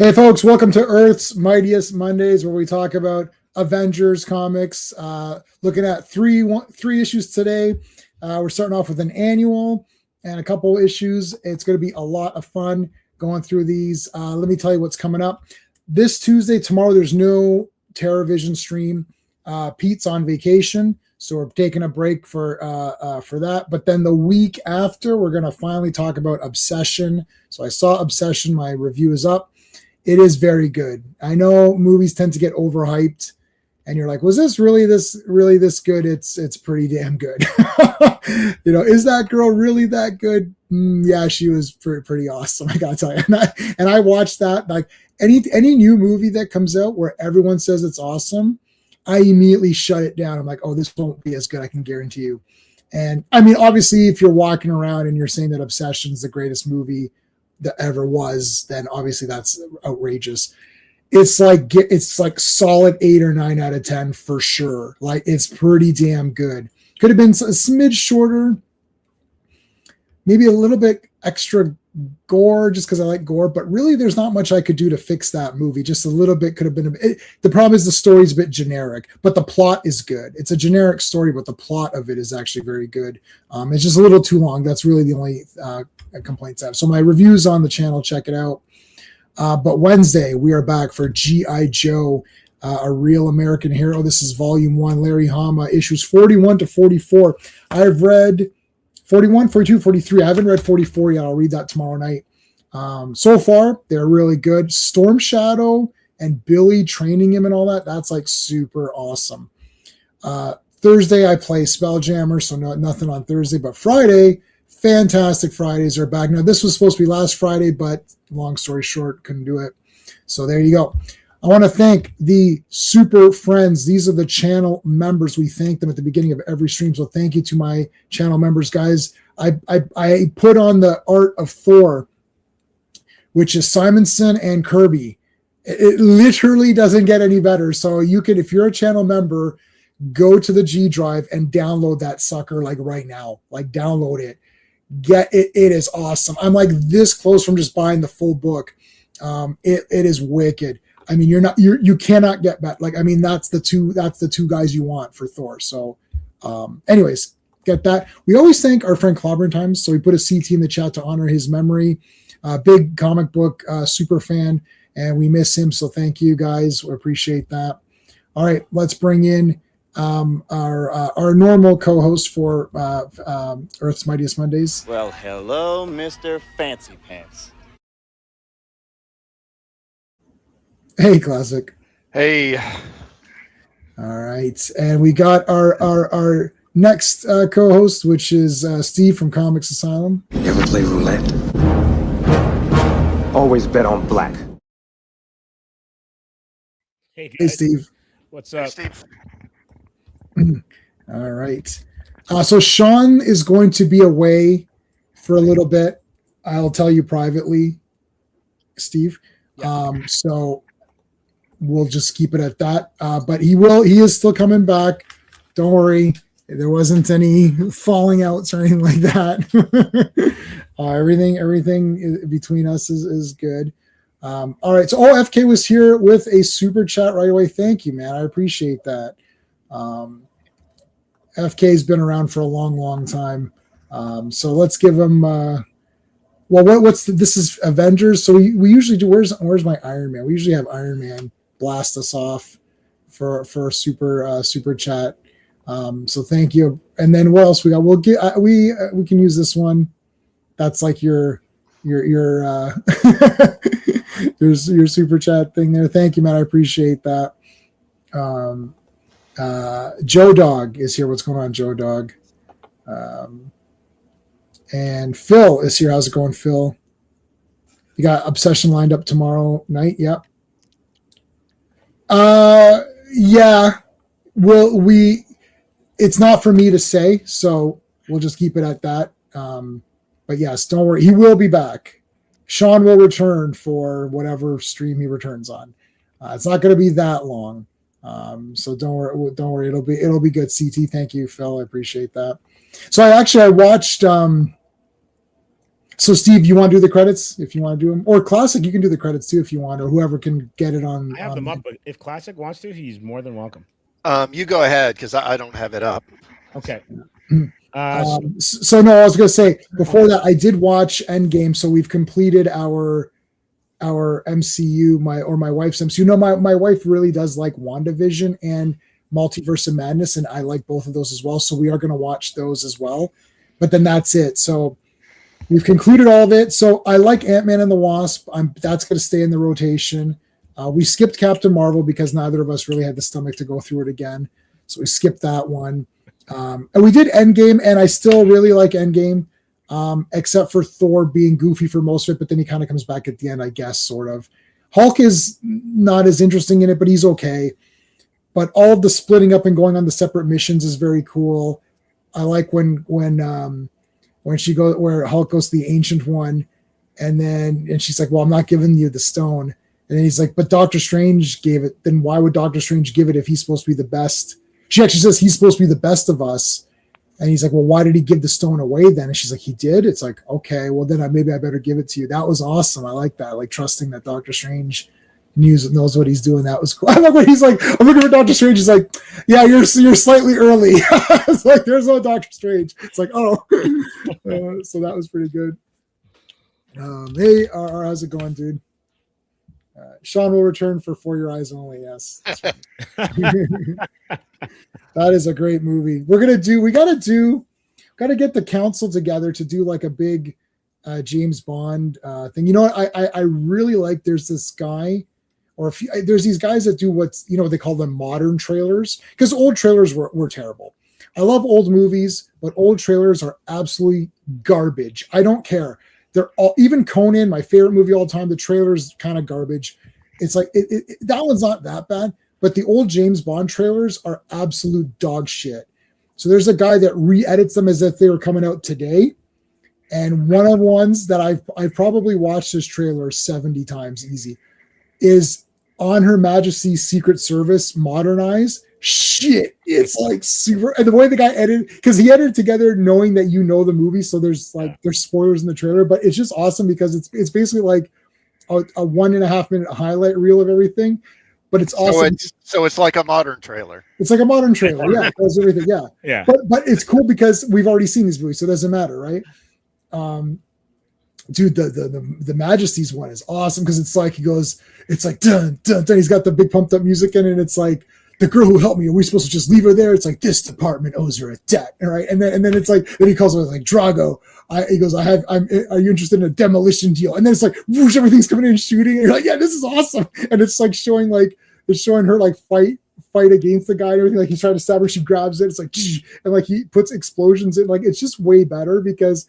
Hey, folks, welcome to Earth's Mightiest Mondays, where we talk about Avengers comics. Looking at three issues today. We're starting off with an annual and a couple issues. It's going to be a lot of fun going through these. Let me tell you what's coming up. This Tuesday, tomorrow, there's no TerraVision stream. Pete's on vacation, so we're taking a break for that. But then the week after, we're going to finally talk about Obsession. So I saw Obsession. My review is up. It is very good. I know movies tend to get overhyped, and you're like, "Was this really this good?" It's pretty damn good. Is that girl really that good? Yeah, she was pretty awesome. I gotta tell you. And I watched that. Like any new movie that comes out where everyone says it's awesome, I immediately shut it down. I'm like, "Oh, this won't be as good. I can guarantee you." And I mean, obviously, if you're walking around and you're saying that Obsession's the greatest movie that ever was, then obviously that's outrageous. It's like solid 8 or 9 out of 10 for sure. Like, it's pretty damn good. Could have been a smidge shorter, maybe a little bit extra gore, just because I like gore, but really there's not much I could do to fix that movie. Just a little bit could have been the problem is the story's a bit generic, but the plot is good. It's a generic story, but the plot of it is actually very good. It's just a little too long. That's really the only complaints I have. So my review's on the channel, check it out. But Wednesday we are back for G.I. Joe, A Real American Hero. This is volume 1, Larry Hama, issues 41 to 44. I've read 41, 42, 43. I haven't read 44 yet. I'll read that tomorrow night. So far, they're really good. Storm Shadow and Billy training him and all that, that's like super awesome. Thursday, I play Spelljammer, so nothing on Thursday. But Friday, Fantastic Fridays are back. Now, this was supposed to be last Friday, but long story short, couldn't do it. So there you go. I want to thank the super friends. These are the channel members. We thank them at the beginning of every stream. So thank you to my channel members, guys. I put on the art of Thor, which is Simonson and Kirby. It literally doesn't get any better. So you can, if you're a channel member, go to the G Drive and download that sucker like right now. Like, download it. Get it. It is awesome. I'm like this close from just buying the full book. It is wicked. I mean, you cannot get better. Like, I mean, that's the two guys you want for Thor. So, anyways, get that. We always thank our friend Clobberin Times. So we put a CT in the chat to honor his memory. Big comic book super fan, and we miss him. So thank you guys. We appreciate that. All right, let's bring in our normal co-host for Earth's Mightiest Mondays. Well, hello, Mr. Fancy Pants. Hey, Classic. Hey. All right, and we got our next co-host, which is Steve from Comics Asylum. You ever play roulette? Always bet on black. Hey, guys. Hey, Steve. What's up? Hey, Steve. All right. So Sean is going to be away for a little bit. I'll tell you privately, Steve. So we'll just keep it at that. But he is still coming back. Don't worry. There wasn't any falling outs or anything like that. Everything between us is good. All right. So, FK was here with a super chat right away. Thank you, man. I appreciate that. FK's been around for a long, long time. So let's give him. This is Avengers. So we usually do. Where's my Iron Man? We usually have Iron Man blast us off for a super chat. So thank you. And then what else we got? We'll get we can use this one. That's like your your super chat thing there. Thank you, man. I appreciate that. Joe Dog is here. What's going on, Joe Dog? And Phil is here. How's it going, Phil? You got Obsession lined up tomorrow night? Yep. Yeah. Well, it's not for me to say, so we'll just keep it at that. But yes, don't worry. He will be back. Sean will return for whatever stream he returns on. It's not going to be that long. So don't worry. It'll be good. CT. Thank you, Phil. I appreciate that. So I watched, so So Steve, you want to do the credits if you want to do them, or Classic, you can do the credits too if you want, or whoever can get it on. I have them up, but if Classic wants to, he's more than welcome. You go ahead because I don't have it up. Okay. So no, I was going to say before that, I did watch Endgame, so we've completed our MCU, my wife's MCU. No, my wife really does like WandaVision and Multiverse of Madness, and I like both of those as well. So we are going to watch those as well. But then that's it. So we've concluded all of it. So I like Ant-Man and the Wasp. That's going to stay in the rotation. We skipped Captain Marvel because neither of us really had the stomach to go through it again. So we skipped that one. And we did Endgame, and I still really like Endgame, except for Thor being goofy for most of it, but then he kind of comes back at the end, I guess, sort of. Hulk is not as interesting in it, but he's okay. But all of the splitting up and going on the separate missions is very cool. I like when she goes where Hulk goes to the Ancient One, and she's like, "Well, I'm not giving you the stone." And then he's like, "But Doctor Strange gave it. Then why would Doctor Strange give it if he's supposed to be the best?" She actually says he's supposed to be the best of us. And he's like, "Well, why did he give the stone away then?" And she's like, "He did." It's like, okay, well then maybe I better give it to you. That was awesome. I like that. Like trusting that Doctor Strange knows what he's doing. That was cool. I love when he's like, I'm looking for Doctor Strange. He's like, "Yeah, you're slightly early." It's like, there's no Doctor Strange. It's like, oh. So that was pretty good. Hey, how's it going, dude? Sean will return for Your Eyes Only. Yes. That's right. That is a great movie. We got to get the council together to do like a big James Bond thing. You know what? I really like, there's this guy, there's these guys that do what's, they call them modern trailers, because old trailers were terrible. I love old movies, but old trailers are absolutely garbage. I don't care. They're all, even Conan, my favorite movie all the time, the trailer's kind of garbage. It's like, that one's not that bad, but the old James Bond trailers are absolute dog shit. So there's a guy that re-edits them as if they were coming out today. And one of the ones that I've probably watched this trailer 70 times easy is On Her Majesty's Secret Service modernized. Shit, it's like super. And the way the guy edited, because he edited together knowing that the movie, so there's spoilers in the trailer, but it's just awesome because it's basically like a 1.5 minute highlight reel of everything. But it's awesome. So it's like a modern trailer. It's like a modern trailer, yeah. It does everything, yeah. Yeah. But it's cool because we've already seen these movies, so it doesn't matter, right? Dude, the Majesty's one is awesome because it's like it's like dun dun dun. He's got the big pumped up music in it, and it's like, the girl who helped me, are we supposed to just leave her there? It's like, this department owes her a debt, all right? And then it's like, then he calls her like, "Drago." He goes, are you interested in a demolition deal? And then it's like, whoosh, everything's coming in and shooting. And you're like, yeah, this is awesome. And it's like showing her like fight against the guy and everything. Like he's trying to stab her, she grabs it. It's like, and like he puts explosions in. Like it's just way better because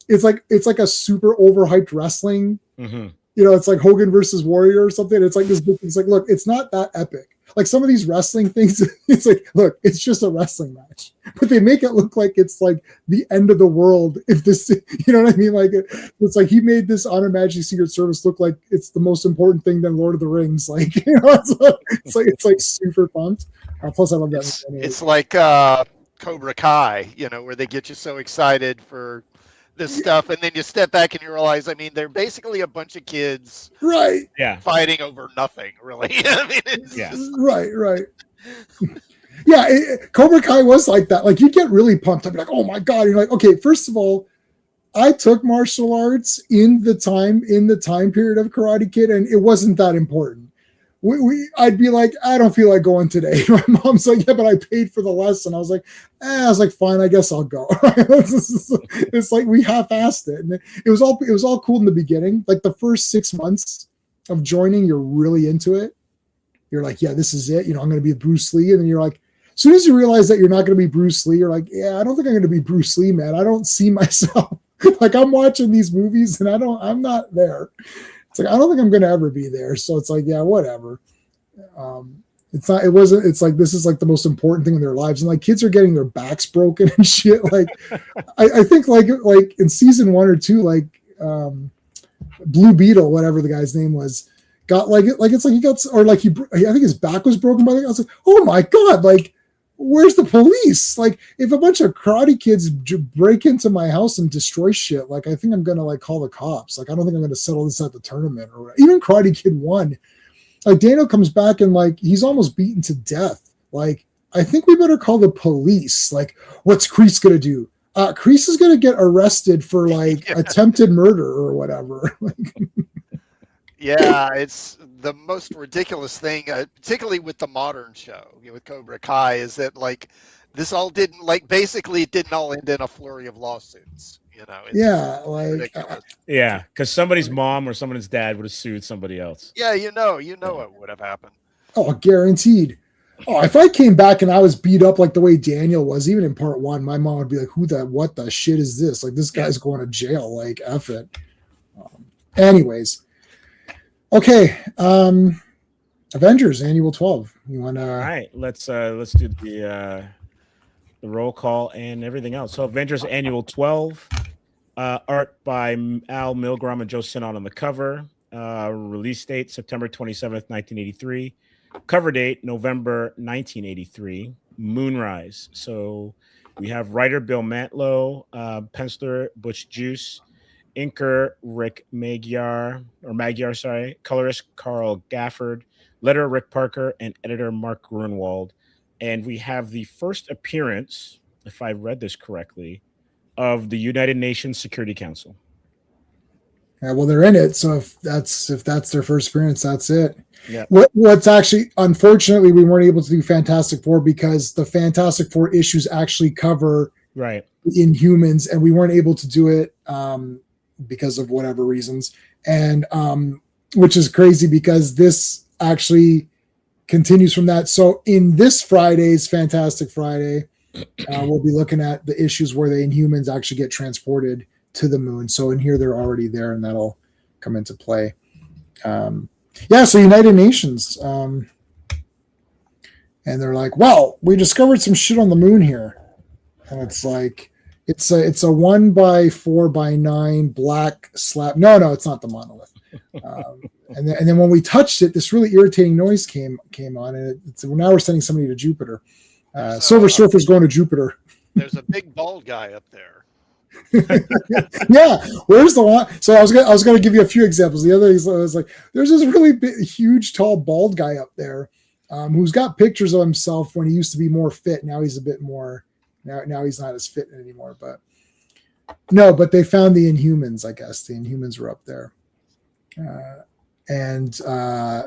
it's like a super overhyped wrestling. Mm-hmm. It's like Hogan versus Warrior or something. It's like this big. It's like, look, it's not that epic. Like some of these wrestling things, it's like, look, it's just a wrestling match, but they make it look like it's like the end of the world. If this, you know what I mean? Like it's like he made this On Her Majesty's Secret Service look like it's the most important thing than Lord of the Rings. Like, it's like super pumped. Plus, I love that. It's like Cobra Kai, where they get you so excited for this stuff, and then you step back and you realize, I mean, they're basically a bunch of kids, right? Yeah, fighting over nothing, really. I mean, right. Yeah, Cobra Kai was like that. Like you get really pumped. I'd be like, oh my god! You're like, okay, first of all, I took martial arts in the time period of Karate Kid, and it wasn't that important. I'd be like, I don't feel like going today. My mom's like, yeah, but I paid for the lesson. I was like, fine, I guess I'll go. It's like we half-assed it, and it was all cool in the beginning. Like the first 6 months of joining, you're really into it. You're like, yeah, this is it. I'm going to be Bruce Lee, and then you're like, as soon as you realize that you're not going to be Bruce Lee, you're like, yeah, I don't think I'm going to be Bruce Lee, man. I don't see myself. Like I'm watching these movies, and I'm not there. It's like, I don't think I'm going to ever be there. So it's like, yeah, whatever. It's like, this is like the most important thing in their lives. And like kids are getting their backs broken and shit. Like, I think like in season 1 or 2, like Blue Beetle, whatever the guy's name was, got like, it's like he got, or like I think his back was broken by the guy. I was like, oh my God. Like where's the police? Like, if a bunch of karate kids break into my house and destroy shit, like, I think I'm gonna like call the cops. Like, I don't think I'm gonna settle this at the tournament or even Karate Kid 1. Like, Daniel comes back and like he's almost beaten to death. Like, I think we better call the police. Like, what's Kreese gonna do? Kreese is gonna get arrested for like attempted murder or whatever. Yeah, it's the most ridiculous thing, particularly with the modern show, with Cobra Kai, is that like this all didn't like basically it didn't all end in a flurry of lawsuits. It's ridiculous. Yeah, because somebody's mom or someone's dad would have sued somebody else. Yeah, you know what would have happened. Oh, guaranteed. Oh, if I came back and I was beat up like the way Daniel was, even in part 1, my mom would be like, what the shit is this? Like, this guy's going to jail. Like, F it. Anyways. Okay. Avengers Annual 12. You want to? All right. Let's do the roll call and everything else. So Avengers Annual 12, art by Al Milgrom and Joe Sinnott on the cover. Release date September 27th, 1983. Cover date November 1983. Moonrise. So we have writer Bill Mantlo, penciler Butch Juice, inker Rick Magyar, colorist Carl Gafford, letterer Rick Parker, and editor Mark Grunwald. And we have the first appearance, if I read this correctly, of the United Nations Security Council. Yeah, well, they're in it, so if that's their first appearance, that's it. Yeah. What's actually, unfortunately, we weren't able to do Fantastic Four because the Fantastic Four issues actually cover right Inhumans, and we weren't able to do it because of whatever reasons, and which is crazy because this actually continues from that. So in this Friday's Fantastic Friday, we'll be looking at the issues where the Inhumans actually get transported to the moon. So in here, they're already there, and that'll come into play. So United Nations. And they're like, well, we discovered some shit on the moon here. And it's like, it's a 1x4x9 black slab. No, it's not the monolith. And then when we touched it, this really irritating noise came on, and now we're sending somebody to Jupiter. Silver Surfer's going to Jupiter. There's a big bald guy up there. Yeah, where's the one? So I was gonna give you a few examples. The other is like, there's this really big, huge, tall, bald guy up there, who's got pictures of himself when he used to be more fit. Now he's a bit more. Now he's not as fit anymore. But they found the Inhumans. I guess the Inhumans were up there, and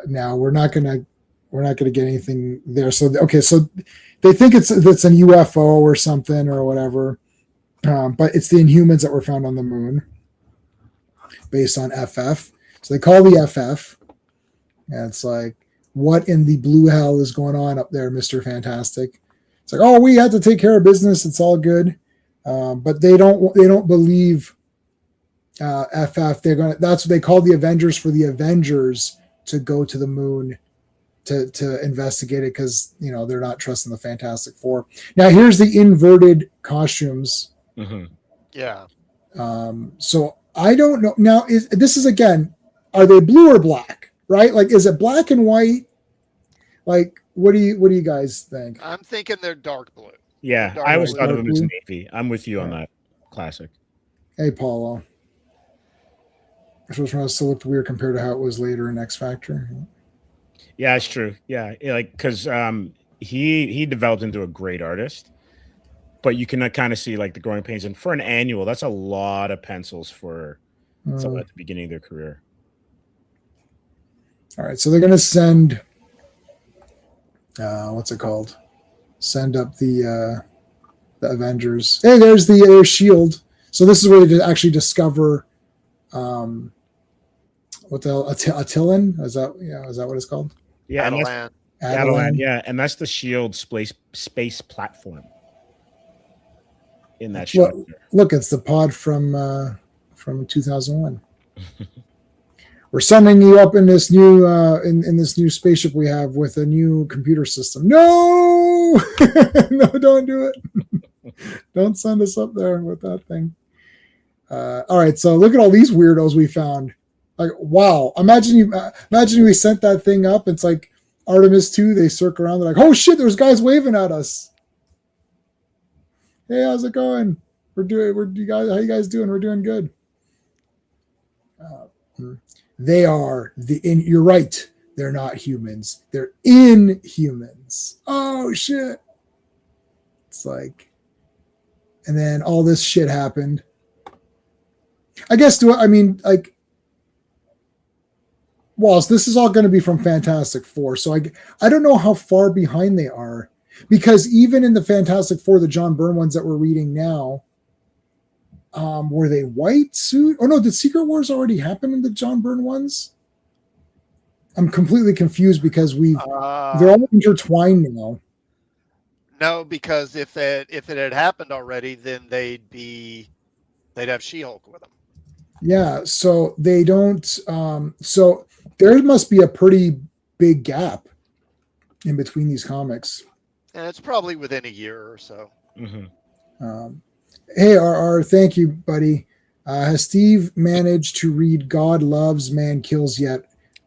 now we're not gonna get anything there. So so they think it's an UFO or something or whatever. But it's the Inhumans that were found on the moon based on FF. So they call the FF. And it's like, what in the blue hell is going on up there, Mr. Fantastic? It's like, oh, we had to take care of business. It's all good. But they don't believe FF. That's what they call the Avengers, for the Avengers to go to the moon to investigate it, because they're not trusting the Fantastic Four. Now here's the inverted costumes. Mm-hmm. Yeah. So I don't know. Now, are they blue or black? Right? Like, is it black and white? Like, what do you guys think? I'm thinking they're dark blue. Yeah, Dark I always blue. thought of them as navy. I'm with you on that. Classic. Hey, Paulo. I suppose it still looked weird compared to how it was later in X Factor. Yeah, it's true. Yeah, like because he developed into a great artist. But you can kind of see like the growing pains, and for an annual, that's a lot of pencils for someone at the beginning of their career. All right, so they're going to send, what's it called? Send up the Avengers. Hey, there's the Shield. So this is where they actually discover, what the hell, Attilan? Is that what it's called? Yeah, Atalan. Yeah, and that's the Shield space platform. In that shot. Look, it's the pod from 2001. We're sending you up in this new in this new spaceship we have with a new computer system. No, no, don't do it. Don't send us up there with that thing. All right, so look at all these weirdos we found. Like, wow! Imagine we sent that thing up. It's like Artemis 2. They circle around. They're like, oh shit! There's guys waving at us. Hey, how's it going? How you guys doing? We're doing good. They are you're right. They're not humans. They're inhumans. Oh shit. It's like, and then all this shit happened. I guess Wallace, this is all going to be from Fantastic Four. So I don't know how far behind they are, because even in the Fantastic Four, the John Byrne ones that we're reading now, were they white suit? Oh no, did Secret Wars already happen in the John Byrne ones? I'm completely confused because they're all intertwined now. No, because if it had happened already, then they'd have She-Hulk with them. Yeah, so they don't. So there must be a pretty big gap in between these comics. And it's probably within a year or so. Mm-hmm. Hey, RR, thank you, buddy. Has Steve managed to read God Loves, Man Kills yet?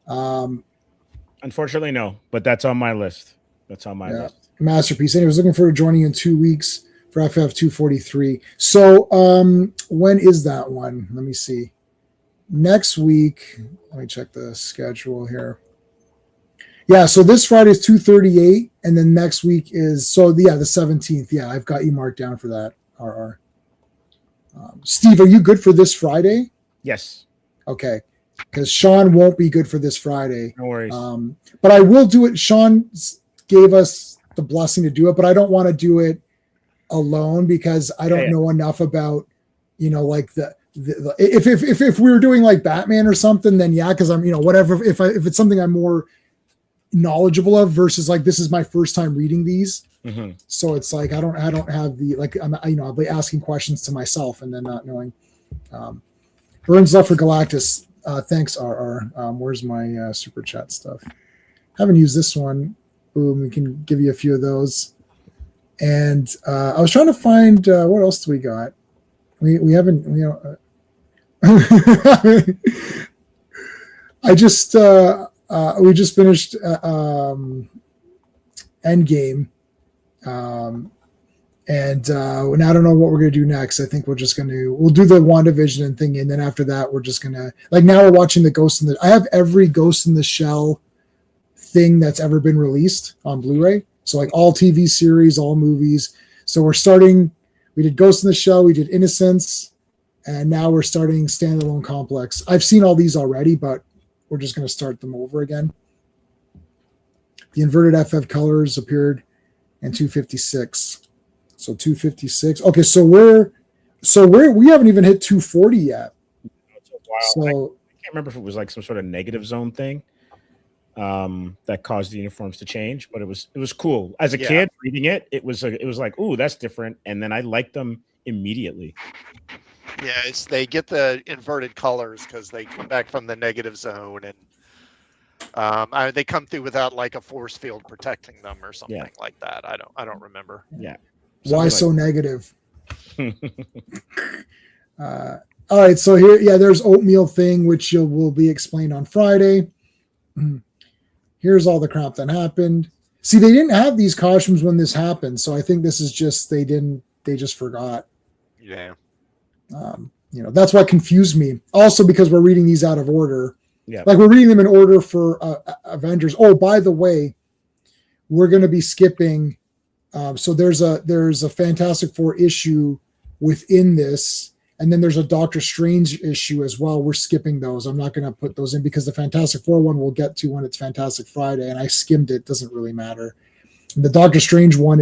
Unfortunately, no, but that's on my list. That's on my list. Masterpiece. And he was looking forward to joining in 2 weeks for FF 243. So when is that one? Let me see. Next week, let me check the schedule here. Yeah, so this Friday is 238, and then next week is the 17th. Yeah, I've got you marked down for that, RR. Steve, are you good for this Friday? Yes. Okay, because Sean won't be good for this Friday. No worries. But I will do it. Sean gave us the blessing to do it, but I don't want to do it alone because I don't know enough about, like if we were doing like Batman or something, then yeah, because I'm whatever. If it's something I'm more knowledgeable of versus like this is my first time reading these, so it's like I don't have the I'll be asking questions to myself and then not knowing. Burns love for Galactus. Thanks, RR. Where's my super chat stuff? Haven't used this one. Boom, we can give you a few of those. And I was trying to find what else do we got? We haven't I just we just finished Endgame, and now I don't know what we're gonna do next. I think we'll do the WandaVision thing, and then after that we're just gonna now we're watching the Ghost in the. I have every Ghost in the Shell thing that's ever been released on Blu-ray. So like all TV series, all movies. So we're starting. We did Ghost in the Shell, we did Innocence, and now we're starting Standalone Complex. I've seen all these already, but we're just going to start them over again. The inverted FF colors appeared in 256. So 256. Okay, so we haven't even hit 240 yet. So I can't remember if it was like some sort of negative zone thing that caused the uniforms to change, but it was cool. As a kid reading it, it was like, ooh, that's different, and then I liked them immediately. Yeah, they get the inverted colors because they come back from the negative zone, and they come through without like a force field protecting them or something like that. I don't remember. Yeah. Why so negative? All right, so here, there's oatmeal thing, which will be explained on Friday. Here's all the crap that happened. See, they didn't have these costumes when this happened, so I think this is just they just forgot. Yeah. That's what confused me. Also, because we're reading these out of order. Yeah. Like we're reading them in order for Avengers. Oh, by the way, we're going to be skipping. So there's a Fantastic Four issue within this. And then there's a Doctor Strange issue as well. We're skipping those. I'm not going to put those in because the Fantastic Four one we'll get to when it's Fantastic Friday, and I skimmed it. Doesn't really matter. The Doctor Strange one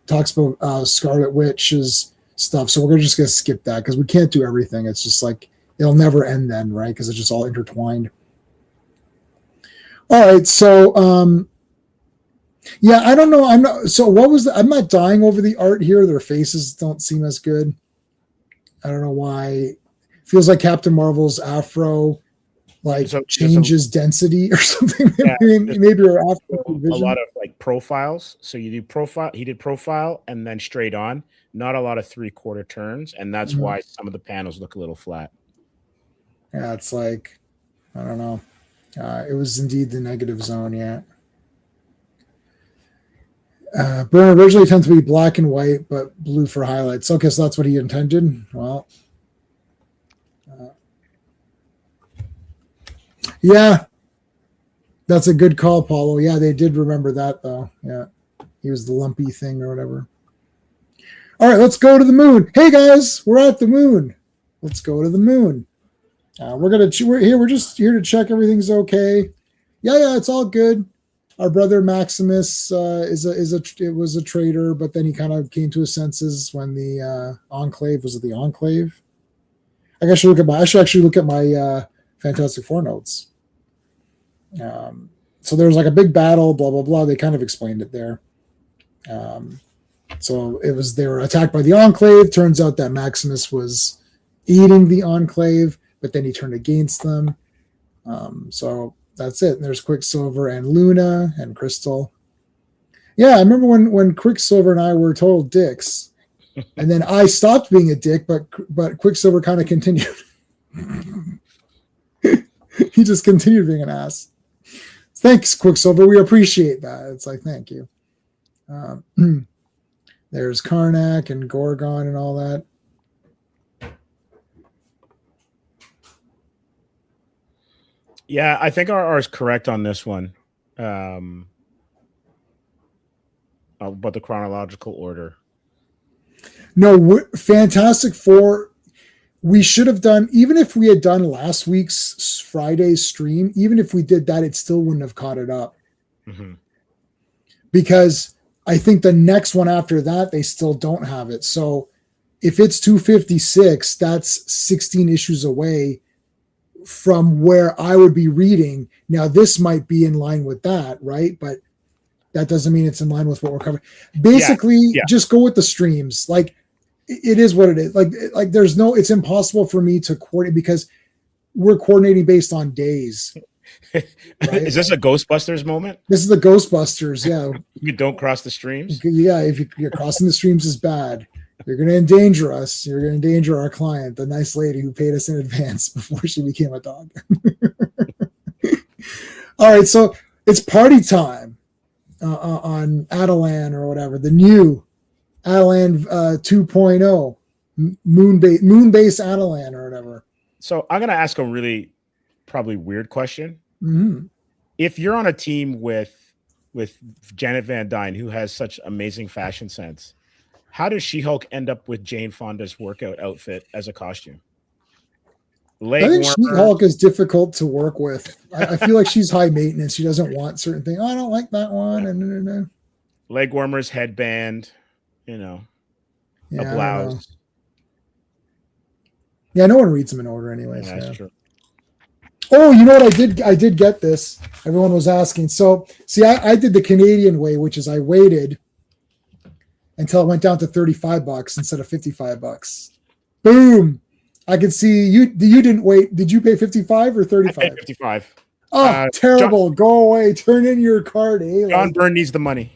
talks about Scarlet Witch's stuff, so we're just going to skip that because we can't do everything. It's just like it'll never end then, right? Because it's just all intertwined. All right, so I don't know. I'm not. So what was? I'm not dying over the art here. Their faces don't seem as good. I don't know why. Feels like Captain Marvel's afro changes density or something. Yeah, maybe or afro a lot of like profiles. So you do profile. He did profile and then straight on. Not a lot of 3/4 turns, and that's why some of the panels look a little flat. Yeah, it's like I don't know. It was indeed the negative zone. Yeah. Burn originally tends to be black and white, but blue for highlights. Okay, so that's what he intended. Well, yeah, that's a good call, Paulo. Yeah, they did remember that, though. Yeah, he was the lumpy thing or whatever. All right, let's go to the moon. Hey, guys, we're at the moon. Let's go to the moon. We're just here to check everything's okay. Yeah, it's all good. Our brother Maximus was a traitor, but then he kind of came to his senses when the Enclave was it the Enclave? I should actually look at my Fantastic Four notes. So there was like a big battle, blah blah blah. They kind of explained it there. So they were attacked by the Enclave. Turns out that Maximus was eating the Enclave, but then he turned against them. So that's it. And there's Quicksilver and Luna and Crystal. Yeah, I remember when Quicksilver and I were total dicks, and then I stopped being a dick, but Quicksilver kind of continued. He just continued being an ass. Thanks, Quicksilver. We appreciate that. It's like, thank you. There's Karnak and Gorgon and all that. Yeah, I think R is correct on this one. About the chronological order. No, Fantastic Four, we should have done, even if we had done last week's Friday's stream, even if we did that, it still wouldn't have caught it up. Mm-hmm. Because I think the next one after that, they still don't have it. So if it's 256, that's 16 issues away from where I would be reading. Now, this might be in line with that, right? But that doesn't mean it's in line with what we're covering. Basically, just go with the streams. Like, it is what it is. Like there's no, it's impossible for me to coordinate because we're coordinating based on days. Right? Is this a Ghostbusters moment? This is the Ghostbusters. Yeah. You don't cross the streams. Yeah. If you're crossing the streams is bad. You're going to endanger us. You're going to endanger our client, the nice lady who paid us in advance before she became a dog. All right. So it's party time on Adelan or whatever, the new Adelan 2.0 moon-based Adelan or whatever. So I'm going to ask a really probably weird question. Mm-hmm. If you're on a team with Janet Van Dyne, who has such amazing fashion sense, how does She-Hulk end up with Jane Fonda's workout outfit as a costume? I think She-Hulk is difficult to work with. I feel like she's high maintenance. She doesn't want certain things. Oh, I don't like that one. And leg warmers, headband, a blouse. Yeah, no one reads them in order anyways. Yeah, that's true. Oh, you know what? I did get this. Everyone was asking. So, see, I did the Canadian way, which is I waited until it went down to $35 instead of $55. Boom. I could see you didn't wait. Did you pay 55 or 35? I paid 55. Oh, terrible. Go away. Turn in your card, eh? John Byrne needs the money.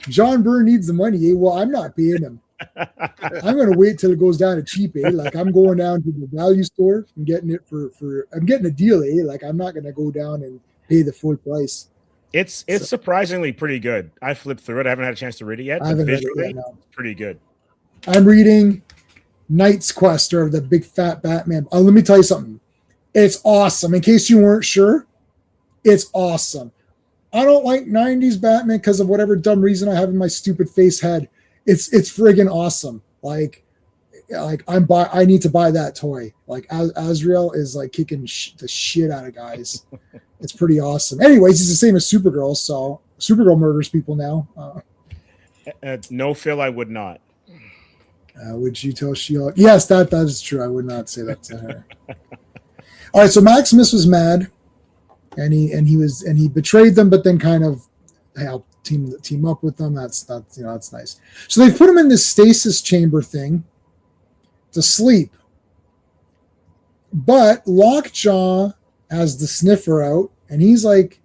John Byrne needs the money, eh? Well, I'm not paying him. I'm going to wait till it goes down to cheap, eh? Like, I'm going down to the value store and getting it I'm getting a deal, eh? Like, I'm not going to go down and pay the full price. It's surprisingly pretty good. I flipped through it. I haven't had a chance to read it yet. I haven't read visually, it yet, no. It's pretty good. I'm reading Knight's Quest, or the big fat Batman. Let me tell you something. It's awesome. In case you weren't sure, it's awesome. I don't like 90s Batman because of whatever dumb reason I have in my stupid face head. It's friggin' awesome. Like I need to buy that toy. Like Azrael is like kicking the shit out of guys. It's pretty awesome. Anyways, he's the same as Supergirl. So Supergirl murders people now. No, Phil, I would not. Would you tell She-Hulk? Yes, that is true. I would not say that to her. All right, so Maximus was mad, and he betrayed them, but then kind of helped team up with them. That's nice. So they put him in this stasis chamber thing to sleep, but Lockjaw has the sniffer out, and he's like,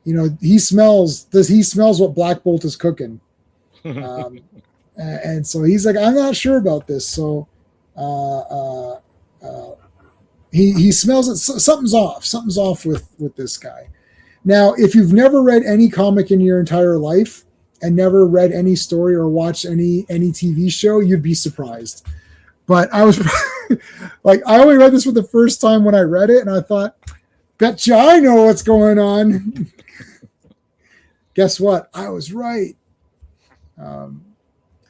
he smells what Black Bolt is cooking. And so he's like, I'm not sure about this. So he smells it. Something's off with this guy. Now, if you've never read any comic in your entire life, and never read any story or watched any TV show, you'd be surprised. But I was like, I only read this for the first time when I read it, and I thought, betcha I know what's going on. Guess what? I was right.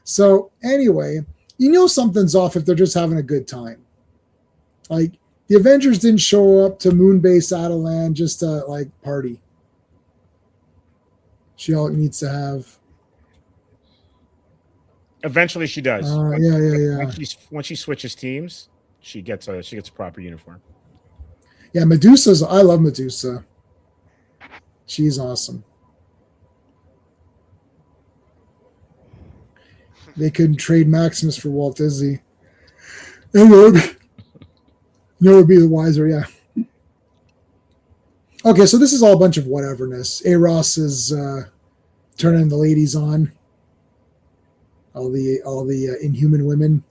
So anyway, you know something's off if they're just having a good time. Like, the Avengers didn't show up to Moonbase Adelan just to like party. She all needs to have. Eventually, she does. Yeah. Once she switches teams, she gets a proper uniform. Yeah, Medusa's. I love Medusa. She's awesome. They couldn't trade Maximus for Walt Disney. No would be the wiser, yeah. Okay, so this is all a bunch of whateverness. Eros is turning the ladies on. All the Inhuman women.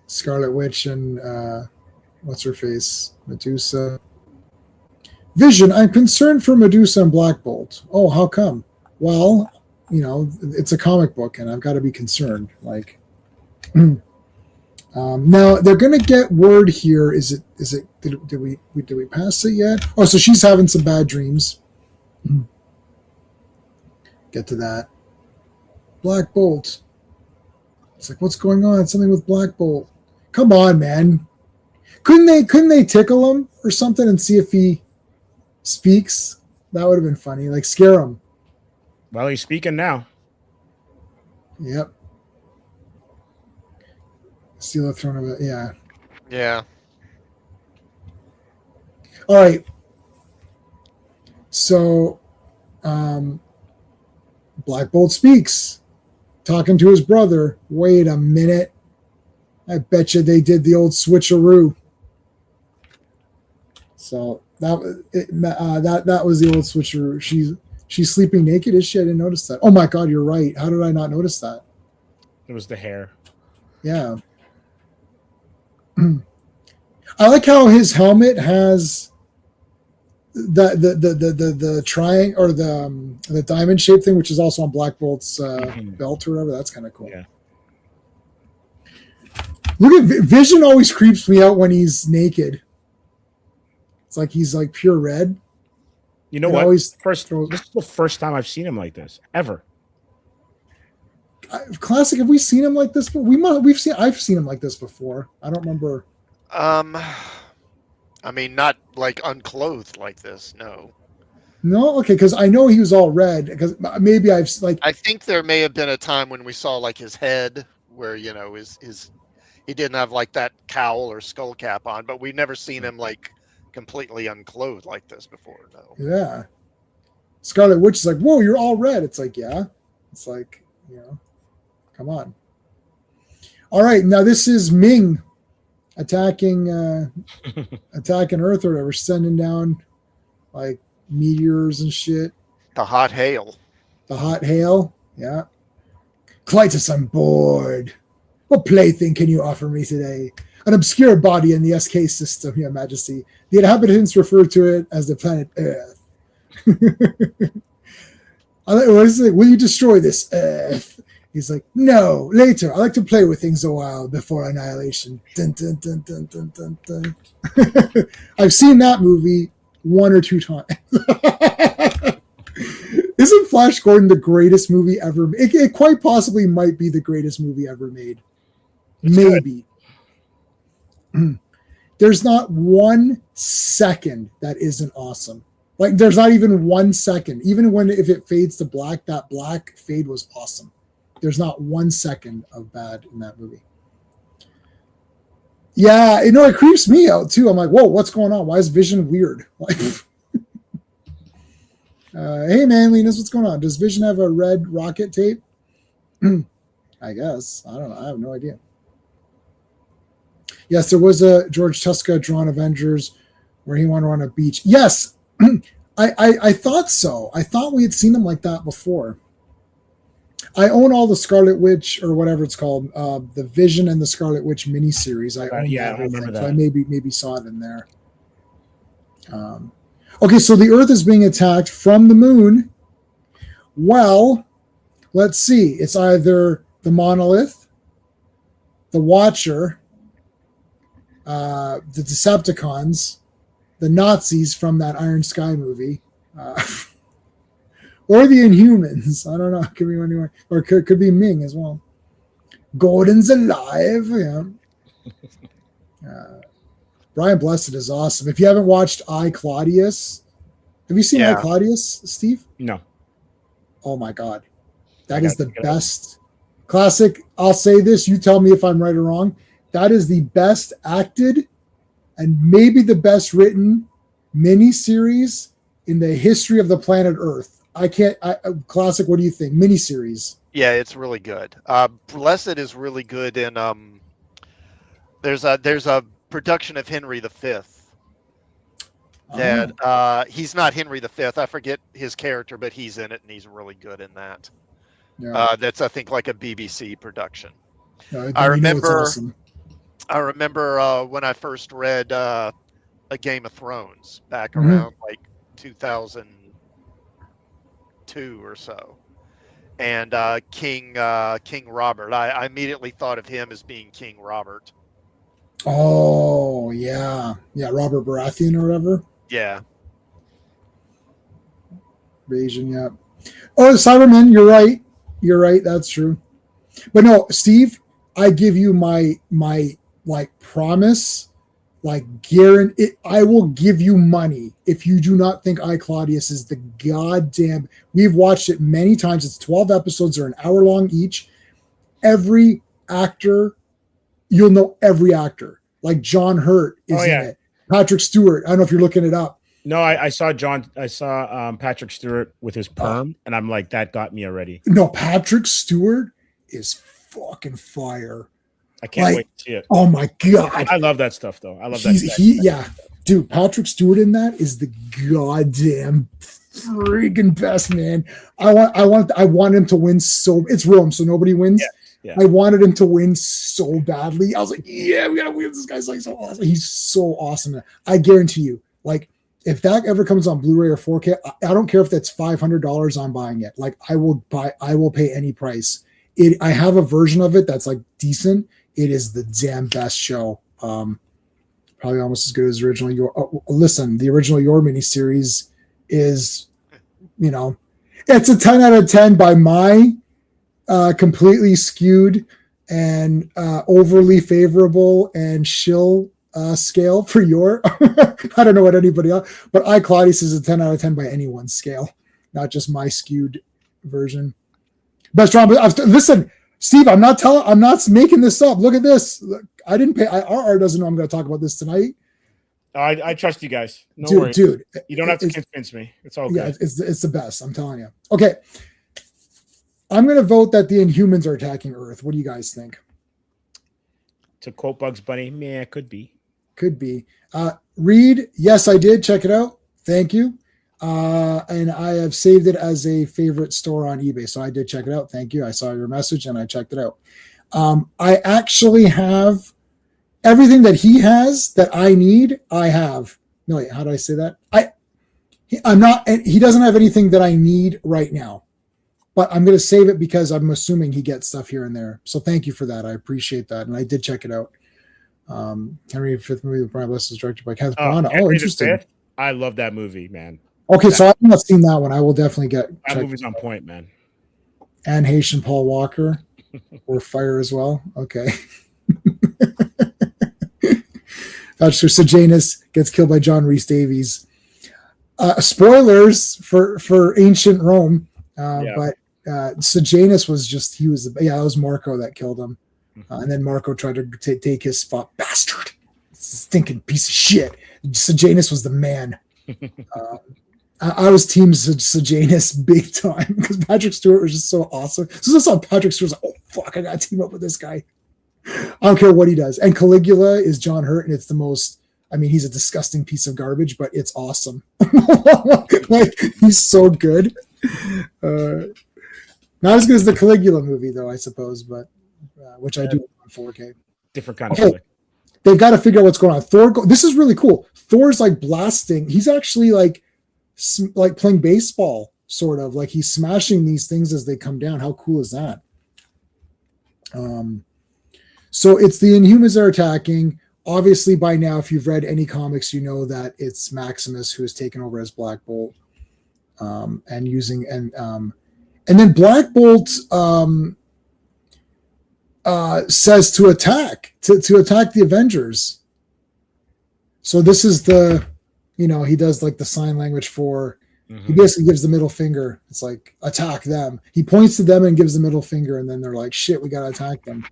Scarlet Witch and what's her face? Medusa. Vision, I'm concerned for Medusa and Black Bolt. Oh, how come? Well, you know, it's a comic book, and I've got to be concerned. Like. Now they're gonna get word here. Did we pass it yet? Oh, so she's having some bad dreams. Get to that. Black Bolt. It's like, what's going on? Something with Black Bolt. Come on, man. Couldn't they tickle him or something and see if he speaks? That would have been funny. Like, scare him. Well, he's speaking now. Yep. Steal the throne of it. Yeah. Yeah. All right. So, Black Bolt speaks, talking to his brother. Wait a minute. I bet you they did the old switcheroo. So that was the old switcheroo. She's sleeping naked, is she? I didn't notice that. Oh my God, you're right. How did I not notice that? It was the hair. Yeah. I like how his helmet has the triangle or the diamond shaped thing, which is also on Black Bolt's belt or whatever. That's kind of cool. Yeah. Look at Vision. Always creeps me out when he's naked. It's like he's like pure red. You know what? This is the first time I've seen him like this ever. Classic. Have we seen him like this? But I've seen him like this before. I don't remember. I mean, not like unclothed like this. No. No. Okay. Because I know he was all red. Because maybe I think there may have been a time when we saw like his head, where you know his he didn't have like that cowl or skull cap on, but we've never seen him like completely unclothed like this before. No. Yeah. Scarlet Witch is like, whoa, you're all red. It's like, yeah. It's like, you know. Come on. All right, now this is Ming attacking Earth or whatever, sending down like meteors and shit. The hot hail. The hot hail, yeah. Clytus, I'm bored. What plaything can you offer me today? An obscure body in the SK system, Your Majesty. The inhabitants refer to it as the planet Earth. Will you destroy this Earth? He's like, no, later. I like to play with things a while before annihilation. Dun, dun, dun, dun, dun, dun, dun. I've seen that movie 1 or 2 times. Isn't Flash Gordon the greatest movie ever? It quite possibly might be the greatest movie ever made. It's maybe. There's not 1 second that isn't awesome. Like, there's not even 1 second. Even if it fades to black, that black fade was awesome. There's not 1 second of bad in that movie. Yeah, it creeps me out too. I'm like, whoa, what's going on? Why is Vision weird? Like, hey man, Linus, what's going on? Does Vision have a red rocket tape? I guess. I don't know. I have no idea. Yes, there was a George Tuska drawn Avengers where he went on a beach. Yes, I thought so. I thought we had seen him like that before. I own all the Scarlet Witch or whatever it's called, the Vision and the Scarlet Witch miniseries. I own I remember that. So I maybe saw it in there. Okay, so the Earth is being attacked from the moon, Well, let's see. It's either the Monolith, the Watcher, the Decepticons, the Nazis from that Iron Sky movie, or the Inhumans. I don't know. Could be anyone, or could be Ming as well. Gordon's alive. Yeah. Brian Blessed is awesome. If you haven't watched I, Claudius, have you seen I, Claudius, Steve? No. Oh my God. That is the best classic. I'll say this. You tell me if I'm right or wrong. That is the best acted and maybe the best written miniseries in the history of the planet Earth. Classic. What do you think? Miniseries. Yeah, it's really good. Blessed is really good in there's a production of Henry V that he's not Henry V. I forget his character, but he's in it and he's really good in that. Yeah. That's I think like a BBC production. I remember awesome. I remember when I first read A Game of Thrones back around like 2002 or so. And King Robert. I immediately thought of him as being King Robert. Oh, yeah. Yeah, Robert Baratheon or whatever. Yeah. Invasion, yeah. Oh, Cyberman, you're right. You're right, that's true. But no, Steve, I give you my like promise, like guarantee. I will give you money if you do not think I, Claudius is the goddamn. We've watched it many times. It's 12 episodes. They're an hour long each. Every actor, you'll know every actor. Like John Hurt is in it. Patrick Stewart. I don't know if you're looking it up. No, I saw Patrick Stewart with his perm, and I'm like, that got me already. No, Patrick Stewart is fucking fire. I can't wait to see it. Oh my God. I love that stuff though. I love that. Yeah. Dude, Patrick Stewart in that is the goddamn freaking best, man. I want him to win it's Rome, so nobody wins. Yeah. I wanted him to win so badly. I was like, yeah, we gotta win. This guy's like so awesome. He's so awesome. I guarantee you, like, if that ever comes on Blu-ray or 4K, I don't care if that's $500, I'm buying it. Like, I will pay any price. I have a version of it that's like decent. It is the damn best show. Probably almost as good as the original the original Your miniseries is, it's a 10 out of 10 by my completely skewed and overly favorable and shill scale for Your. I don't know what anybody else, but I, Claudius is a 10 out of 10 by anyone's scale, not just my skewed version. Best drama. Listen, Steve, I'm not making this up. Look at this. Look, I didn't pay. RR doesn't know I'm going to talk about this tonight. I trust you guys. No worries. Dude, you don't have to convince me. It's all good. Yeah, it's the best. I'm telling you. Okay, I'm going to vote that the Inhumans are attacking Earth. What do you guys think? To quote Bugs Bunny, yeah, could be. Could be. Reed, yes, I did. Check it out. Thank you. And I have saved it as a favorite store on eBay. So I did check it out. Thank you. I saw your message and I checked it out. I actually have everything that he has that I need. I have. No, wait, how do I say that? I'm not, he doesn't have anything that I need right now, but I'm going to save it because I'm assuming he gets stuff here and there. So thank you for that. I appreciate that. And I did check it out. Henry V movie with Brian Blessed is directed by Kenneth Branagh. Oh, interesting. I love that movie, man. Okay, so I've not seen that one. I will definitely get that movie's on point, man. And Haitian Paul Walker or Fire as well. Okay. Sejanus gets killed by John Rhys Davies. Spoilers for ancient Rome, but Sejanus was that was Marco that killed him. And then Marco tried to take his spot. Bastard. Stinking piece of shit. Sejanus was the man. I was team Sejanus big time because Patrick Stewart was just so awesome. So I saw Patrick Stewart, I was like, oh fuck, I gotta team up with this guy. I don't care what he does. And Caligula is John Hurt, and it's the most. I mean, he's a disgusting piece of garbage, but it's awesome. Like, he's so good. Not as good as the Caligula movie, though, I suppose, but which I do on 4K. Different kind of flick. They've got to figure out what's going on. Thor. This is really cool. Thor's like blasting. He's actually like playing baseball. sort of like he's smashing these things as they come down. How cool is that? So it's the Inhumans are attacking. Obviously, by now, if you've read any comics, you know that it's Maximus who has taken over as Black Bolt, and then Black Bolt says to attack the Avengers. So this is he does like the sign language for. He basically gives the middle finger. It's like attack them. He points to them and gives the middle finger, and then they're like, "Shit, we gotta attack them."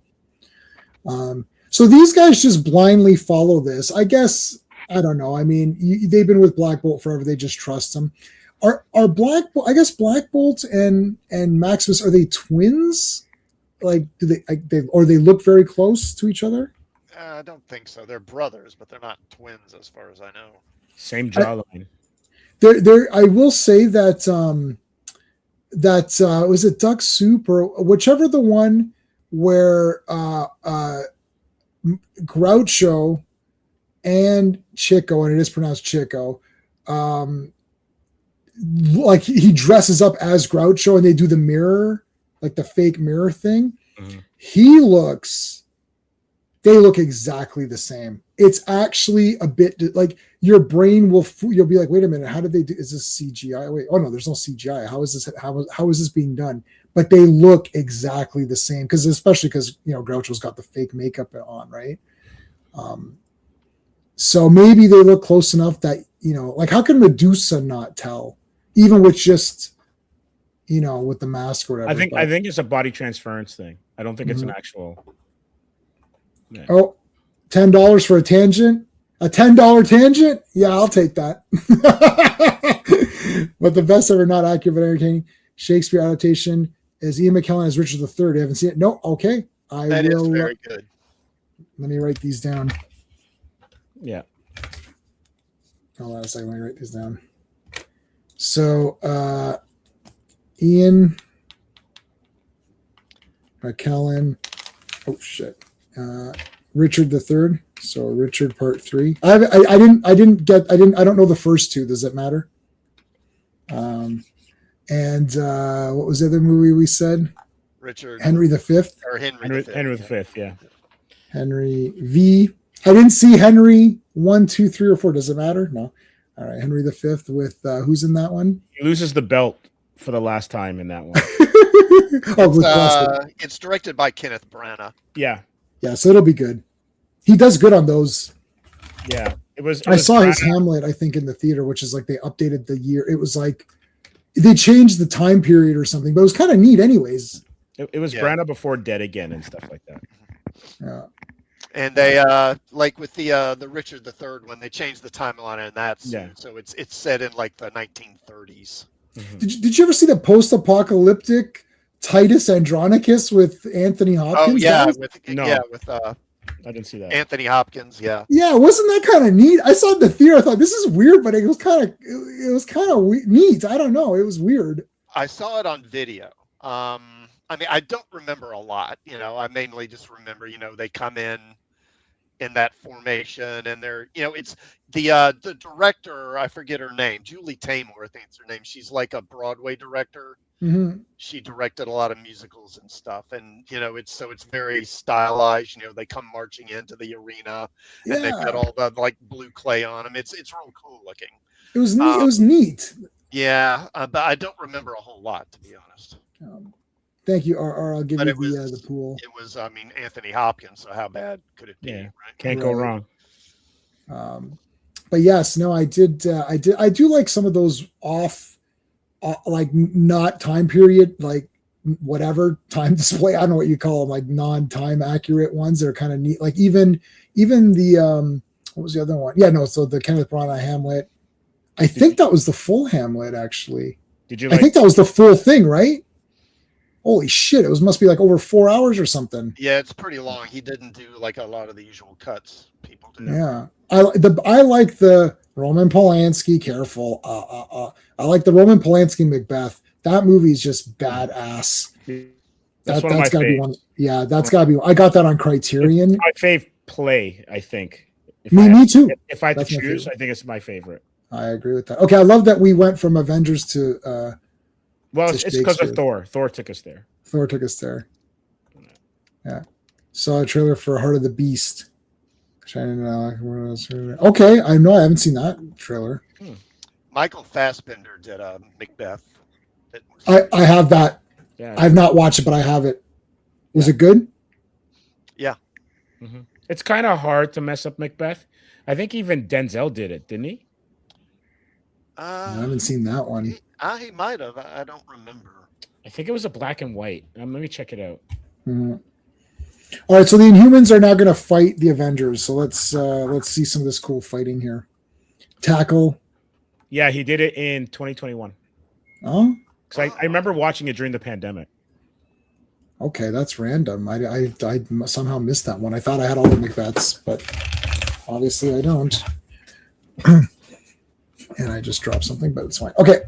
So these guys just blindly follow this. I guess I don't know. I mean, they've been with Black Bolt forever. They just trust him. Are Black Bolt? I guess Black Bolt and Maximus, are they twins? Like, do they look very close to each other? I don't think so. They're brothers, but they're not twins, as far as I know. Same jawline. I will say that was it Duck Soup or whichever the one where Groucho and Chico, and it is pronounced Chico, like he dresses up as Groucho and they do the mirror, like the fake mirror thing. They look exactly the same. It's actually a bit like your brain you'll be like, wait a minute, how did they do? Is this CGI? Wait, oh no, there's no CGI. How is this being done? But they look exactly the same especially because Groucho's got the fake makeup on, right? So maybe they look close enough that like how can Medusa not tell, even with just with the mask or whatever? I think it's a body transference thing. I don't think it's an actual. Yeah. Oh, $10 for a tangent? A $10 tangent? Yeah, I'll take that. But the best ever not accurate but entertaining Shakespeare adaptation is Ian McKellen as Richard III. I haven't seen it. No, okay. That is very good. Let me write these down. Yeah. Hold on a second. Let me write these down. So, Ian McKellen. Oh shit. Richard III. So Richard Part 3. I don't know the first two. Does it matter? And what was the other movie we said? Henry V. Or Henry V. Yeah. Henry V. I didn't see Henry 1, 2, 3, or 4. Does it matter? No. All right. Henry V with who's in that one? He loses the belt for the last time in that one. It's directed by Kenneth Branagh. Yeah. Yeah, so it'll be good. He does good on those. Yeah, I saw his Hamlet, I think, in the theater, which is like they updated the year. It was like they changed the time period or something, but it was kind of neat, anyways. It was Branagh before Dead Again and stuff like that. Yeah, and they like with the Richard III when they changed the timeline in that. So it's set in like the 1930s. Mm-hmm. Did you ever see the post-apocalyptic Titus Andronicus with Anthony Hopkins? Oh yeah, I didn't see that. Anthony Hopkins, yeah. Yeah, wasn't that kind of neat? I saw it in the theater. I thought this is weird, but it was kind of neat. I don't know. It was weird. I saw it on video. I mean, I don't remember a lot. I mainly just remember, they come in that formation, and they're, it's the director. I forget her name. Julie Taymor, I think it's her name. She's like a Broadway director. Mm-hmm. She directed a lot of musicals and stuff, and it's very stylized. They come marching into the arena, and they've got all the like blue clay on them. It's real cool looking. It was neat. It was neat. Yeah, but I don't remember a whole lot, to be honest. Thank you. Or I'll give you the pool. It was, Anthony Hopkins. So how bad could it be? Yeah, right? can't go wrong. But yes, no, I do like some of those like not time period, like whatever time display. I don't know what you call them, like non-time accurate ones that are kind of neat. Like even the what was the other one? Yeah, no. So the Kenneth Branagh Hamlet. I think that was the full Hamlet. Actually, I think that was the full thing, right? Holy shit! It must be like over 4 hours or something. Yeah, it's pretty long. He didn't do like a lot of the usual cuts people do. Yeah, I like the Roman Polanski. Careful. I like the Roman Polanski Macbeth. That movie is just badass. That's gotta be one. Yeah, that's gotta be. I got that on Criterion. It's my fave play, I think. Me too. If I had to choose, I think it's my favorite. I agree with that. Okay, I love that we went from Avengers to Well, to it's because of Shakespeare. Thor. Thor took us there. Thor took us there. Yeah. Saw a trailer for Heart of the Beast. Okay, I know I haven't seen that trailer. Michael Fassbender did Macbeth. I have that. Yeah, I've not watched it, but I have it. Was it good? Yeah. Mm-hmm. It's kind of hard to mess up Macbeth. I think even Denzel did it, didn't he? I haven't seen that one. He might have. I don't remember. I think it was a black and white. Let me check it out. Mm-hmm. All right, so the Inhumans are now going to fight the Avengers. So let's see some of this cool fighting here. Tackle. Yeah, he did it in 2021. Oh, because I remember watching it during the pandemic. Okay, that's random. I somehow missed that one. I thought I had all the Macbeths, but obviously I don't. And I just dropped something, but it's fine. Okay.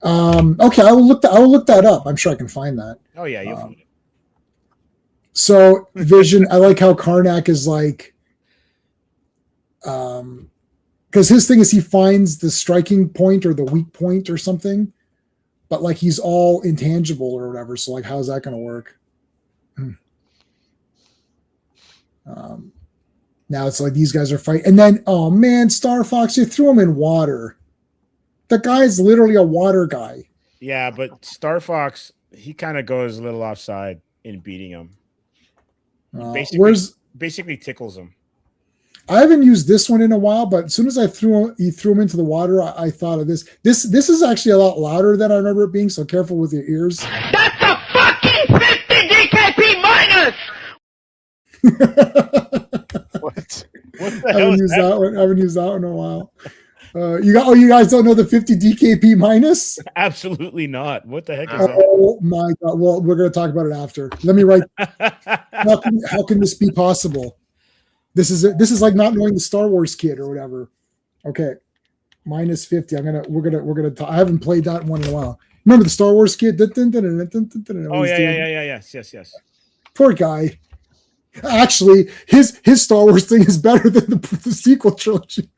Okay, I will look that up. I'm sure I can find that. Oh yeah, you'll find it. So Vision, I like how Karnak is like, because his thing is he finds the striking point or the weak point or something, but like he's all intangible or whatever. So like, how's that going to work? Now it's like these guys are fighting, and then oh man, Star Fox, you threw him in water. The guy's literally a water guy. Yeah, but Star Fox, he kind of goes a little offside in beating him. Basically tickles him. I haven't used this one in a while, but as soon as he threw him into the water, I thought of this. This is actually a lot louder than I remember it being, so careful with your ears. That's a fucking 50 DKP minus! What the I hell haven't is used that? that one. I haven't used that one in a while. You guys don't know the 50 DKP minus? Absolutely not. What the heck is that? Oh my god! Well, we're going to talk about it after. Let me write. How can this be possible? This is like not knowing the Star Wars kid or whatever. Okay, minus 50. We're gonna. I haven't played that one in a while. Remember the Star Wars kid? Oh yeah. Yes. Poor guy. Actually, his Star Wars thing is better than the sequel trilogy.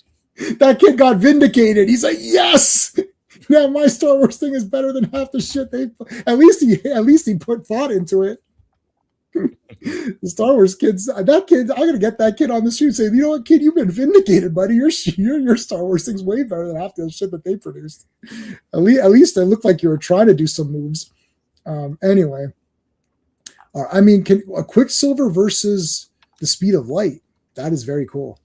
That kid got vindicated. He's like, yes, now my Star Wars thing is better than half the shit they. At least he put thought into it. The Star Wars kids, I'm gonna get that kid on the street and say, you know what, kid, you've been vindicated, buddy. Your Star Wars thing's way better than half the shit that they produced. At least it looked like you were trying to do some moves. Anyway, I mean, can a Quicksilver versus the speed of light? That is very cool.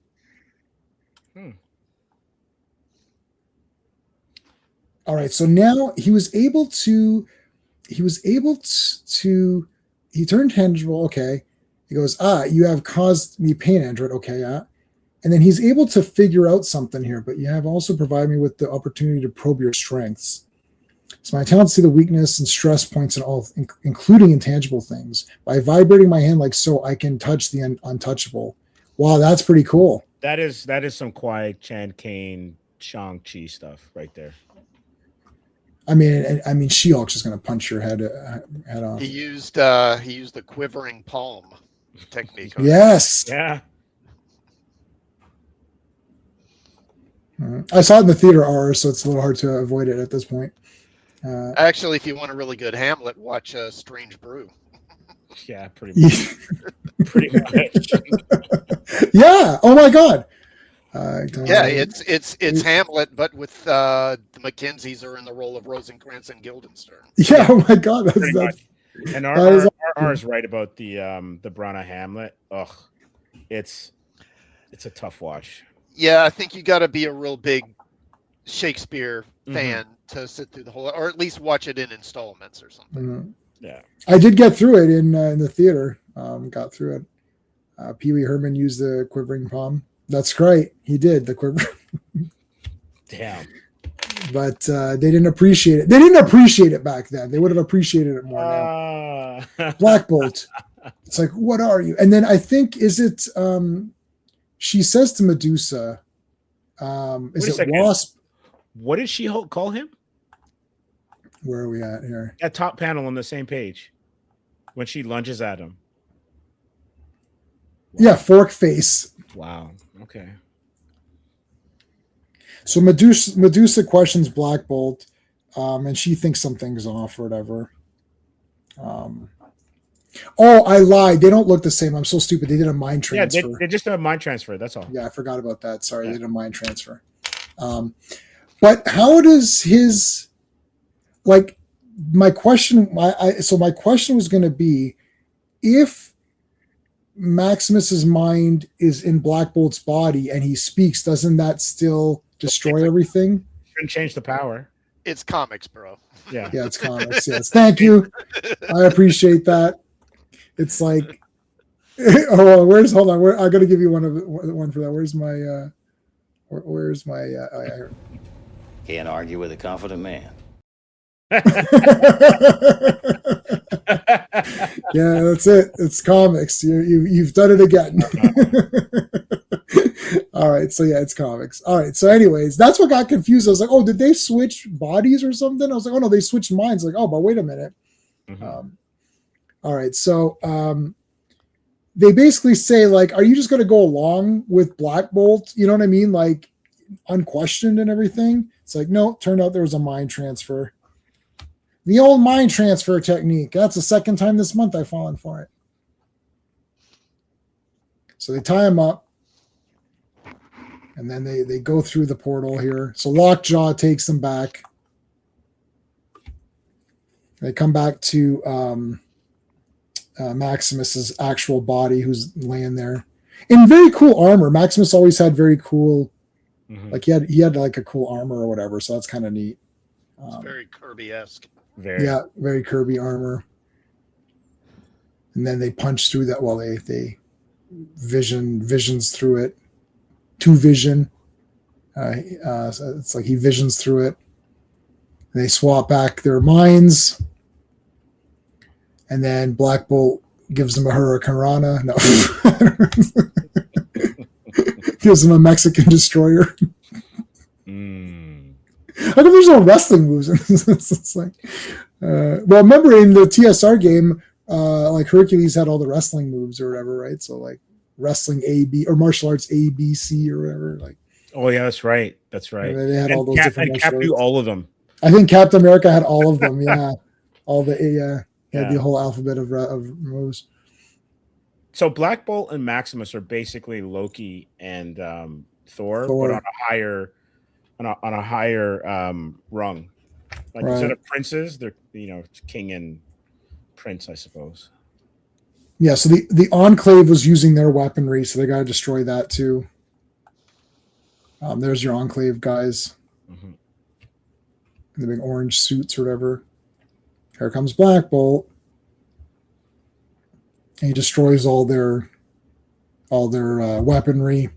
All right, so now he turned tangible. Okay. He goes, you have caused me pain, Android. Okay, yeah. And then he's able to figure out something here, but you have also provided me with the opportunity to probe your strengths. So my talent to see the weakness and stress points in all, including intangible things. By vibrating my hand like so, I can touch the untouchable. Wow, that's pretty cool. That is some Kwai Chan Kane Shang-Chi stuff right there. I mean, She-Hulk's just going to punch your head off. He used the quivering palm technique. Yes. Yeah. I saw it in the theater R, so it's a little hard to avoid it at this point. Actually, if you want a really good Hamlet, watch Strange Brew. Yeah, pretty much. Pretty much. Yeah. Oh my God. Yeah, it's Hamlet, but with the Mackenzies are in the role of Rosencrantz and Guildenstern. Yeah. Oh my God. That's and R is right about the Brana Hamlet. Ugh, it's a tough watch. Yeah, I think you got to be a real big Shakespeare fan to sit through the whole, or at least watch it in installments or something. Mm-hmm. Yeah, I did get through it in the theater. Got through it. Pee Wee Herman used the quivering palm. That's great. He did the quiver. Damn. But they didn't appreciate it. They didn't appreciate it back then. They would have appreciated it more now. Black Bolt. It's like, what are you? And then I think, is it, she says to Medusa, is it Wasp? What did she call him? Where are we at here? At top panel on the same page. When she lunges at him. Wow. Yeah, fork face. Wow. Okay. So Medusa questions Black Bolt. and she thinks something's off or whatever. Oh, I lied. They don't look the same. I'm so stupid. They did a mind transfer. Yeah, they just did a mind transfer. That's all. Yeah, I forgot about that. Sorry, they did a mind transfer. But how does his my question? My question was going to be, if Maximus's mind is in Black Bolt's body and he speaks, doesn't that still destroy everything? Shouldn't change the power. It's comics, bro. Yeah, yeah, it's comics. Yes, thank you. I appreciate that. It's like, hold on. I got to give you one for that. Where's my? Can't argue with a confident man. Yeah, that's it. It's comics. You've done it again. All right, so yeah, it's comics. All right, so anyways, that's what got confused. I was like, oh, did they switch bodies or something? I was like, oh no, they switched minds. Like, oh, but wait a minute. Mm-hmm. All right, so they basically say, like, are you just going to go along with Black Bolt? You know what I mean? Like, unquestioned and everything. It's like, no, turned out there was a mind transfer. The old mind transfer technique. That's the second time this month I've fallen for it. So they tie him up, and then they go through the portal here. So Lockjaw takes them back. They come back to Maximus's actual body, who's laying there in very cool armor. Maximus always had very cool, like he had like a cool armor or whatever. So that's kind of neat. It's very Kirby-esque. Very Kirby armor. And then they punch through that. Well, they visions through it. To Vision. So it's like he visions through it. And they swap back their minds. And then Black Bolt gives them a Hurricane Rana. No. Gives them a Mexican destroyer. How come there's no wrestling moves? It's like, well, remember in the TSR game, like Hercules had all the wrestling moves or whatever, right? So like wrestling A, B, or martial arts A, B, C, or whatever. Like, oh yeah, that's right. That's right. They had all those different. And Cap knew all of them. I think Captain America had all of them. Yeah, all the the whole alphabet of moves. So Black Bolt and Maximus are basically Loki and Thor, but on a higher rung. Like instead of princes, they're king and prince, I suppose. Yeah, so the Enclave was using their weaponry, so they got to destroy that too. There's your Enclave guys. Mm-hmm. The big orange suits or whatever. Here comes Black Bolt. And he destroys all their weaponry.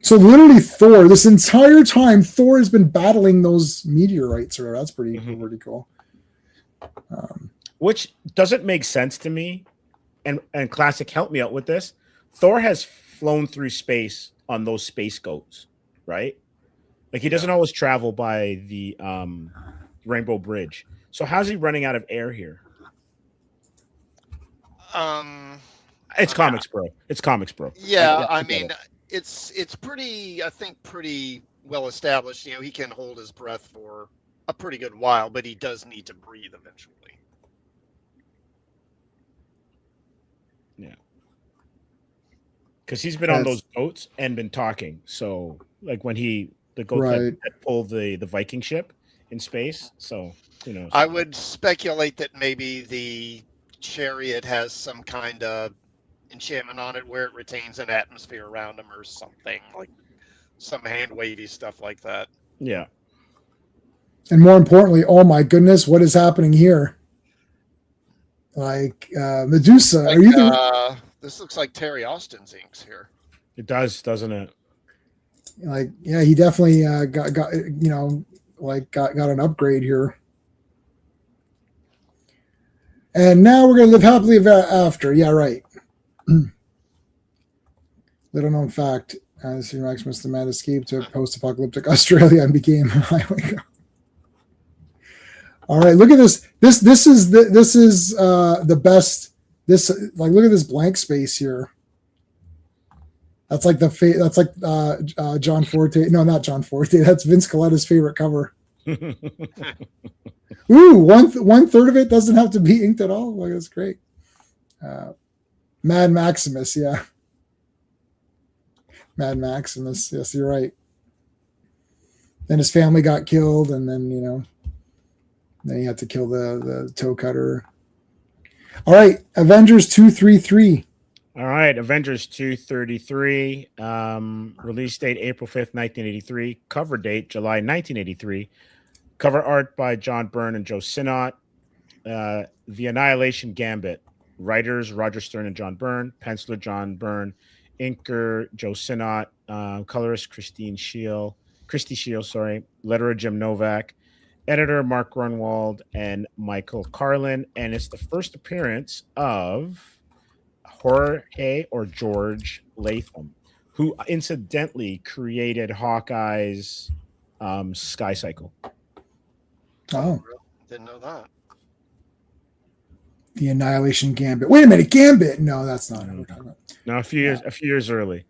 So literally Thor, this entire time, Thor has been battling those meteorites. Or that's pretty cool. Which doesn't make sense to me. And Classic, help me out with this. Thor has flown through space on those space goats, right? Like he doesn't always travel by the Rainbow Bridge. So how's he running out of air here? It's comics, bro. It's comics, bro. Yeah, I mean, it's pretty, I think, pretty well established. He can hold his breath for a pretty good while, but he does need to breathe eventually. Yeah. Because he's been on those boats and been talking. So, like when the goat that pulled the Viking ship in space. So, I would speculate that maybe the chariot has some kind of enchantment on it where it retains an atmosphere around him or something, like some hand wavy stuff like that. Yeah. And more importantly, oh my goodness, what is happening here? Like Medusa, like, are you this looks like Terry Austin's inks here. It does, doesn't it? Like, yeah, he definitely got an upgrade here. And now we're going to live happily ever after. Yeah, right. Little known fact: Senior Maximus the Man escaped to post-apocalyptic Australia and became a highway. All right, look at this. This is the best. Look at this blank space here. That's like John Forte. No, not John Forte. That's Vince Coletta's favorite cover. Ooh, one third of it doesn't have to be inked at all. Like, that's great. Mad Maximus, yeah. Mad Maximus, yes, you're right. Then his family got killed, and then then he had to kill the toe cutter. All right, Avengers 233. All right, Avengers 233. Release date April 5th, 1983. Cover date July 1983. Cover art by John Byrne and Joe Sinnott. The Annihilation Gambit. Writers Roger Stern and John Byrne. Penciler John Byrne. Inker Joe Sinnott. Colorist Christy Shield. Letterer Jim Novak. Editor Mark Grunwald and Michael Carlin. And it's the first appearance of Jorge or George Latham, who incidentally created Hawkeye's Sky Cycle. Oh, Didn't know that. the Annihilation Gambit. Wait a minute, Gambit. No, that's not what we're talking about. No, a few years early.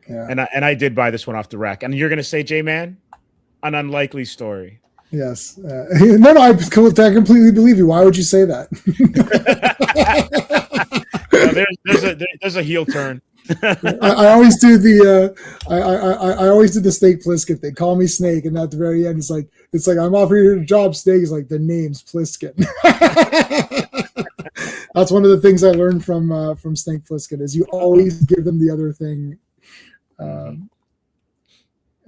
Yeah. And I did buy this one off the rack. And you're gonna say, J-Man, an unlikely story. Yes. No, I completely believe you. Why would you say that? There's a heel turn. I always do the I always do the Snake Plissken thing. Call me Snake, and at the very end, it's like I'm offering you a job. Snake is like, the name's Plissken. That's one of the things I learned from Snake Plissken is you always give them the other thing.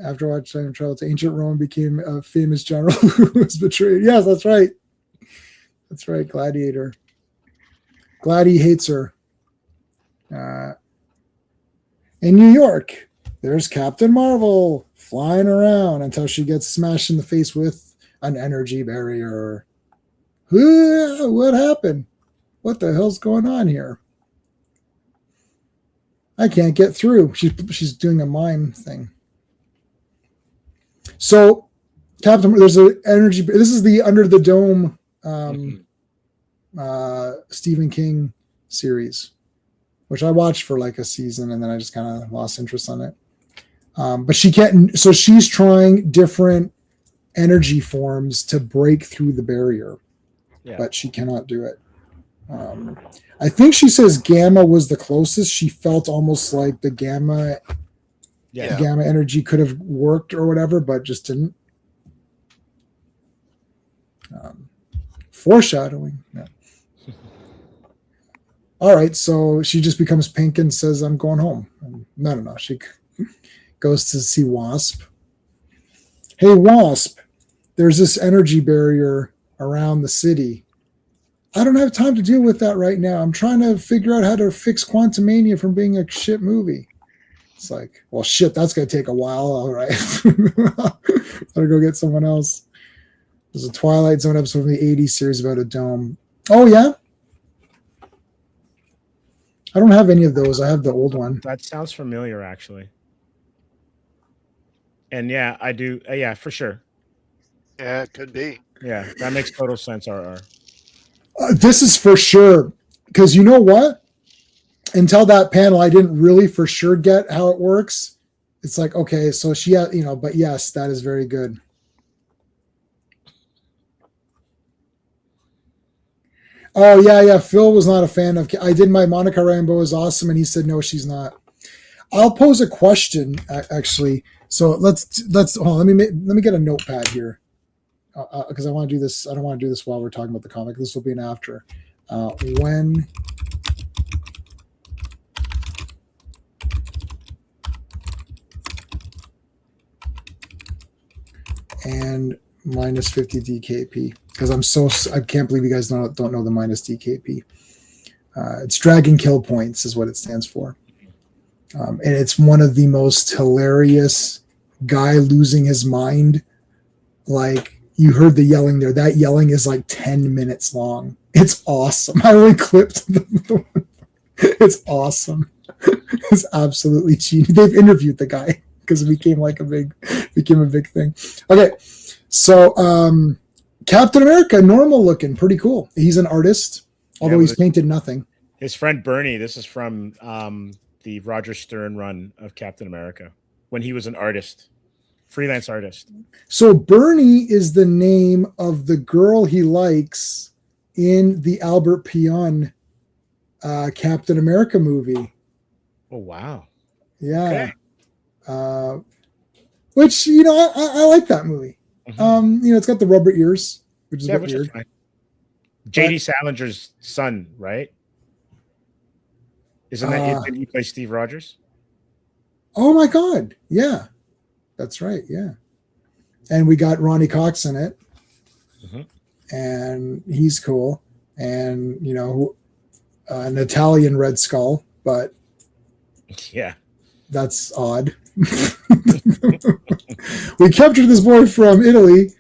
After watching time travel to ancient Rome, became a famous general who was betrayed. Yes, that's right. That's right. Gladiator. Glady hates her. In New York, there's Captain Marvel flying around until she gets smashed in the face with an energy barrier. What happened? What the hell's going on here? I can't get through. She's doing a mime thing. So, there's an energy. This is the Under the Dome Stephen King series, which I watched for like a season, and then I just kind of lost interest on it. But she can't. So she's trying different energy forms to break through the barrier, but she cannot do it. I think she says gamma was the closest. She felt almost like the gamma energy could have worked or whatever, but just didn't. Foreshadowing. Yeah. All right, so she just becomes pink and says, I'm going home. No. She goes to see Wasp. Hey, Wasp, there's this energy barrier around the city. I don't have time to deal with that right now. I'm trying to figure out how to fix Quantumania from being a shit movie. It's like, well, shit, that's going to take a while. All right. Better go get someone else. There's a Twilight Zone episode from the 80s series about a dome. Oh, yeah? I don't have any of those. I have the old one. That sounds familiar, actually. And yeah, I do. Yeah, for sure. Yeah, it could be. Yeah, that makes total sense, RR. This is for sure. Because you know what? Until that panel, I didn't really for sure get how it works. It's like, okay, so she had, but yes, that is very good. Oh, yeah. Phil was not a fan of, I did my Monica Rambeau is awesome. And he said, no, she's not. I'll pose a question actually. So let's hold on, let me get a notepad here. Because I want to do this. I don't want to do this while we're talking about the comic. This will be an after. When and minus 50 DKP, because I can't believe you guys don't know the minus DKP. It's Dragon Kill Points is what it stands for. And it's one of the most hilarious guy losing his mind. Like, you heard the yelling there. That yelling is like 10 minutes long. It's awesome. I only clipped the it's awesome. It's absolutely genius. They've interviewed the guy because it became a big thing. Okay. So Captain America, normal looking, pretty cool. He's an artist, although he's painted nothing. His friend Bernie, this is from the Roger Stern run of Captain America when he was an artist. Freelance artist. So Bernie is the name of the girl he likes in the Albert Pion Captain America movie. Oh wow. Yeah. Okay. Which, I like that movie. Mhm. It's got the rubber ears, which is a bit which weird. is fine. JD Salinger's son, right? Isn't that did he play Steve Rogers? Oh my God. Yeah. That's right. Yeah. And we got Ronnie Cox in it. Mhm. And he's cool. And, an Italian Red Skull, but Yeah. that's odd. We captured this boy from Italy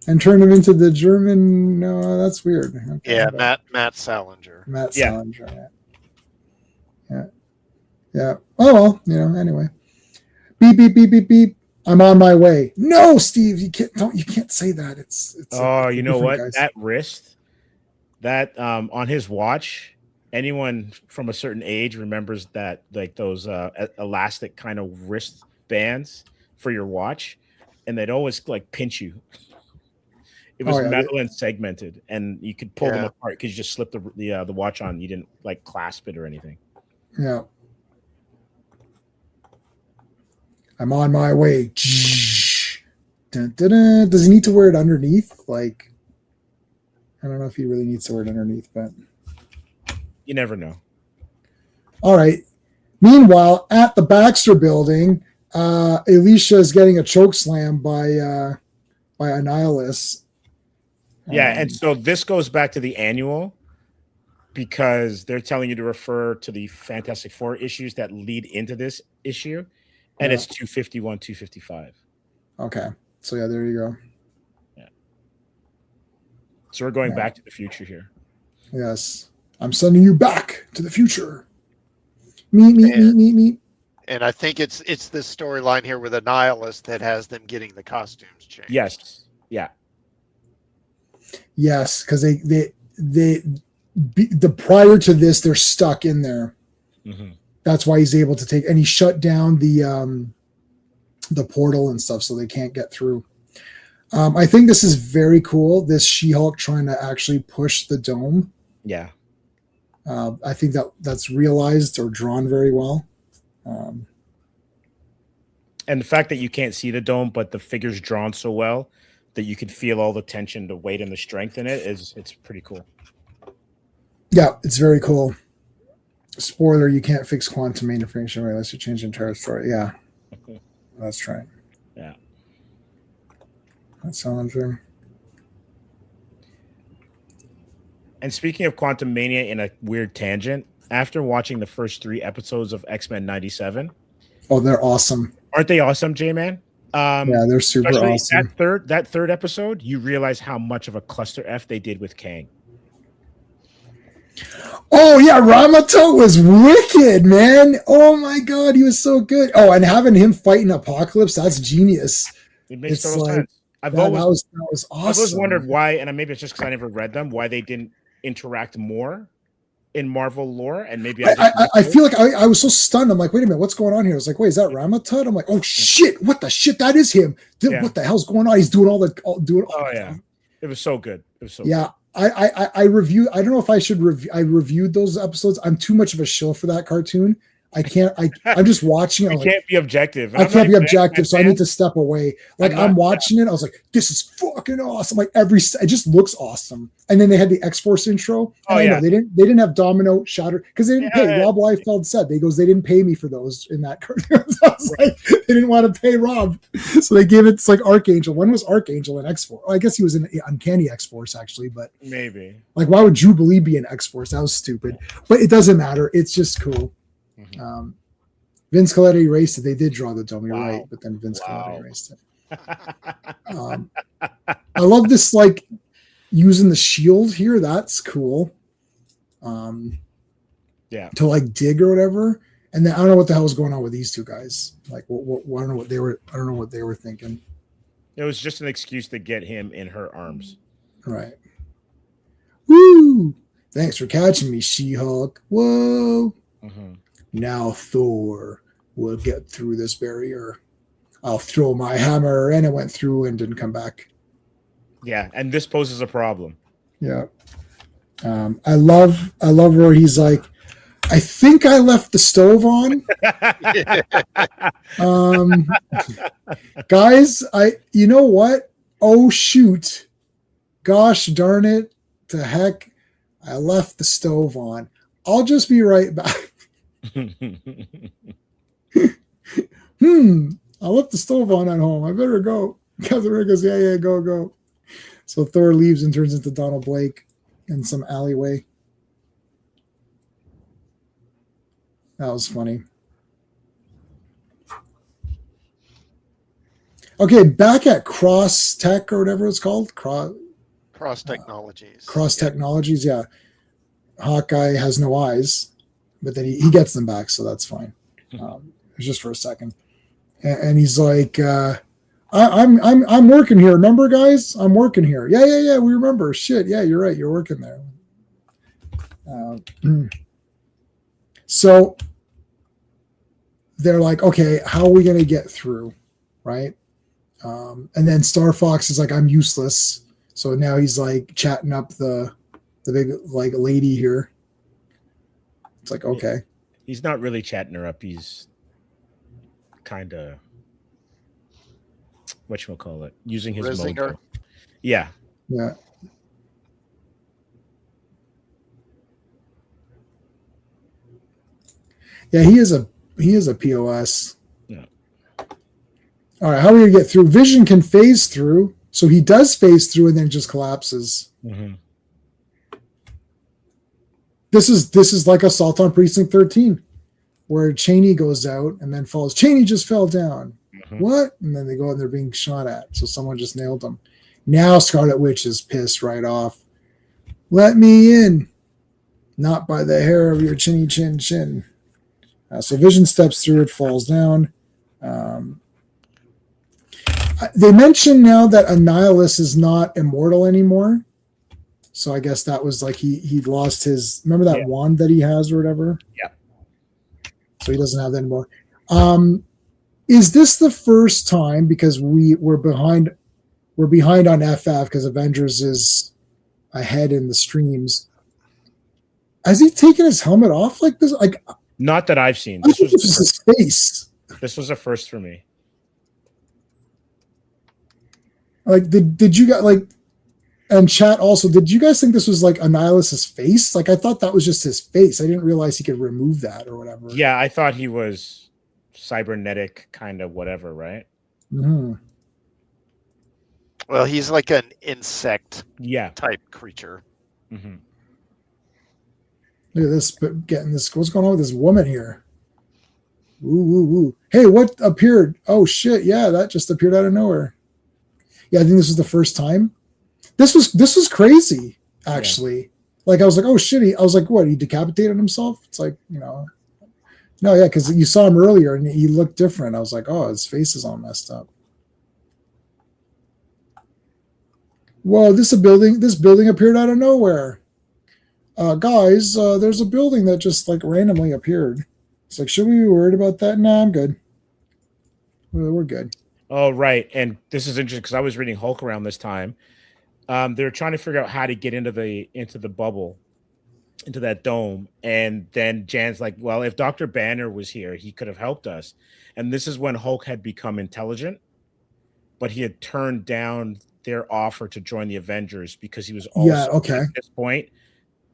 and turned him into the German. No, that's weird. Okay, Yeah, Matt Salinger. Matt Yeah. Salinger. Yeah. Oh well, anyway. Beep beep beep beep beep. I'm on my way. No, Steve, you can't say that. It's Oh, you know what? guys. That wrist, that on his watch, anyone from a certain age remembers that, like those elastic kind of wrist bands for your watch, and they'd always like pinch you. It was metal and segmented, and you could pull them apart because you just slipped the watch on. You didn't like clasp it or anything. Yeah. I'm on my way. Dun, dun, dun. Does he need to wear it underneath? Like, I don't know if he really needs to wear it underneath, but You never know. all right. Meanwhile, at the Baxter building, Alicia is getting a choke slam by Annihilus. Yeah, and so this goes back to the annual because they're telling you to refer to the Fantastic Four issues that lead into this issue, and it's 251, 255. Okay, so yeah, there you go. Yeah. So we're going back to the future here. Yes, I'm sending you back to the future. Meet. And I think it's this storyline here with Annihilus that has them getting the costumes changed. Yes. Yeah. Yes, because the prior to this, they're stuck in there. Mm-hmm. That's why he's able to take, and he shut down the portal and stuff, so they can't get through. I think this is very cool. This She-Hulk trying to actually push the dome. Yeah. I think that's realized or drawn very well. And the fact that you can't see the dome, but the figure's drawn so well that you can feel all the tension, the weight, and the strength in it's pretty cool. Yeah, it's very cool. Spoiler, you can't fix quantum information unless you change the entire story. Yeah. That's right. Yeah. That sounds true. And speaking of Quantum Mania in a weird tangent, after watching the first 3 episodes of X-Men 97. Oh, they're awesome. Aren't they awesome, J-Man? Yeah, they're super awesome. That third episode, you realize how much of a cluster F they did with Kang. Oh yeah, Ramato was wicked, man. Oh my God, he was so good. Oh, and having him fighting Apocalypse, that's genius. It makes total sense. That was awesome. I've always wondered why, and maybe it's just because I never read them, why they didn't interact more in Marvel lore. And maybe I feel like I was so stunned. I'm like, wait a minute, what's going on here? I was like, wait, is that Ramatut? I'm like, oh shit, what the shit? That is him. What the hell's going on? He's doing yeah, it was so good. It was so good. I review. I don't know if I should review. I reviewed those episodes. I'm too much of a shill for that cartoon. I can't. I'm just watching it. You can't be objective. I can't be objective, so I need to step away. Like I'm watching it. I was like, "This is fucking awesome!" Like it just looks awesome. And then they had the X-Force intro. And I know they didn't have Domino, Shatter because they didn't pay. Rob Liefeld said they didn't pay me for those in that cartoon. So I was like, they didn't want to pay Rob, so they gave it. It's like Archangel. When was Archangel in X-Force? Well, I guess he was in Uncanny X-Force actually, but maybe. Like, why would Jubilee be in X-Force? That was stupid. But it doesn't matter. It's just cool. Vince Colletti erased it. They did draw the dome, you're right, but then Vince Colletti erased it. I love this, like using the shield here. That's cool. Yeah. To like dig or whatever. And then I don't know what the hell was going on with these two guys. Like, I don't know what they were. I don't know what they were thinking. It was just an excuse to get him in her arms. Right. Woo! Thanks for catching me, She-Hulk. Whoa. Mm-hmm. Now Thor will get through this barrier. I'll throw my hammer, and it went through and didn't come back. Yeah, and this poses a problem. Yeah. I love where he's like, I think I left the stove on. Guys, you know what? Oh shoot. Gosh darn it. To heck. I left the stove on. I'll just be right back. I left the stove on at home. I better go. Captain America goes, yeah, go. So Thor leaves and turns into Donald Blake in some alleyway. That was funny. Okay, back at Cross Tech or whatever it's called. Cross Technologies. Cross Technologies, yeah. Hawkeye has no eyes, but then he gets them back, so that's fine. It's just for a second. And he's like, I'm working here. Remember, guys? I'm working here. Yeah. We remember. Shit. Yeah, you're right. You're working there. So they're like, okay, how are we going to get through? Right. And then Star Fox is like, I'm useless. So now he's like chatting up the big like lady here. It's like, okay. He's not really chatting her up. He's kind of, whatchamacallit, using his mojo. Yeah. Yeah. Yeah, he is a POS. Yeah. All right, how are we gonna get through? Vision can phase through, so he does phase through and then just collapses. Mm-hmm. This is like Assault on Precinct 13, where Cheney goes out and then falls. Cheney just fell down. Mm-hmm. What? And then they go and they're being shot at. So someone just nailed them. Now Scarlet Witch is pissed right off. Let me in. Not by the hair of your chinny chin chin. So Vision steps through it, falls down. They mention now that Annihilus is not immortal anymore. So I guess that was like he lost his. Remember that wand that he has or whatever? Yeah. So he doesn't have that anymore. Is this the first time, because we're behind on FF because Avengers is ahead in the streams? Has he taken his helmet off like this? Like, not that I've seen. This was just his face. This was a first for me. Like, did you guys like? And chat also, did you guys think this was like Annihilus's face? Like, I thought that was just his face. I didn't realize he could remove that or whatever. Yeah, I thought he was cybernetic, kind of whatever, right? Mm-hmm. Well, he's like an insect type creature. Mm-hmm. Look at this, getting this. What's going on with this woman here? Woo. Hey, what appeared? Oh, shit. Yeah, that just appeared out of nowhere. Yeah, I think this was the first time. This was crazy, actually. Yeah. Like, I was like, oh shit. I was like, what? He decapitated himself? It's like, no, yeah, because you saw him earlier and he looked different. I was like, oh, his face is all messed up. Whoa, this building appeared out of nowhere. Guys, there's a building that just like randomly appeared. It's like, should we be worried about that? Nah, I'm good. We're good. Oh, right. And this is interesting because I was reading Hulk around this time. They're trying to figure out how to get into the bubble, into that dome. And then Jan's like, well, if Dr. Banner was here, he could have helped us. And this is when Hulk had become intelligent, but he had turned down their offer to join the Avengers because he was also at this point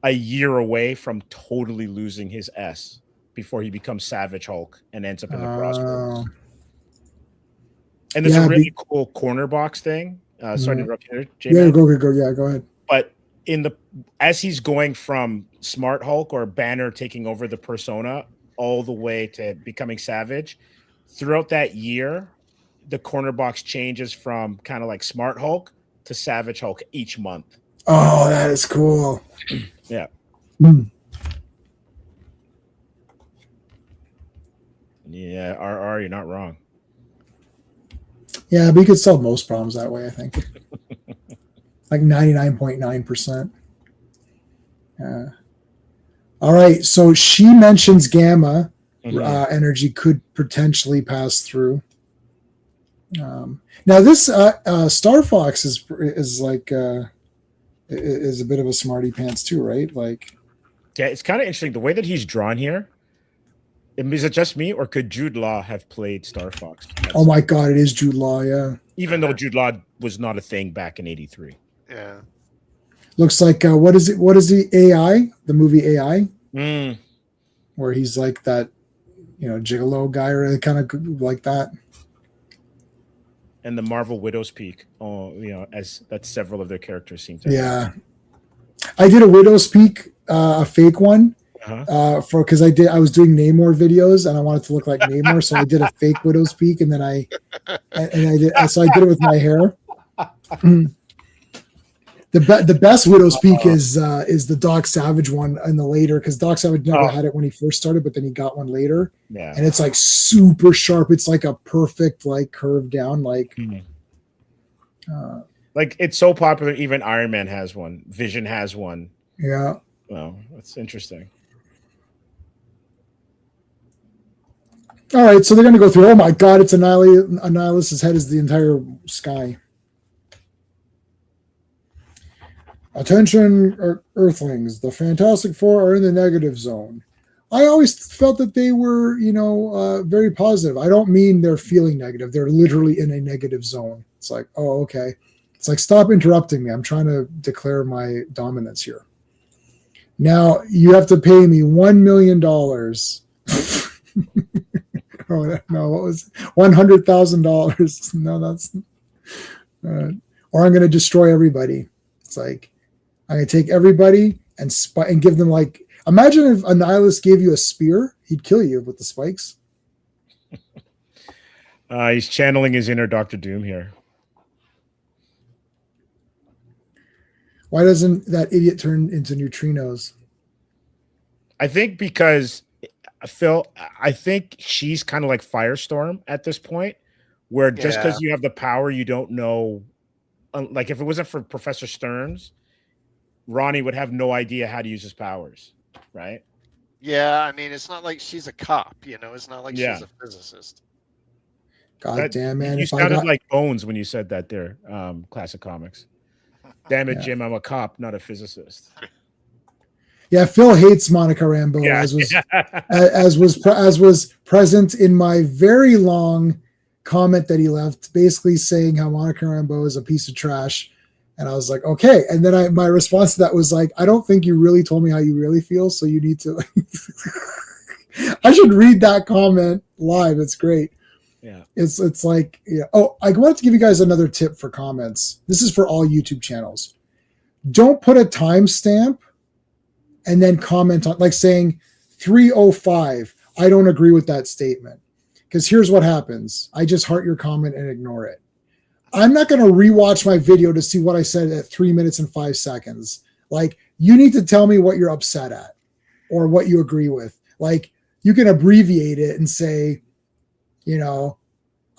a year away from totally losing his S before he becomes Savage Hulk and ends up in the Crossroads. And there's a really cool corner box thing. Sorry to interrupt you, J-Man. Yeah, go ahead. But as he's going from Smart Hulk or Banner taking over the persona all the way to becoming Savage, throughout that year, the corner box changes from kind of like Smart Hulk to Savage Hulk each month. Oh, that is cool. Yeah. Yeah, RR, you're not wrong. Yeah, but you could solve most problems that way, I think. Like 99.9%. All right, so she mentions gamma energy could potentially pass through. Now this Star Fox is like is a bit of a smarty pants too, right? Like, Yeah, it's kind of interesting the way that he's drawn here. Is it just me, or could Jude Law have played Star Fox? oh my God, it is Jude Law. Yeah, Even though Jude Law was not a thing back in '83. Yeah. looks like what is it? What is the AI? The movie AI, Mm. where he's like that, gigolo guy, or kind of like that. And the Marvel Widow's Peak. Oh, as that several of their characters seem to. Yeah, I did a Widow's Peak, a fake one. Because I was doing Namor videos and I wanted to look like Namor, so I did a fake Widow's Peak, and then I did it with my hair. The best Widow's Peak is the Doc Savage one in the later, because Doc Savage never had it when he first started, but then he got one later. Yeah, and it's like super sharp. It's like a perfect like curve down, like. Like it's so popular. Even Iron Man has one. Vision has one. Yeah. Well, that's interesting. All right, so they're going to go through. Oh my God, it's Annihilus's head is the entire sky. Attention, Earthlings. The Fantastic Four are in the negative zone. I always felt that they were, very positive. I don't mean they're feeling negative. They're literally in a negative zone. It's like, oh, okay. It's like, stop interrupting me. I'm trying to declare my dominance here. Now you have to pay me $1 million. Oh no! What was $100,000? No, that's. Or I'm going to destroy everybody. It's like I'm going to take everybody and give them like. Imagine if Annihilus gave you a spear, he'd kill you with the spikes. He's channeling his inner Doctor Doom here. Why doesn't that idiot turn into neutrinos? I think because Phil, I think she's kind of like Firestorm at this point, where just because you have the power, you don't know. Like if it wasn't for Professor Stearns, Ronnie would have no idea how to use his powers, right? Yeah, I mean, it's not like she's a cop, It's not like she's a physicist. God damn, man! You sounded like Bones when you said that there. Classic Comics. Damn it, Jim! I'm a cop, not a physicist. Yeah, Phil hates Monica Rambeau, as was present in my very long comment that he left, basically saying how Monica Rambeau is a piece of trash. And I was like, okay. And then my response to that was like, I don't think you really told me how you really feel, so you need to. I should read that comment live. It's great. Yeah, it's like, yeah. Oh, I wanted to give you guys another tip for comments. This is for all YouTube channels. Don't put a timestamp and then comment on, like saying 3:05. I don't agree with that statement. Because here's what happens. I just heart your comment and ignore it. I'm not going to rewatch my video to see what I said at 3 minutes and 5 seconds. Like, you need to tell me what you're upset at or what you agree with. Like, you can abbreviate it and say,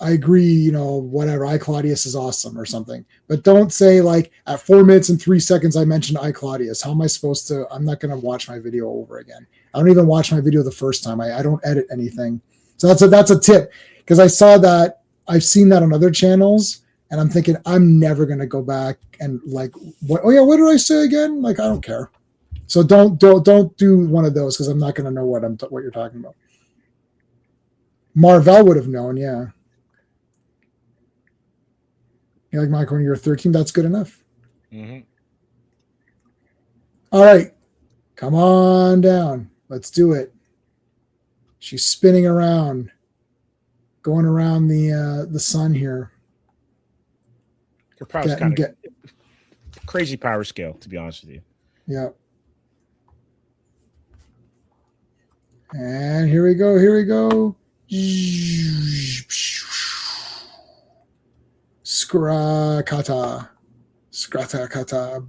I agree, whatever, I Claudius is awesome or something. But don't say like at 4 minutes and 3 seconds I mentioned I Claudius. How am I supposed to? I'm not going to watch my video over again. I don't even watch my video the first time. I don't edit anything. So that's a tip, because I saw that. I've seen that on other channels, and I'm thinking I'm never going to go back and like, what did I say again? Like, I don't care. So don't do one of those, because I'm not going to know what you're talking about. Marvel would have known, yeah. You're like, Mike, when you're 13, that's good enough. Mm-hmm. All right, come on down. Let's do it. She's spinning around, going around the sun here. Her power's kind of crazy power scale, to be honest with you. Yeah. And here we go. Skrakata.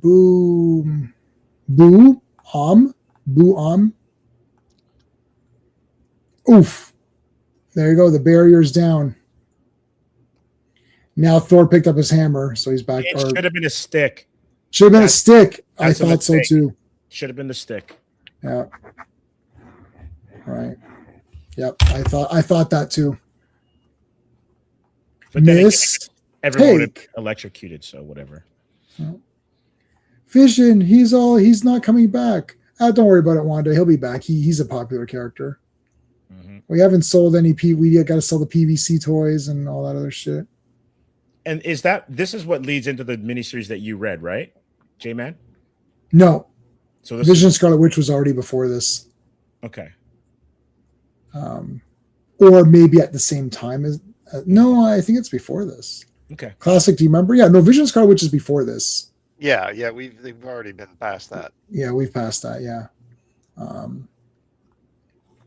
Boom. Boo. Boo. Oof. There you go. The barrier's down. Now Thor picked up his hammer, so he's back. It should have been a stick. Should have been a stick. I thought so too. Should have been the stick. Yeah. Right. Yep. I thought that too. But then again, everyone would have Take. electrocuted, so whatever. Vision, he's not coming back. Don't worry about it, Wanda. He'll be back. He's a popular character. Mm-hmm. We haven't sold any we got to sell the PVC toys and all that other shit. And this is what leads into the miniseries that you read, right, J-Man? No. So this Vision Scarlet Witch was already before this. Okay. Or maybe at the same time as no, I think it's before this. Okay. Classic, do you remember? Yeah, no, Vision Scarlet Witch is before this. Yeah, they've already been past that. Yeah, we've passed that, yeah.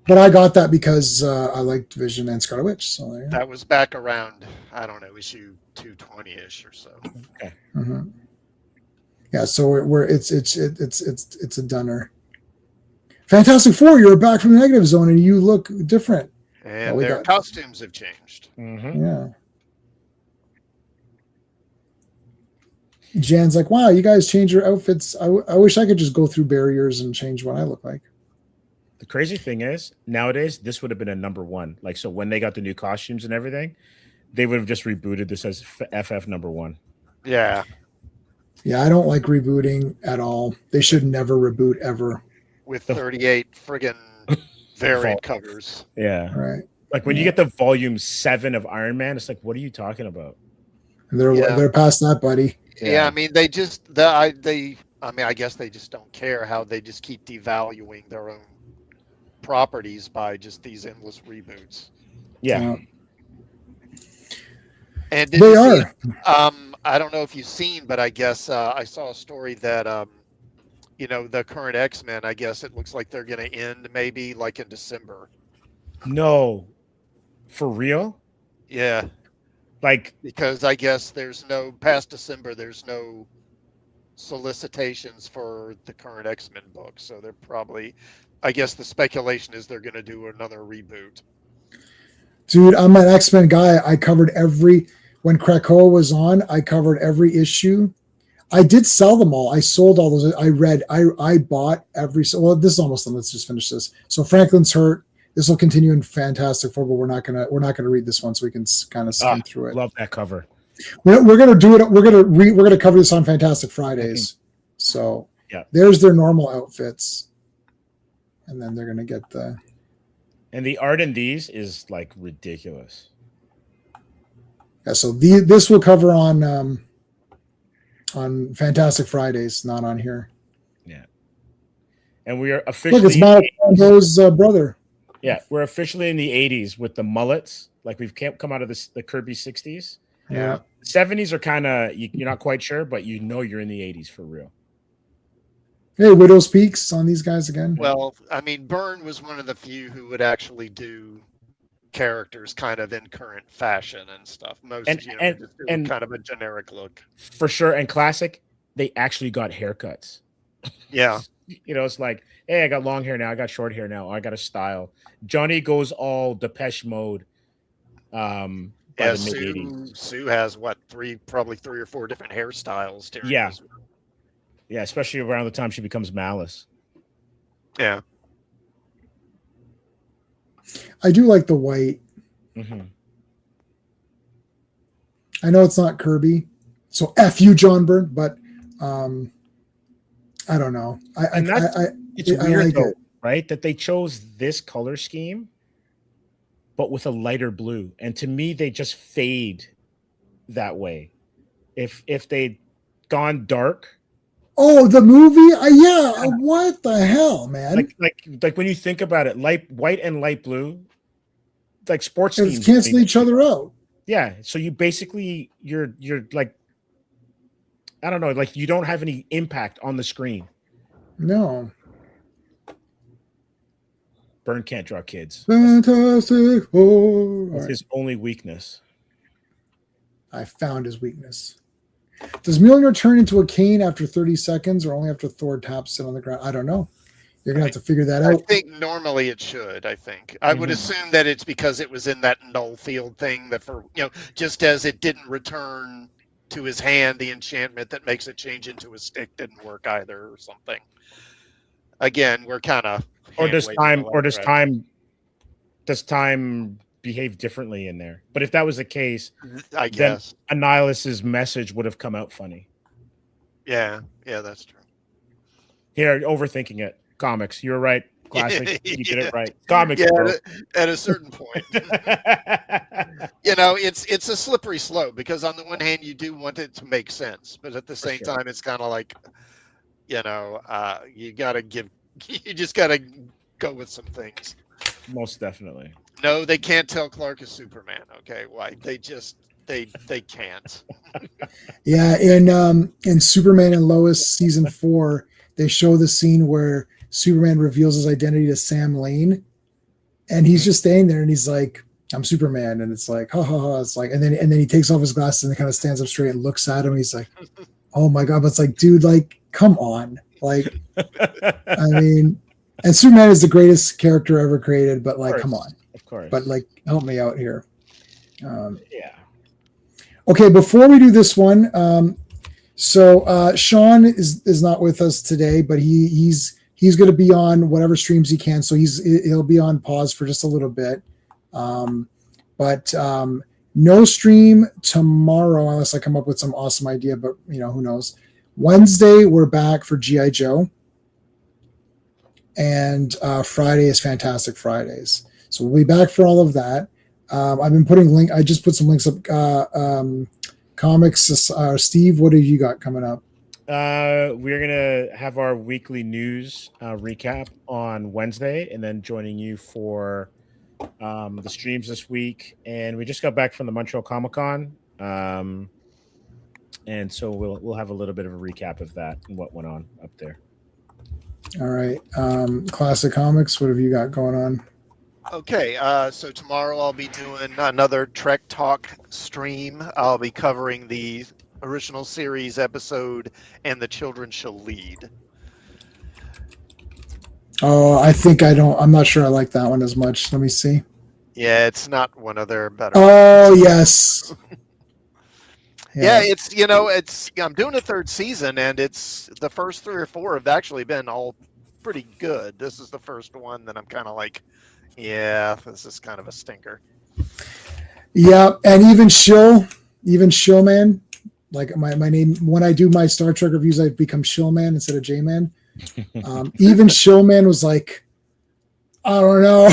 But I got that because I liked Vision and Scarlet Witch. So there. That was back around, I don't know, issue 220-ish or so. Okay. Mm-hmm. Yeah, so it's a dunner. Fantastic Four, you're back from the negative zone and you look different. And their costumes have changed. Mm-hmm. Yeah. Jan's like, wow, you guys change your outfits. I wish I could just go through barriers and change what I look like. The crazy thing is, nowadays, this would have been a number one. Like, so when they got the new costumes and everything, they would have just rebooted this as FF number one. Yeah. Yeah, I don't like rebooting at all. They should never reboot ever. With 38 friggin' variant covers. Yeah. Right. Like when you get the volume 7 of Iron Man, it's like, what are you talking about? And they're past that, buddy. Yeah, I mean, I guess they just don't care how they just keep devaluing their own properties by just these endless reboots. Yeah. And they are. I don't know if you've seen, but I guess I saw a story that the current X-Men, I guess it looks like they're going to end maybe like in December. No. For real? Yeah. Like, because I guess past December, there's no solicitations for the current X-Men book. So they're probably, I guess the speculation is they're going to do another reboot. Dude, I'm an X-Men guy. I covered when Krakoa was on, I covered every issue. I did sell them all. I sold all those. I bought every, well, this is almost done. Let's just finish this. So Franklin's hurt. This will continue in Fantastic Four, but we're not gonna read this one, so we can kind of skim through it. Love that cover. We're gonna do it. We're gonna cover this on Fantastic Fridays. So yeah, there's their normal outfits, and then they're gonna get the. And the art in these is like ridiculous. Yeah, so this will cover on Fantastic Fridays, not on here. Yeah, and we are officially. Look, it's Mondo's brother. Yeah, we're officially in the 80s with the mullets. Like we've come out of the Kirby 60s. Yeah. 70s are kind of, you're not quite sure, but you're in the 80s for real. Hey, Widow's Peaks on these guys again. Well, I mean, Byrne was one of the few who would actually do characters kind of in current fashion and stuff. Most just do kind of a generic look. For sure. And Classic, they actually got haircuts. Yeah. It's like, hey, I got long hair now. I got short hair now. I got a style. Johnny goes all Depeche Mode. By the mid-80s. Sue has probably 3 or 4 different hairstyles. Yeah. Yeah, especially around the time she becomes Malice. Yeah. I do like the white. Mm-hmm. I know it's not Kirby, so F you, John Byrne, but I don't know. It's weird though, right? That they chose this color scheme, but with a lighter blue. And to me, they just fade that way. If they'd gone dark. Oh, the movie? Yeah. What the hell, man? Like when you think about it, white and light blue, like sports teams cancel each other out. Yeah. So you basically you're like, I don't know, like you don't have any impact on the screen. No. Byrne can't draw kids. Fantastic Four. That's his only weakness. I found his weakness. Does Mjolnir turn into a cane after 30 seconds or only after Thor taps it on the ground? I don't know. You're going to have to figure that out. I think normally it should, I think. I would assume that it's because it was in that null field thing that just as it didn't return to his hand, the enchantment that makes it change into a stick didn't work either or something. Again, we're kind of... Does time behave differently in there. But if that was the case, I then guess. Annihilus's message would have come out funny. Yeah, that's true. Here, overthinking it. Comics. You're right. Classic. You did it right. Comics, Yeah, bro. at a certain point. It's a slippery slope because on the one hand you do want it to make sense, but at the same time it's kind of like, you just gotta go with some things. Most definitely. No, they can't tell Clark is Superman. Okay, why? They can't. Yeah, in Superman and Lois season 4, they show the scene where Superman reveals his identity to Sam Lane, and he's just standing there and he's like, "I'm Superman," and it's like, ha ha ha. It's like, and then he takes off his glasses and kind of stands up straight and looks at him. He's like, "Oh my god!" But it's like, dude, like, come on, like, I mean, and Superman is the greatest character ever created, but like, come on, of course. But like, help me out here. Yeah. Okay, before we do this one, so Sean is not with us today, but he's going to be on whatever streams he can. So he'll be on pause for just a little bit. But no stream tomorrow unless I come up with some awesome idea. But who knows? Wednesday we're back for GI Joe, and Friday is Fantastic Fridays. So we'll be back for all of that. I've been putting I just put some links up. Comics. Steve, what have you got coming up? We're gonna have our weekly news recap on Wednesday, and then joining you for the streams this week. And we just got back from the Montreal Comic Con, and so we'll have a little bit of a recap of that and what went on up there. All right, Classic Comics. What have you got going on? Okay, so tomorrow I'll be doing another Trek Talk stream. I'll be covering the original series episode "And the Children Shall Lead." Oh, I'm not sure I like that one as much. Let me see. Yeah, it's not one of their better. Oh, yes. Yeah, it's I'm doing a third season, and it's the first 3 or 4 have actually been all pretty good. This is the first one that I'm kind of like, yeah, this is kind of a stinker. Yeah, and even Shill, man. Like my name, when I do my Star Trek reviews, I become Shillman instead of J-Man. Even Shillman was like, I don't know.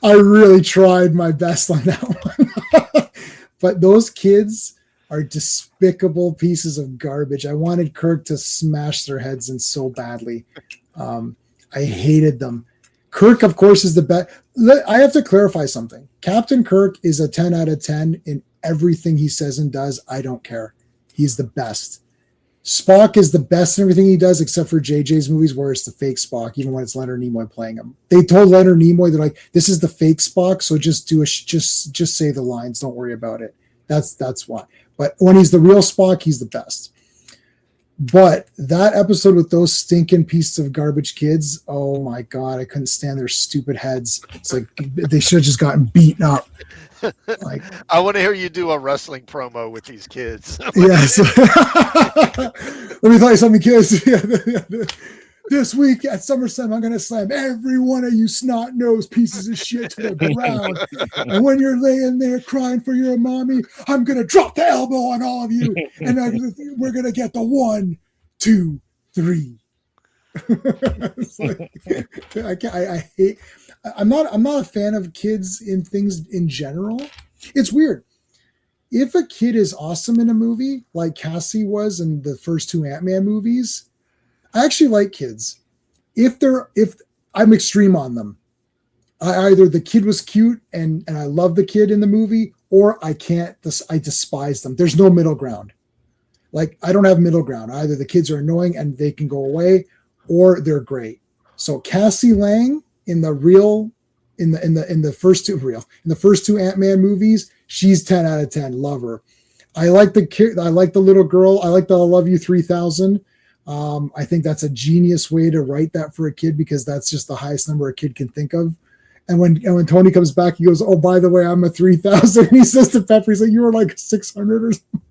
I really tried my best on that one. But those kids are despicable pieces of garbage. I wanted Kirk to smash their heads in so badly. I hated them. Kirk, of course, is the best. I have to clarify something. Captain Kirk is a 10 out of 10 in everything he says and does. I don't care. He's the best. Spock is the best in everything he does, except for JJ's movies where it's the fake Spock, even when it's Leonard Nimoy playing him. They told Leonard Nimoy, they're like, this is the fake Spock, so just say the lines. Don't worry about it. That's why. But when he's the real Spock, he's the best. But that episode with those stinking pieces of garbage kids, oh my God, I couldn't stand their stupid heads. It's like they should have just gotten beaten up. Like, I want to hear you do a wrestling promo with these kids. Yes. Let me tell you something, kids. This week at SummerSlam, I'm going to slam every one of you snot-nosed pieces of shit to the ground. And when you're laying there crying for your mommy, I'm going to drop the elbow on all of you. And we're going to get the 1, 2, 3. It's like, I hate. I'm not a fan of kids in things in general. It's weird. If a kid is awesome in a movie, like Cassie was in the first 2 Ant-Man movies, I actually like kids. If I'm extreme on them, either the kid was cute and I love the kid in the movie, or I despise them. There's no middle ground. Like, I don't have middle ground. Either the kids are annoying and they can go away, or they're great. So Cassie Lang in the first two Ant-Man movies, she's 10 out of 10. Love her. I like the kid. I like the little girl. I like the I Love You 3000. I think that's a genius way to write that for a kid, because that's just the highest number a kid can think of. And when Tony comes back, he goes, "Oh, by the way, I'm a 3000." He says to Pepper, he's like, "You were like 600 or something."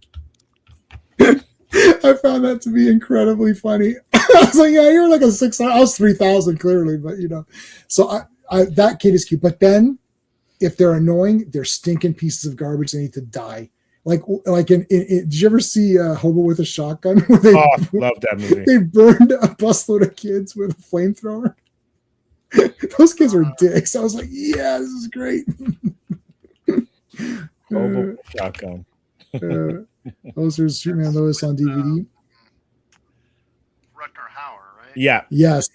I found that to be incredibly funny. I was like, "Yeah, you're like a 600." I was 3000 clearly, but So I that kid is cute. But then if they're annoying, they're stinking pieces of garbage. They need to die. Like did you ever see Hobo with a Shotgun? Where Love that movie. They burned a busload of kids with a flamethrower. Those kids were dicks. I was like, yeah, this is great. Hobo with a Shotgun. Those are Superman Lois on DVD. Rutger Hauer, right? Yeah. Yes.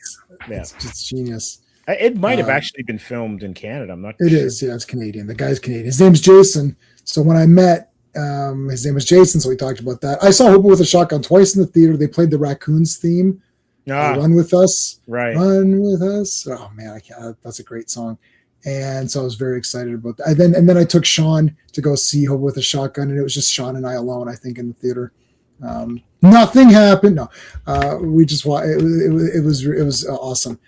Yeah. It's genius. It might have actually been filmed in Canada. I'm not It sure. is. Yeah, it's Canadian. The guy's Canadian. His name's Jason. So when I met, his name was Jason. So we talked about that. I saw Hobo with a Shotgun twice in the theater. They played the Raccoons theme. Run with us. Right. Run with us. Oh man, I can't. That's a great song. And so I was very excited about that. And then I took Sean to go see Hobo with a Shotgun, and it was just Sean and I alone, I think, in the theater. Nothing happened. No, we just watched. It was awesome.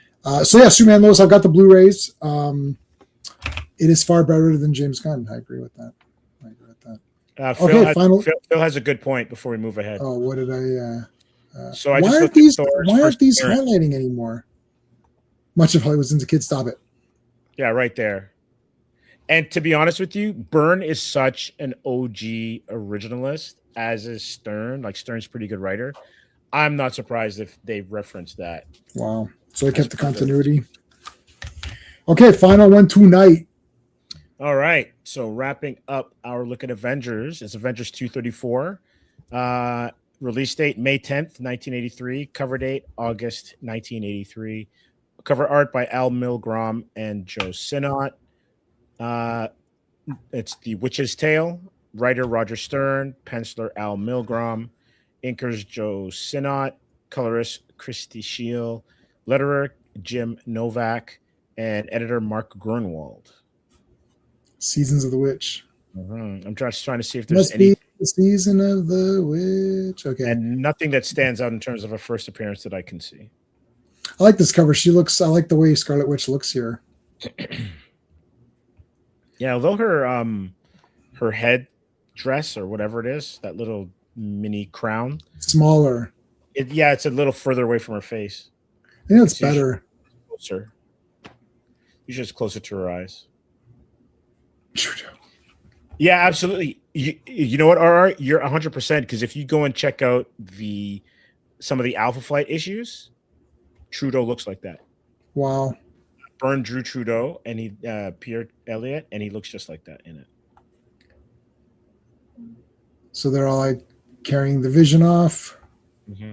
So yeah, Superman Lois. I've got the Blu-rays. It is far better than James Gunn. I agree with that. Phil has a good point before we move ahead. Oh, what did I? So I why just aren't these? Why aren't these appearance. highlighting anymore? Much of Hollywood's into kids. Stop it. Yeah, right there. And to be honest with you, Byrne is such an OG originalist, as is Stern. Like Stern's a pretty good writer. I'm not surprised if they referenced that. Wow. So they kept the continuity. Okay, final one tonight. All right. So wrapping up our look at Avengers, it's Avengers 234. Release date May 10th, 1983. Cover date August 1983. Cover art by Al Milgrom and Joe Sinnott. It's The Witch's Tale. Writer Roger Stern. Penciler Al Milgrom. Inkers Joe Sinnott. Colorist Christy Scheel. Letterer Jim Novak. And editor Mark Grunwald. Seasons of the Witch. I'm just trying to see if there's Must any. be the season of the witch. Okay. And nothing that stands out in terms of a first appearance that I can see. I like this cover. I like the way Scarlet Witch looks here. Yeah, although her head dress or whatever it is, that little mini crown, Smaller. it's a little further away from her face. I think it's It's better. Closer. Usually it's closer to her eyes. Yeah, absolutely. You know what, RR? You're 100%, because if you go and check out some of the Alpha Flight issues, Trudeau looks like that. Wow. Byrne drew Trudeau, and he Pierre Elliott, and he looks just like that in it. So they're all like carrying the Vision off. Mm-hmm.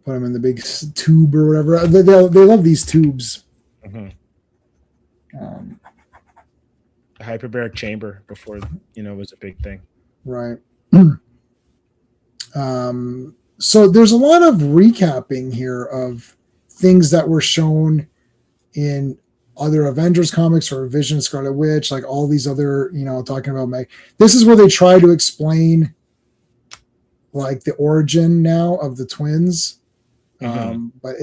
Put them in the big tube or whatever. They love these tubes. Mm-hmm. A hyperbaric chamber before it was a big thing. Right. So there's a lot of recapping here of things that were shown in other Avengers comics or Vision, Scarlet Witch, like all these other, talking about Meg. This is where they try to explain like the origin now of the twins. Mm-hmm. But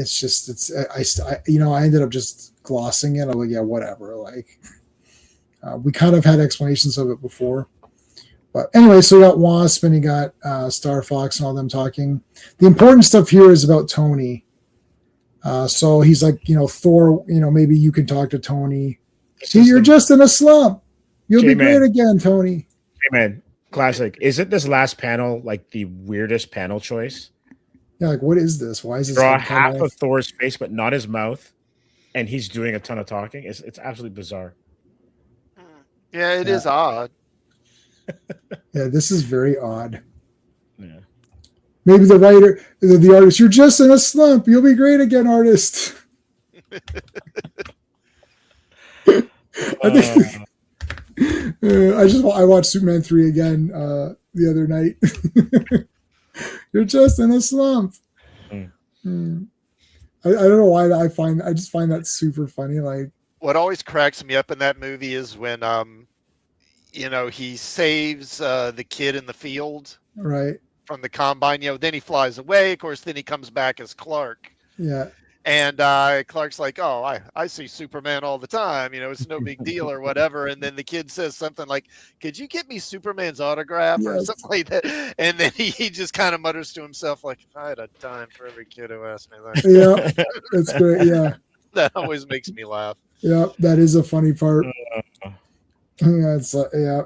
I ended up just glossing it. I'm like, yeah, whatever. Like, we kind of had explanations of it before. But anyway, so you got Wasp and you got Star Fox and all them talking. The important stuff here is about Tony. So he's like, Thor, maybe you can talk to Tony. See, you're just in a slump. You'll be great again, Tony. Hey, man. Classic. Isn't this last panel like the weirdest panel choice? Yeah, like, what is this? Why is this? Draw half of Thor's face, but not his mouth, and he's doing a ton of talking. It's absolutely bizarre. Yeah, it is odd. Yeah, this is very odd. Yeah. Maybe the writer, the artist, you're just in a slump. You'll be great again, artist. I think I watched Superman 3 again the other night. You're just in a slump. I don't know why I just find that super funny. Like, what always cracks me up in that movie is when he saves the kid in the field, right, from the combine. Then he flies away. Of course, then he comes back as Clark. Yeah. And Clark's like, oh, I see Superman all the time. It's no big deal or whatever. And then the kid says something like, could you get me Superman's autograph or something like that? And then he just kind of mutters to himself, like, if I had a dime for every kid who asked me that. Yeah, that's great. Yeah. That always makes me laugh. Yeah, that is a funny part. Yeah, it's yeah.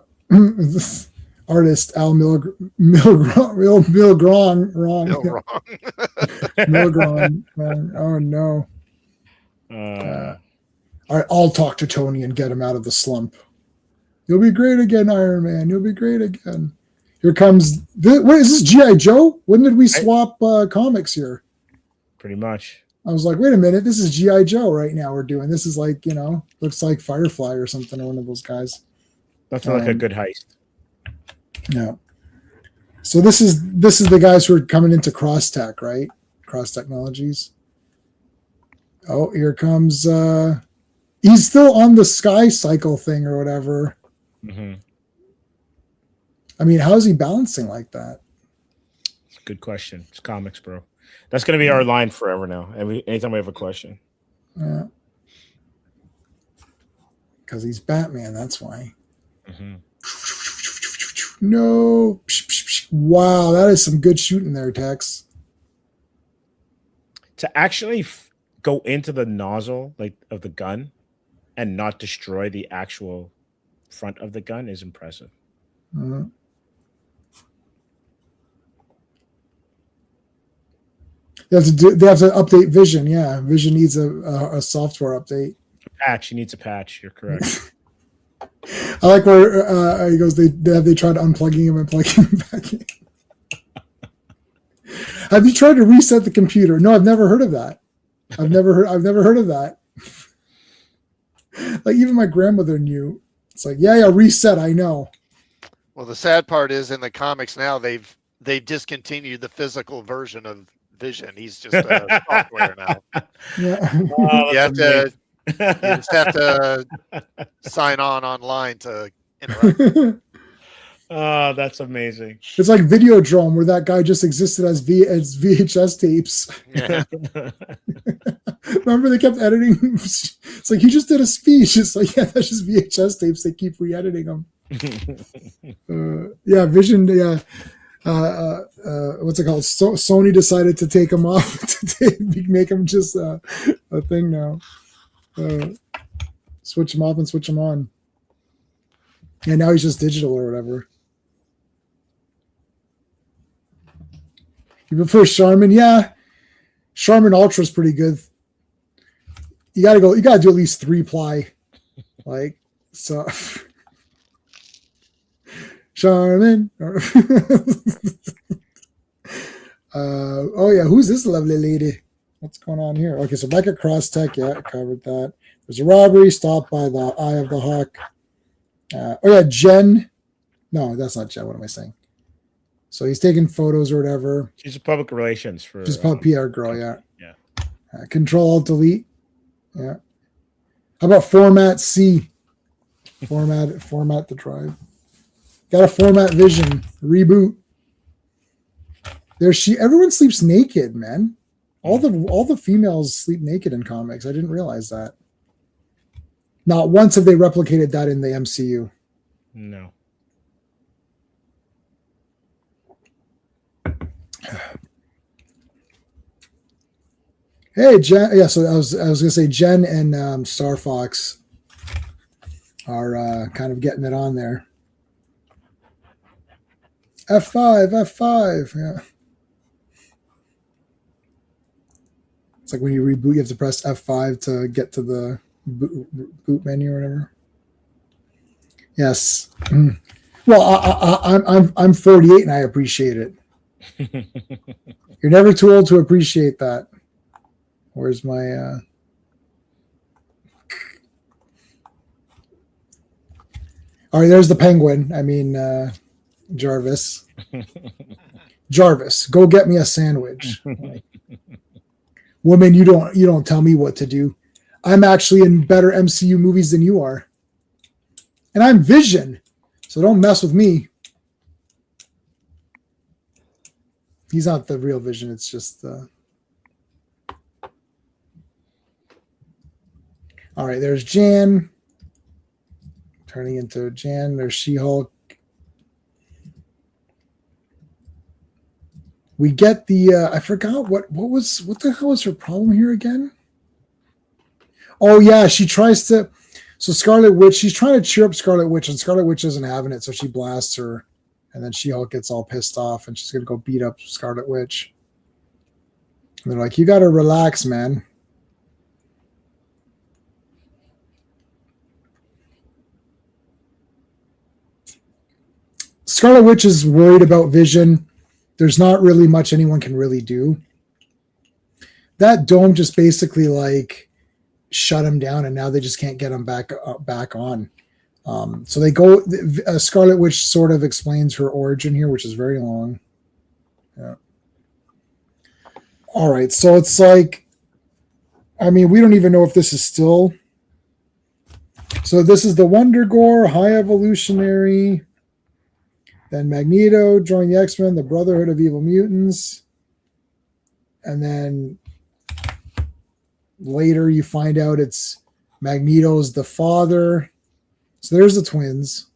Artist Al Milgrom wrong. Bill wrong. Milgrom wrong. Oh no. All right, I'll talk to Tony and get him out of the slump. You'll be great again, Iron Man. You'll be great again. Here comes. Wait, is this G.I. Joe? When did we swap comics here? Pretty much. I was like, wait a minute, this is G.I. Joe right now we're doing. This is like, looks like Firefly or something, or one of those guys. Nothing like a good heist. Yeah. So this is the guys who are coming into Cross Tech, right? Cross Technologies. Oh, here comes he's still on the Sky Cycle thing or whatever. Mm-hmm. I mean, how is he balancing like that? Good question. It's comics, bro. That's going to be our line forever now. Anytime we have a question. Yeah. Because he's Batman, that's why. Mm-hmm. No. Wow, that is some good shooting there, Tex. To actually go into the nozzle of the gun and not destroy the actual front of the gun is impressive. Mm-hmm. They have to update Vision. Yeah, Vision needs a software update. Patch. He needs a patch. You're correct. I like where he goes. They tried unplugging him and plugging him back in. Have you tried to reset the computer? No, I've never heard of that. I've never heard of that. Like even my grandmother knew. It's like, yeah, reset. I know. Well, the sad part is in the comics now they discontinued the physical version of Vision. He's just a software now. Yeah. Oh, you just have to sign online to interact. Oh, that's amazing. It's like Videodrome, where that guy just existed as VHS tapes. Yeah. Remember they kept editing? It's like, he just did a speech. It's like, yeah, that's just VHS tapes. They keep re-editing them. Yeah, Vision, yeah. What's it called? Sony decided to take them off to make them just a thing now. Switch them off and switch them on. And now he's just digital or whatever. You prefer Charmin? Yeah. Charmin Ultra is pretty good. You gotta do at least 3-ply. Like, so Charmin. Oh yeah, who's this lovely lady? What's going on here? Okay, so back at Cross Tech, yeah, I covered that. There's a robbery stopped by the Eye of the Hawk. Oh yeah, Jen. No, that's not Jen. What am I saying? So he's taking photos or whatever. She's a public relations for. She's a PR girl, yeah. Yeah. Control Alt Delete. Yeah. How about Format C? Format the drive. Got to format Vision. Reboot. Everyone sleeps naked, man. All the females sleep naked in comics. I didn't realize that. Not once have they replicated that in the MCU. No. Hey, Jen. Yeah, so I was gonna say Jen and Star Fox are kind of getting it on there. F5. Yeah. It's like when you reboot, you have to press F5 to get to the boot menu or whatever. Yes. Well, I'm 48 and I appreciate it. You're never too old to appreciate that. Where's my all right, there's the penguin. I mean Jarvis. Jarvis, go get me a sandwich. Woman, you don't tell me what to do. I'm actually in better MCU movies than you are. And I'm Vision. So don't mess with me. He's not the real Vision, it's just all right, there's Jan. Turning into Jan. There's She-Hulk. We get the I forgot what the hell was her problem here again? Oh yeah, she tries to. So Scarlet Witch, she's trying to cheer up Scarlet Witch, and Scarlet Witch isn't having it, so she blasts her, and then She-Hulk gets all pissed off, and she's gonna go beat up Scarlet Witch. And they're like, "You gotta relax, man." Scarlet Witch is worried about Vision. There's not really much anyone can really do. That dome just basically like shut him down, and now they just can't get him back on. So they go. Scarlet Witch sort of explains her origin here, which is very long. Yeah. All right, so it's like, I mean, we don't even know if this is still. So this is the Wonder Gore, High Evolutionary. Then Magneto joined the X-Men, the Brotherhood of Evil Mutants. And then later you find out it's Magneto's the father. So there's the twins.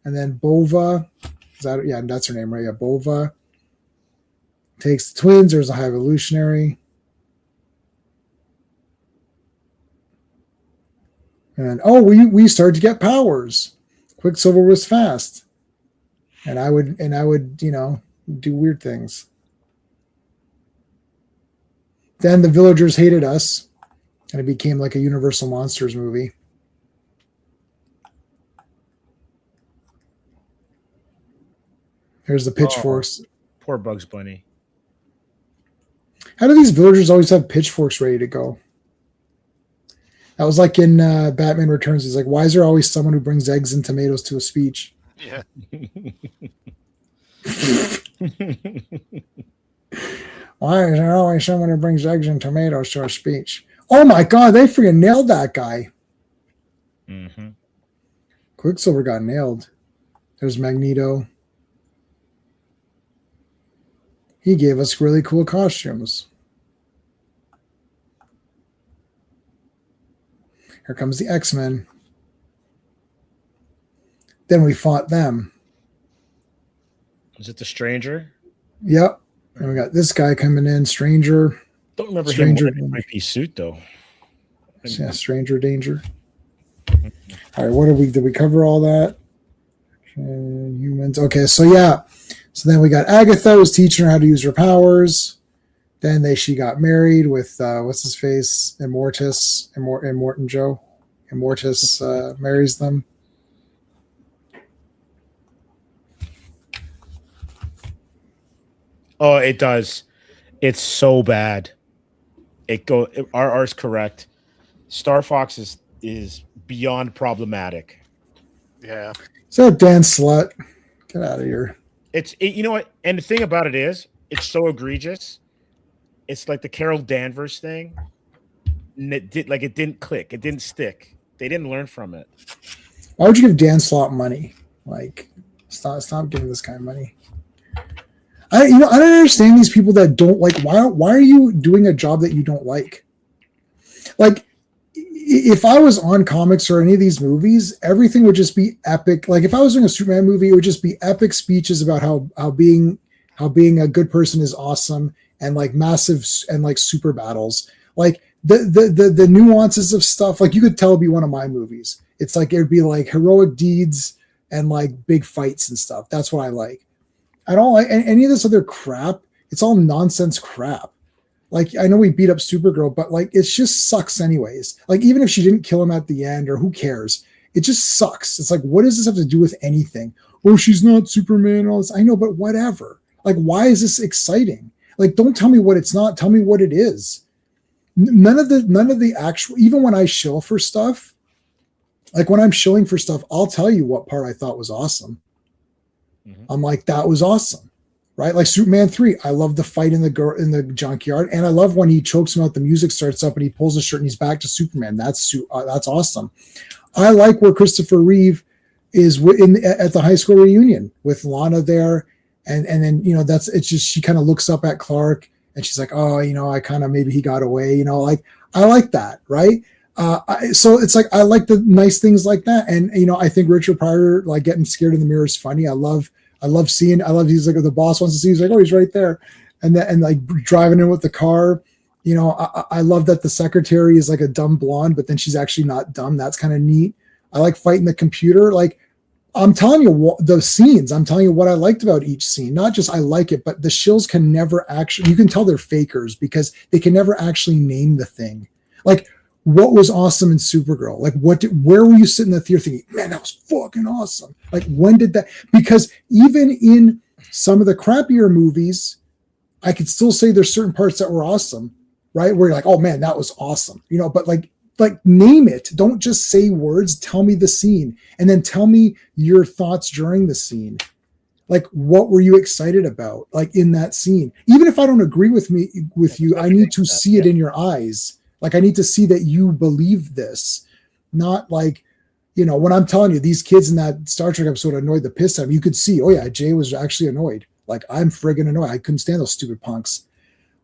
And then Bova. Is that, yeah, that's her name, right? Yeah, Bova. Takes the twins. There's a High Evolutionary. And we started to get powers. Quicksilver was fast. And I would, do weird things. Then the villagers hated us, and it became like a Universal Monsters movie. Here's the pitchforks. Poor Bugs Bunny. How do these villagers always have pitchforks ready to go? That was like in Batman Returns. He's like, why is there always someone who brings eggs and tomatoes to a speech? Yeah. Why is there always someone who brings eggs and tomatoes to a speech? Oh my God, they freaking nailed that guy. Mm-hmm. Quicksilver got nailed. There's Magneto. He gave us really cool costumes. Here comes the X-Men. Then we fought them. Is it the Stranger? Yep. And we got this guy coming in, Stranger. Don't remember Stranger him wearing my suit though. Yeah, Stranger Danger. All right, did we cover all that? Humans. Okay, so yeah. So then we got Agatha was teaching her how to use her powers. Then she got married with what's his face? Immortan Joe. Immortus marries them. Oh, it does. It's so bad. RR's correct. Star Fox is beyond problematic. Yeah. Is that Dan Slut? Get out of here. You know what? And the thing about it is, it's so egregious. It's like the Carol Danvers thing. And it didn't click. It didn't stick. They didn't learn from it. Why would you give Dan Slott money? Like, stop giving this guy money. I don't understand these people that don't like. Why are you doing a job that you don't like? Like, if I was on comics or any of these movies, everything would just be epic. Like, if I was doing a Superman movie, it would just be epic speeches about how being a good person is awesome, and like massive and like super battles. Like the nuances of stuff. Like, you could tell it'd be one of my movies. It's like it'd be like heroic deeds and like big fights and stuff. That's what I like. I don't like any of this other crap. It's all nonsense crap. Like, I know we beat up Supergirl, but like, it just sucks anyways. Like, even if she didn't kill him at the end, or who cares? It just sucks. It's like, what does this have to do with anything? Oh, she's not Superman and all this. I know, but whatever. Like, why is this exciting? Like, don't tell me what it's not. Tell me what it is. None of the actual, even when I shill for stuff, like when I'm shilling for stuff, I'll tell you what part I thought was awesome. Mm-hmm. I'm like, that was awesome, right? Like Superman 3, I love the fight in the junkyard, and I love when he chokes him out. The music starts up, and he pulls his shirt, and he's back to Superman. That's awesome. I like where Christopher Reeve is at the high school reunion with Lana there, and then it's just she kind of looks up at Clark, and she's like, oh, I kind of maybe he got away, like I like that, right? So it's like I like the nice things like that, and I think Richard Pryor like getting scared in the mirror is funny. I love he's like, the boss wants to see, he's like, oh, he's right there, and like driving in with the car, I love that the secretary is like a dumb blonde, but then she's actually not dumb. That's kind of neat. I like fighting the computer. Like, I'm telling you the scenes. I'm telling you what I liked about each scene. Not just I like it, but the shills can never actually. You can tell they're fakers because they can never actually name the thing. Like, what was awesome in Supergirl? Like, where were you sitting in the theater thinking, man, that was fucking awesome? Like, when did that? Because even in some of the crappier movies, I could still say there's certain parts that were awesome, right? Where you're like, oh man, that was awesome, but like name it. Don't just say words. Tell me the scene, and then tell me your thoughts during the scene. Like, what were you excited about? Like, in that scene, even if I don't agree with you, I need to see it in your eyes. Like, I need to see that you believe this, not like, when I'm telling you these kids in that Star Trek episode annoyed the piss out of me, you could see, oh yeah, Jay was actually annoyed. Like, I'm friggin' annoyed. I couldn't stand those stupid punks.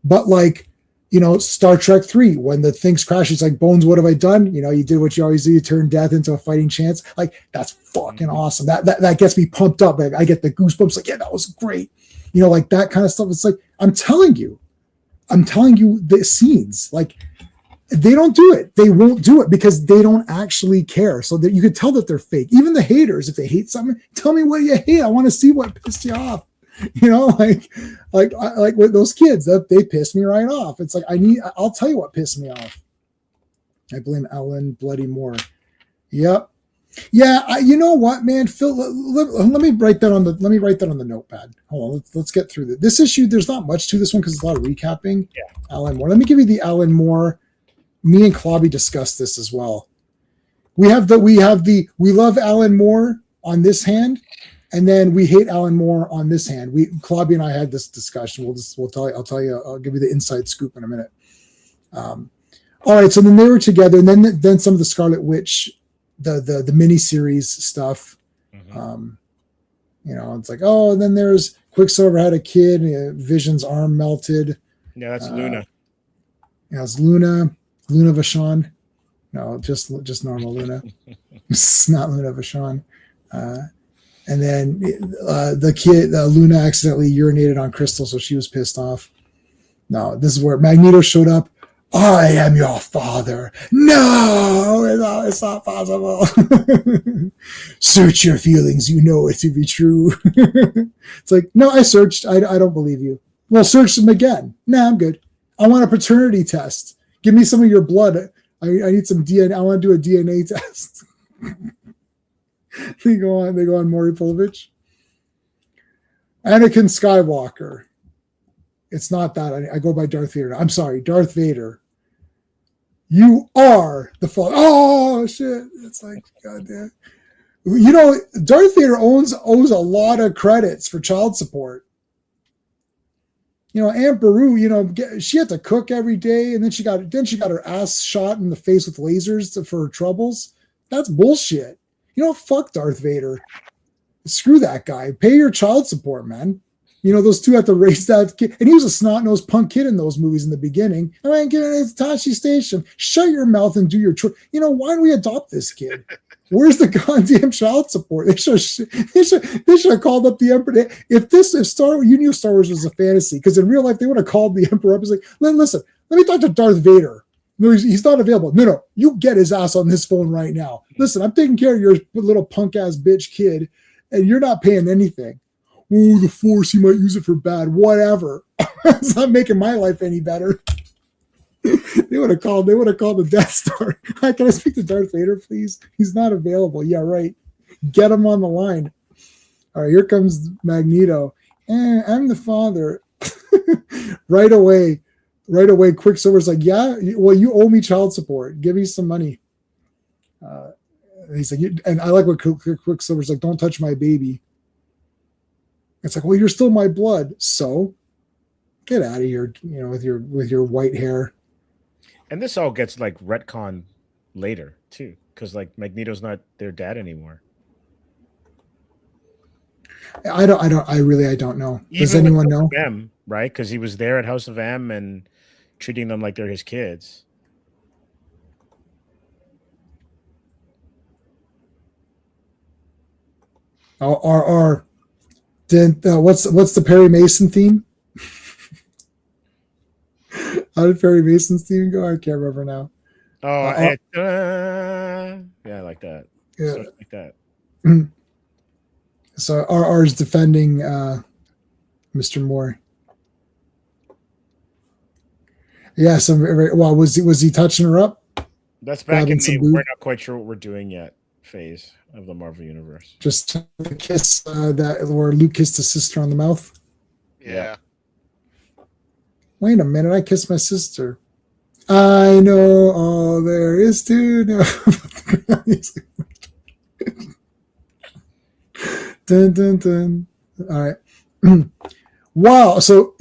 But like, Star Trek 3, when the things crash, it's like, Bones, what have I done? You did what you always do. You turn death into a fighting chance. Like, that's fucking awesome. That gets me pumped up. I get the goosebumps. Like, yeah, that was great. Like that kind of stuff. It's like, I'm telling you the scenes, like, they don't do it. They won't do it because they don't actually care. So that you could tell that they're fake. Even the haters, if they hate something, tell me what you hate. I want to see what pissed you off. Like with those kids, that they pissed me right off. It's like, I'll tell you what pissed me off. I blame Ellen Bloody Moore. Yep. Yeah. You know what, man, Phil, let me write that on the notepad. Hold on. Let's get through this issue. There's not much to this one because it's a lot of recapping. Yeah. Alan Moore. Let me give you the Alan Moore. Me and Klobby discussed this as well. We love Alan Moore on this hand, and then we hate Alan Moore on this hand. Klobby and I had this discussion. I'll tell you. I'll give you the inside scoop in a minute. All right. So then they were together, and then some of the Scarlet Witch, the miniseries stuff. Mm-hmm. It's like, oh, and then there's Quicksilver had a kid. Vision's arm melted. Yeah, that's Luna. Yeah, it's Luna Vachon. No, just normal Luna. It's not Luna Vachon. And then the kid, Luna, accidentally urinated on Crystal, so she was pissed off. No, this is where Magneto showed up. I am your father. No, it's not possible. Search your feelings. You know it to be true. It's like, no, I searched. I don't believe you. Well, search them again. Nah, I'm good. I want a paternity test. Give me some of your blood. I need some DNA. I want to do a DNA test. They go on Maury Povich. Anakin Skywalker. It's not that. I go by Darth Vader. I'm sorry, Darth Vader. You are the father. Oh shit! It's like, goddamn. Darth Vader owes a lot of credits for child support. Aunt Beru, she had to cook every day, and then she got her ass shot in the face with lasers for her troubles. That's bullshit. Fuck Darth Vader. Screw that guy. Pay your child support, man. Those two had to raise that kid. And he was a snot-nosed punk kid in those movies in the beginning. I ain't getting it. Tashi Station. Shut your mouth and do your chore. Why do we adopt this kid? Where's the goddamn child support? They should have called up the Emperor. If Star Wars was a fantasy, because in real life they would have called the Emperor up and like, listen, let me talk to Darth Vader. No, he's not available. No, you get his ass on this phone right now. Listen, I'm taking care of your little punk ass bitch kid, and you're not paying anything. Oh, the Force, he might use it for bad. Whatever. It's not making my life any better. They would have called the Death Star. Can I speak to Darth Vader, please? He's not available. Yeah, right. Get him on the line. All right, here comes Magneto. I'm the father. Right away, Quicksilver's like, yeah, well, you owe me child support. Give me some money. He's like, and I like what Quicksilver's like, don't touch my baby. It's like, well, you're still my blood, so get out of here, with your white hair. And this all gets like retcon later too, because like Magneto's not their dad anymore. I don't know. Does anyone know? M, right? Because he was there at House of M and treating them like they're his kids. What's the Perry Mason theme? How did Perry Mason's theme go? I can't remember now. Yeah, I like that. Yeah. Stuff like that. So RR's defending Mr. Moore. Yeah, well, was he touching her up? That's back Grabbing in some the boob? we're not quite sure what we're doing yet phase of the Marvel Universe. Just the kiss that where Luke kissed his sister on the mouth. Yeah. Wait a minute, I kissed my sister. I know all there is to know. Dun, dun, dun. All right. Wow. So,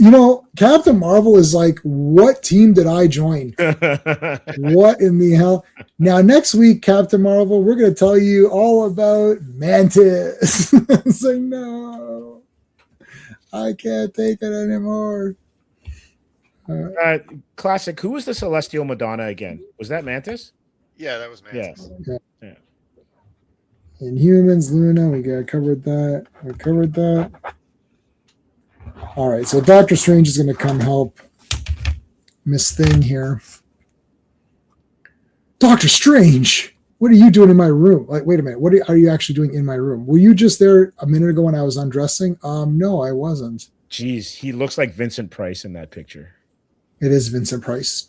Captain Marvel is like, what team did I join? What in the hell? Now, next week, Captain Marvel, we're going to tell you all about Mantis. It's like, no, I can't take it anymore. Classic. Who was the Celestial Madonna again? Was that Mantis? Yeah, that was Mantis. Yeah. Inhumans, Luna, we covered that. We covered that. All right, so Doctor Strange is going to come help Miss Thing here. Doctor Strange, what are you doing in my room? Like, wait a minute, what are you actually doing in my room? Were you just there a minute ago when I was undressing? No, I wasn't. Jeez, he looks like Vincent Price in that picture. It is Vincent Price.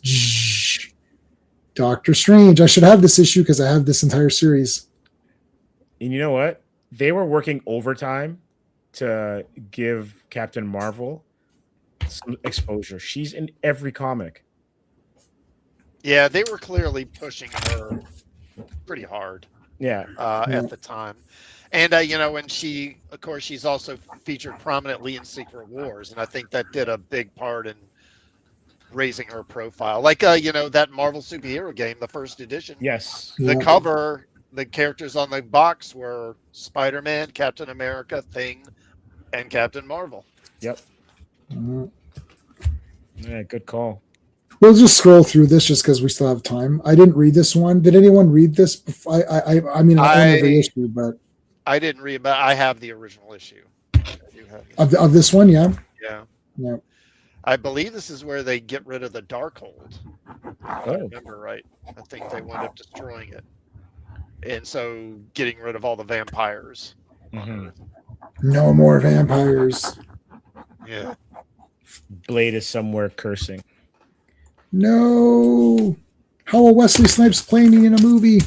Doctor Strange. I should have this issue because I have this entire series. And you know what? They were working overtime to give Captain Marvel some exposure. She's in every comic. Yeah, they were clearly pushing her pretty hard. Yeah. At the time. And, and she, of course, she's also featured prominently in Secret Wars. And I think that did a big part in raising her profile. Like, that Marvel superhero game, the first edition. Yes. The cover, the characters on the box were Spider-Man, Captain America, Thing, and Captain Marvel. Yep. Yeah, good call. We'll just scroll through this just because we still have time. I didn't read this one. Did anyone read this? Before? I mean, I own every issue, but I didn't read, but I have the original issue. You have of this one, yeah. Yeah. I believe this is where they get rid of the Darkhold. If I remember right. I think they wound up destroying it. And so getting rid of all the vampires. Mm-hmm. No more vampires. Yeah. Blade is somewhere cursing. No. How will Wesley Snipes play me in a movie?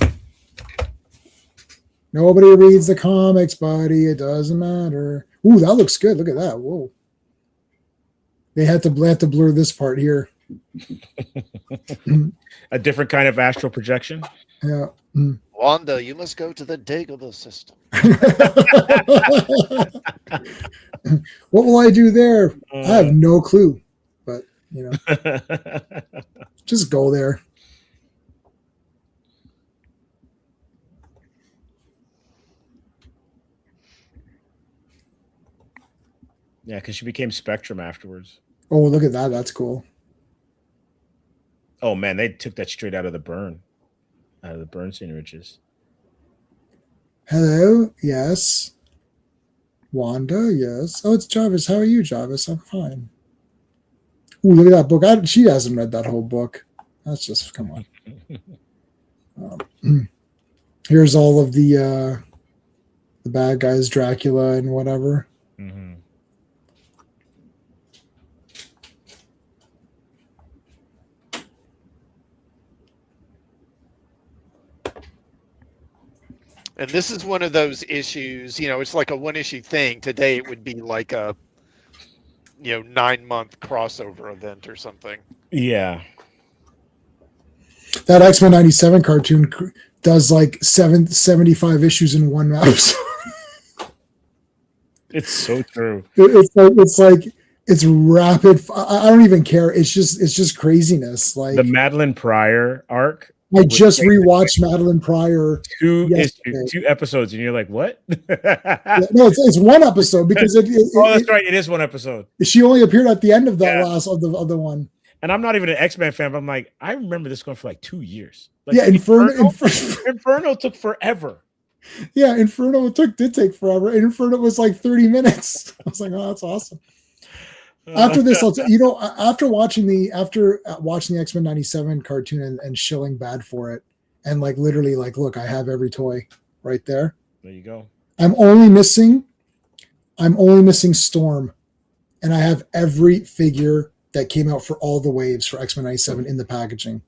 Nobody reads the comics, buddy. It doesn't matter. Ooh, that looks good. Look at that. Whoa. They had to blur this part here. A different kind of astral projection. Yeah. Wanda, you must go to the Dagobah system. What will I do there? I have no clue. But, just go there. Yeah, because she became Spectrum afterwards. Oh, look at that. That's cool. Oh, man, they took that straight out of the Burn sandwiches. Hello. Yes. Wanda. Yes. Oh, it's Jarvis. How are you, Jarvis? I'm fine. Ooh, look at that book. She hasn't read that whole book. That's just, come on. Here's all of the bad guys, Dracula and whatever. Mm-hmm. And this is one of those issues, it's like a one issue thing. Today it would be like a 9-month crossover event or something. Yeah. That X-Men 97 cartoon does like 75 issues in one episode. It's so true. It's rapid. I don't even care. It's just craziness. Like the Madeline Pryor arc. I just rewatched Madeline Pryor. Two episodes, and you're like, what? No, it's one episode because that's right. It is one episode. She only appeared at the end of that last of the one. And I'm not even an X-Men fan, but I'm like, I remember this going for like 2 years. Like, yeah, Inferno took forever. Yeah, Inferno did take forever. And Inferno was like 30 minutes. I was like, oh, that's awesome. After this, after watching the X-Men 97 cartoon and shilling bad for it, and like literally like, look, I have every toy right there. There you go. I'm only missing Storm, and I have every figure that came out for all the waves for X-Men 97 in the packaging,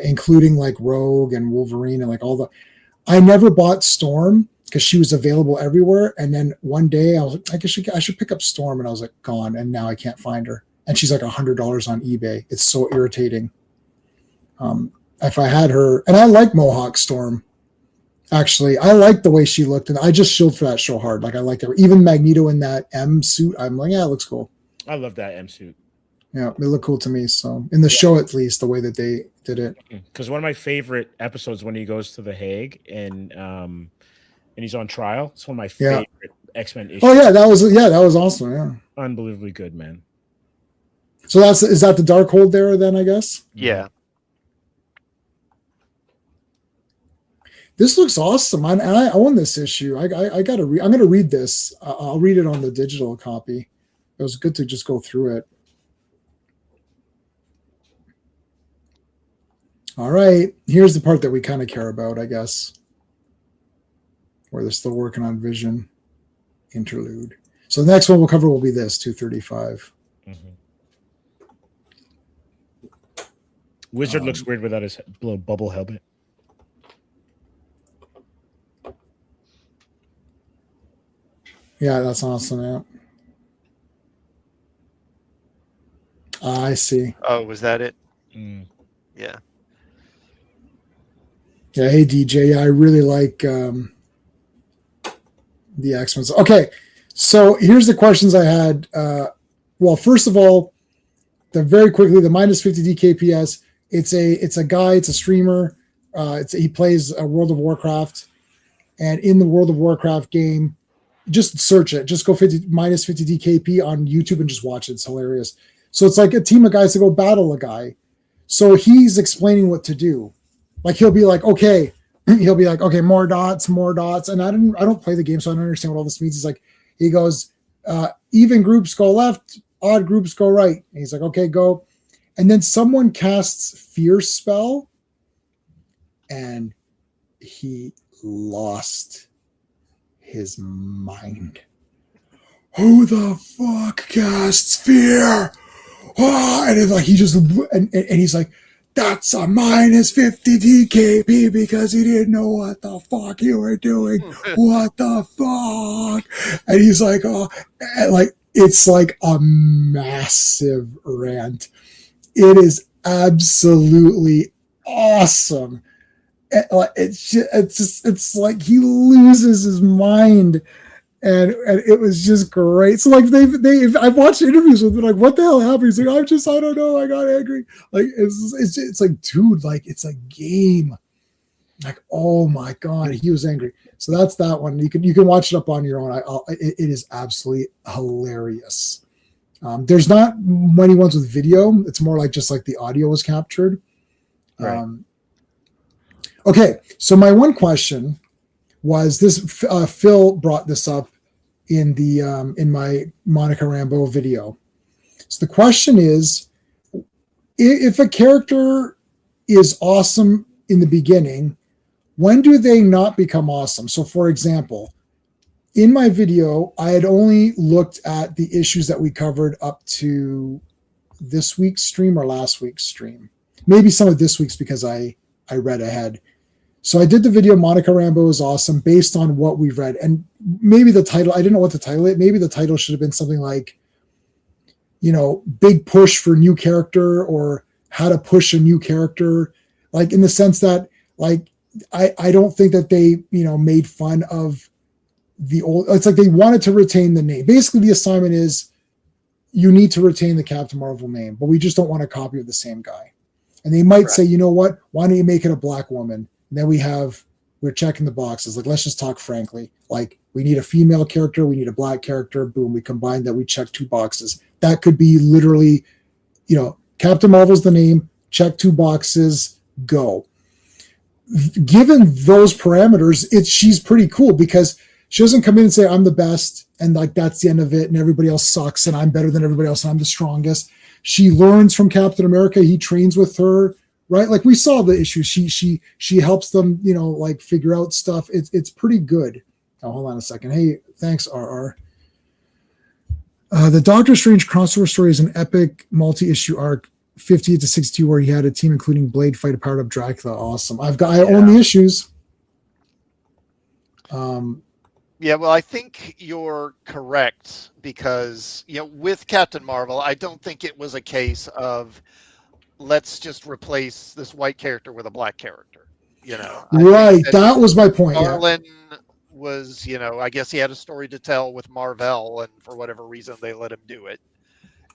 including like Rogue and Wolverine and like all the. I never bought Storm because she was available everywhere, and then one day I was like, I should pick up Storm, and I was like, gone, and now I can't find her, and she's like $100 on eBay. It's so irritating. If I had her, and I like Mohawk Storm. Actually, I like the way she looked, and I just shilled for that show hard. Like I liked her. Even Magneto in that M suit, I'm like, yeah, it looks cool. I love that M suit. Yeah, it looked cool to me. So in the show, at least, the way that they did it. Because one of my favorite episodes when he goes to The Hague and he's on trial. It's one of my favorite X-Men issues. Oh yeah, that was awesome. Yeah, unbelievably good, man. So is that the Darkhold there then? I guess. Yeah. This looks awesome. I own this issue. I'm going to read this. I'll read it on the digital copy. It was good to just go through it. All right. Here's the part that we kind of care about, I guess, where they're still working on Vision interlude. So the next one we'll cover will be this 235. Wizard looks weird without his little bubble helmet. Yeah, that's awesome. Yeah. I see. Oh, was that it? Mm. Yeah. Yeah. Hey, DJ. Yeah, I really like the X-Men. Okay. So here's the questions I had. Well, first of all, very quickly, the minus 50 DKPS. It's a guy. It's a streamer. He plays World of Warcraft, and in the World of Warcraft game, just search it. Just go minus 50 DKP on YouTube and just watch it. It's hilarious. So it's like a team of guys to go battle a guy. So he's explaining what to do. Like he'll be like, okay, more dots. And I don't play the game, so I don't understand what all this means. He goes, even groups go left, odd groups go right. And he's like, okay, go. And then someone casts Fear spell, and he lost his mind. Who the fuck casts Fear? Oh, and it's like he just and he's like, that's a minus 50 DKP because he didn't know what the fuck you were doing. What the fuck? And he's like, oh, like it's like a massive rant. It is absolutely awesome. It's like he loses his mind, and it was just great. So like I've watched interviews with him, like, what the hell happened? He's like, I don't know, I got angry. Like it's like, dude, like it's a game. Like, oh my god, he was angry. So that's that one. You can watch it up on your own. It is absolutely hilarious. There's not many ones with video. It's more like just like the audio was captured. Right. Okay, so my one question was this. Phil brought this up in the in my Monica Rambeau video. So the question is, if a character is awesome in the beginning, when do they not become awesome? So, for example, in my video, I had only looked at the issues that we covered up to this week's stream or last week's stream. Maybe some of this week's because I read ahead. So I did the video, Monica Rambeau is awesome, based on what we've read. And maybe the title, I didn't know what to title it. Maybe the title should have been something like, big push for new character, or how to push a new character. Like in the sense that, like, I don't think that they, made fun of the old. It's like they wanted to retain the name. Basically, the assignment is you need to retain the Captain Marvel name, but we just don't want a copy of the same guy. And they might say, you know what? Why don't you make it a black woman? And then we're checking the boxes. Like, let's just talk frankly. Like, we need a female character, we need a black character. Boom, we combine that. We check 2 boxes. That could be literally, Captain Marvel's the name. Check 2 boxes. Go. Given those parameters, she's pretty cool because She doesn't come in and say, I'm the best, and like that's the end of it, and everybody else sucks, and I'm better than everybody else, and I'm the strongest. She learns from Captain America. He trains with her, right? Like we saw the issues. She helps them, like figure out stuff. It's pretty good. Oh, hold on a second. Hey, thanks, RR. The Doctor Strange crossover story is an epic multi-issue arc, 50 to 62, where he had a team including Blade fight a part of Dracula. Awesome. I own the issues. Yeah, well, I think you're correct because, with Captain Marvel, I don't think it was a case of let's just replace this white character with a black character. Right. That was my point. Garland was, I guess he had a story to tell with Marvel, and for whatever reason, they let him do it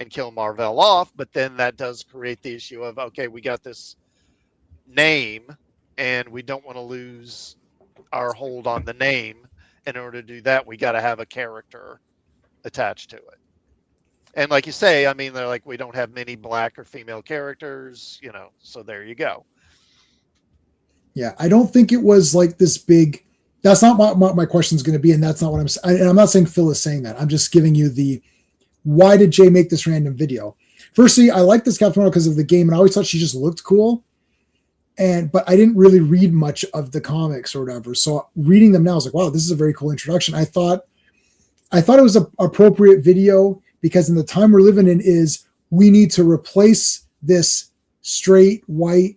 and kill Marvel off. But then that does create the issue of, okay, we got this name and we don't want to lose our hold on the name. In order to do that, we got to have a character attached to it. And like you say, I mean, they're like, we don't have many black or female characters, so there you go. Yeah, I don't think it was like this big. That's not what my question is going to be, and that's not what I'm saying. And I'm not saying Phil is saying that. I'm just giving you why did Jay make this random video? Firstly, I like this Captain Marvel because of the game, and I always thought she just looked cool. But I didn't really read much of the comics or whatever. So reading them now, I was like, wow, this is a very cool introduction. I thought it was an appropriate video because in the time we're living in we need to replace this straight, white,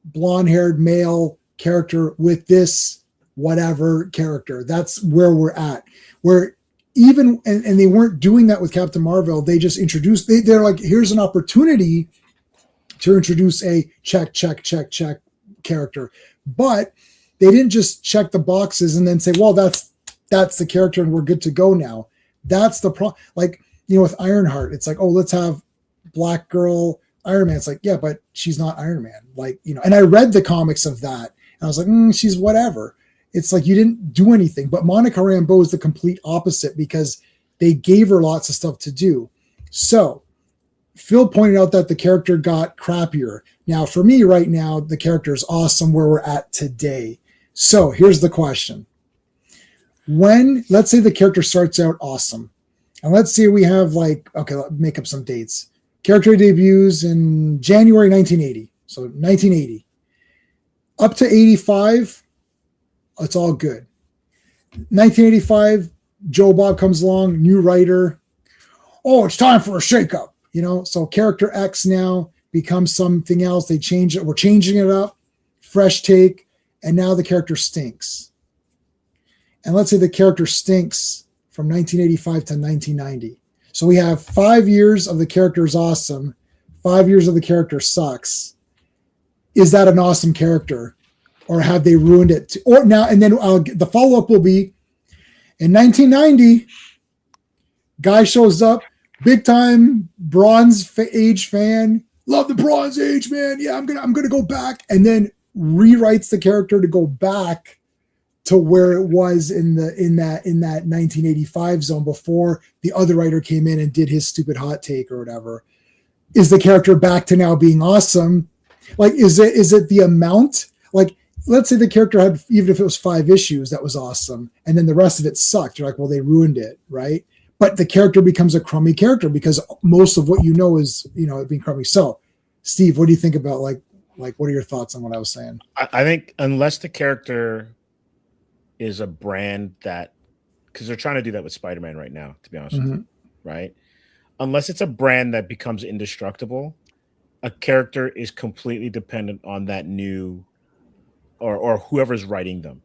blonde-haired male character with this whatever character. That's where we're at. Where even, and they weren't doing that with Captain Marvel. They just introduced, they're like, here's an opportunity to introduce a check character. But they didn't just check the boxes and then say, well, that's the character and we're good to go now. That's the problem. Like, with Ironheart, it's like, oh, let's have black girl Iron Man. It's like, yeah, but she's not Iron Man. Like, and I read the comics of that and I was like, she's whatever. It's like, you didn't do anything. But Monica Rambeau is the complete opposite because they gave her lots of stuff to do. So Phil pointed out that the character got crappier. Now, for me right now, the character is awesome where we're at today. So here's the question. Let's say the character starts out awesome. And let's say we have let's make up some dates. Character debuts in January 1980. So 1980. Up to 85, it's all good. 1985, Joe Bob comes along, new writer. Oh, it's time for a shakeup. So character X now becomes something else. They change it. We're changing it up. Fresh take. And now the character stinks. And let's say the character stinks from 1985 to 1990. So we have 5 years of the character is awesome. 5 years of the character sucks. Is that an awesome character? Or have they ruined it? And then the follow-up will be in 1990, guy shows up, big time Bronze Age fan. Love the Bronze Age, man. Yeah, I'm gonna go back, and then rewrites the character to go back to where it was in that 1985 zone before the other writer came in and did his stupid hot take or whatever. Is the character back to now being awesome? Like, is it the amount? Like, let's say the character had, even if it was 5 issues, that was awesome, and then the rest of it sucked. You're like, well, they ruined it, right? But the character becomes a crummy character because most of what is, it being crummy. So, Steve, what do you think about like what are your thoughts on what I was saying? I think unless the character is a brand that, because they're trying to do that with Spider-Man right now, to be honest with you, right? Unless it's a brand that becomes indestructible, a character is completely dependent on that new or whoever's writing them.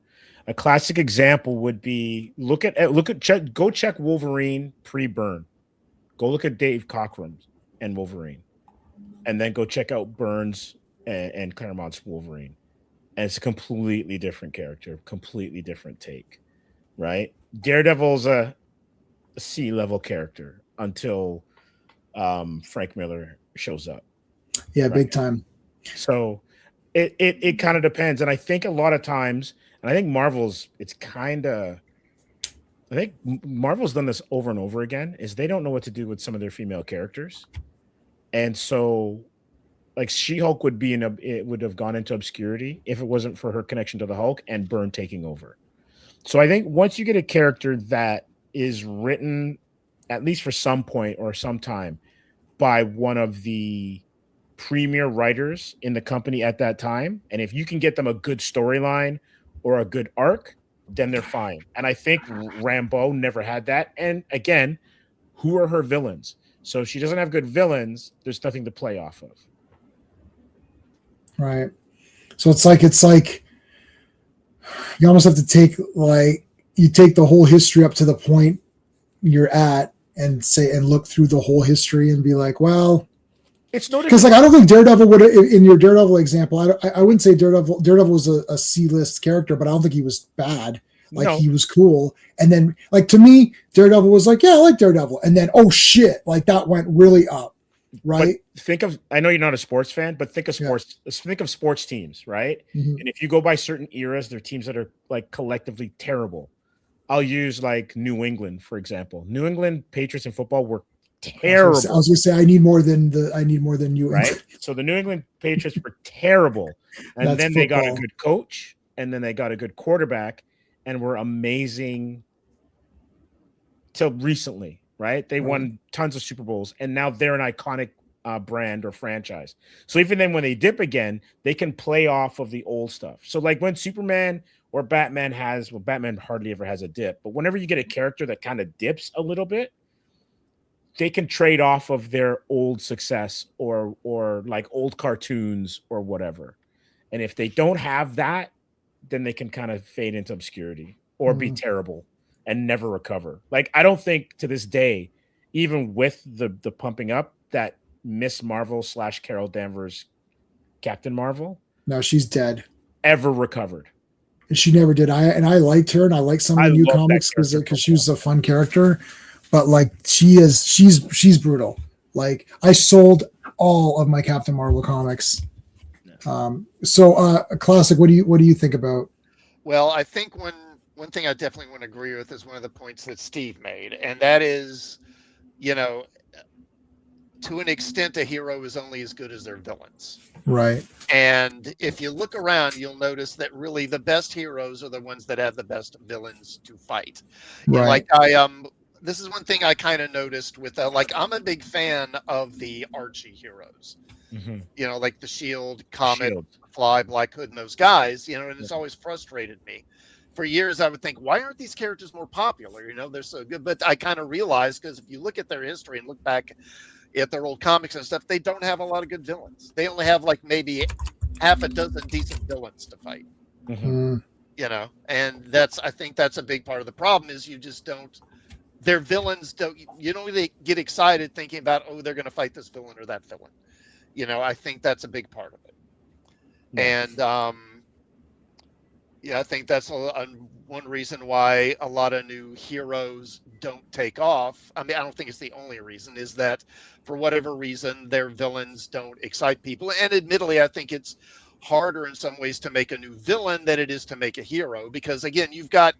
A classic example would be go check Wolverine pre-Byrne. Go look at Dave Cockrum and Wolverine, and then go check out Burns and Claremont's Wolverine. And it's a completely different character, completely different take, right? Daredevil's a C-level character until Frank Miller shows up. Yeah, right? Big time. So it kind of depends, and I think a lot of times. And I think Marvel's done this over and over again, is they don't know what to do with some of their female characters. And so like She-Hulk would have gone into obscurity if it wasn't for her connection to the Hulk and Byrne taking over. So I think once you get a character that is written, at least for some point or some time, by one of the premier writers in the company at that time, and if you can get them a good storyline or a good arc, then they're fine. And I think Rambeau never had that. And again, who are her villains? So if she doesn't have good villains, there's nothing to play off of. Right. So it's like you almost have to take you take the whole history up to the point you're at and look through the whole history and be like, well, it's no because I don't think Daredevil would, in your Daredevil example, I wouldn't say Daredevil was a C-list character, but I don't think he was bad. He was cool. And then to me, Daredevil was like, yeah, I like Daredevil. And then, oh shit, that went really up. Right. But I know you're not a sports fan, but think of sports. Yeah. Think of sports teams, right? Mm-hmm. And if you go by certain eras, they're teams that are collectively terrible. I'll use New England, for example. New England Patriots in football were terrible. I was going to say I need more than you. Right. So the New England Patriots were terrible, and then they got a good coach, and then they got a good quarterback, and were amazing till recently. Right. They won tons of Super Bowls, and now they're an iconic brand or franchise. So even then, when they dip again, they can play off of the old stuff. So when Superman or Batman Batman hardly ever has a dip, but whenever you get a character that kind of dips a little bit, they can trade off of their old success or old cartoons or whatever. And if they don't have that, then they can kind of fade into obscurity or be terrible and never recover. I don't think to this day, even with the pumping up, that Miss Marvel / Carol Danvers Captain Marvel, no, she's dead, ever recovered. And she never did. I liked her, and I like some of the new comics because she was a fun character. But she's brutal. I sold all of my Captain Marvel comics. Classic. What do you think about? Well, I think one thing I definitely want to agree with is one of the points that Steve made, and that is, to an extent, a hero is only as good as their villains. Right. And if you look around, you'll notice that really the best heroes are the ones that have the best villains to fight. Right. This is one thing I kind of noticed with I'm a big fan of the Archie heroes. Mm-hmm. The Shield, Comet, Fly, Black Hood, and those guys. And it's always frustrated me. For years, I would think, why aren't these characters more popular? They're so good. But I kind of realized, because if you look at their history and look back at their old comics and stuff, they don't have a lot of good villains. They only have maybe half a dozen decent villains to fight. Mm-hmm. And I think that's a big part of the problem is you just don't. Their villains don't. You don't really get excited thinking about, oh, they're going to fight this villain or that villain. I think that's a big part of it. Yeah. And I think that's one reason why a lot of new heroes don't take off. I mean, I don't think it's the only reason, is that for whatever reason, their villains don't excite people. And admittedly, I think it's harder in some ways to make a new villain than it is to make a hero, because again, you've got,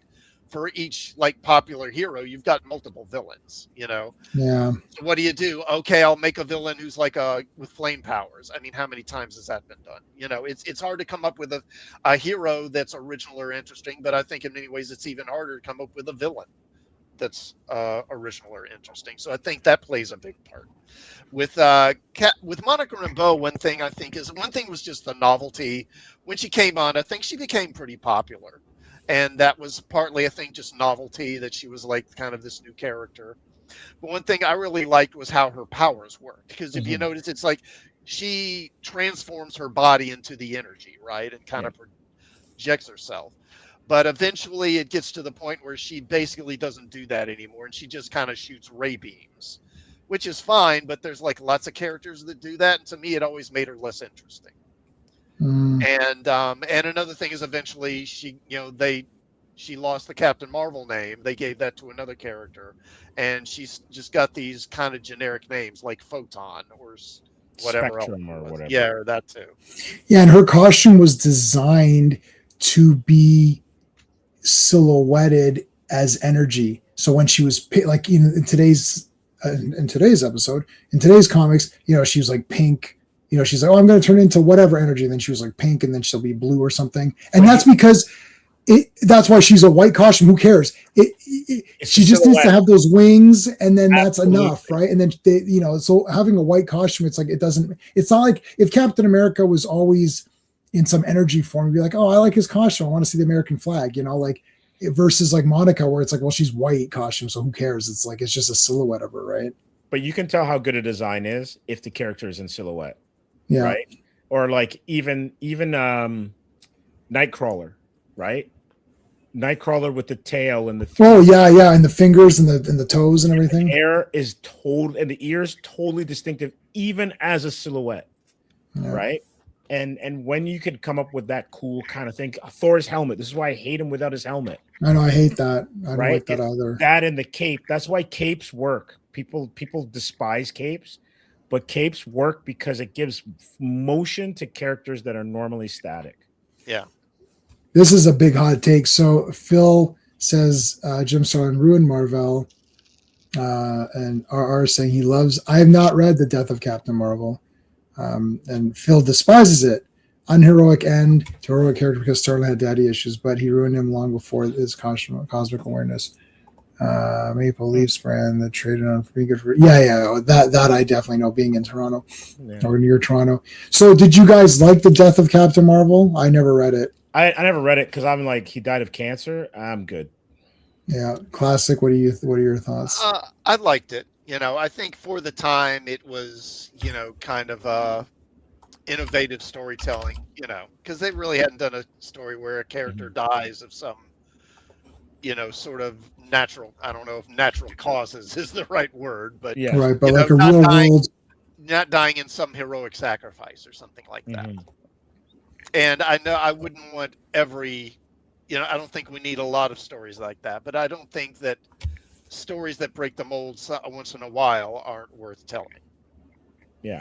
for each popular hero, you've got multiple villains, Yeah. So what do you do? Okay, I'll make a villain who's with flame powers. I mean, how many times has that been done? It's hard to come up with a hero that's original or interesting, but I think in many ways it's even harder to come up with a villain that's original or interesting. So I think that plays a big part. With Monica Rambeau, one thing was just the novelty. When she came on, I think she became pretty popular. And that was partly, I think, just novelty, that she was kind of this new character. But one thing I really liked was how her powers worked. Because if you notice, it's she transforms her body into the energy, right? And kind of projects herself. But eventually it gets to the point where she basically doesn't do that anymore. And she just kind of shoots ray beams, which is fine. But there's lots of characters that do that. And to me, it always made her less interesting. And another thing is eventually she lost the Captain Marvel name. They gave that to another character, and she's just got these kind of generic names like Photon or whatever Spectrum or whatever. Yeah, or that too. Yeah, and her costume was designed to be silhouetted as energy. So when she was in today's episode, in today's comics, she was pink. She's like, oh, I'm going to turn into whatever energy. And then she was pink, and then she'll be blue or something. And that's because that's why she's a white costume. Who cares? She just needs to have those wings, and then that's enough, right? And then so having a white costume, it's like it's not like if Captain America was always in some energy form, you'd be like, oh, I like his costume. I want to see the American flag, like versus like Monica, where it's like, well, she's white costume, so who cares? It's like it's just a silhouette of her, right? But you can tell how good a design is if the character is in silhouette, right? Or like even Nightcrawler, right? Nightcrawler with the tail and the and the fingers and the toes and everything. The hair is and the ears totally distinctive, even as a silhouette, right? And when you could come up with that cool kind of thing, Thor's helmet. This is why I hate him without his helmet. I know, I hate that. I don't like that either. That and the cape. That's why capes work. People despise capes, but capes work because it gives motion to characters that are normally static. Yeah. This is a big hot take. So Phil says Jim Starlin ruined Marvel, and RR is saying he loves. I have not read The Death of Captain Marvel, and Phil despises it. Unheroic end to heroic character because Starlin had daddy issues, but he ruined him long before his cosmic awareness. Maple Leafs brand that traded on for good for that I definitely know, being in Toronto or near Toronto. So did you guys like The Death of Captain Marvel? I never read it. I never read it because I'm like, he died of cancer. I'm good. Yeah, classic. What are your thoughts? I liked it. I think for the time it was, kind of innovative storytelling, because they really hadn't done a story where a character dies of some, sort of natural, I don't know if natural causes is the right word, but right, but like a real world, not dying in some heroic sacrifice or something like that. And I know I wouldn't want every, I don't think we need a lot of stories like that, but I don't think that stories that break the mold once in a while aren't worth telling. Yeah.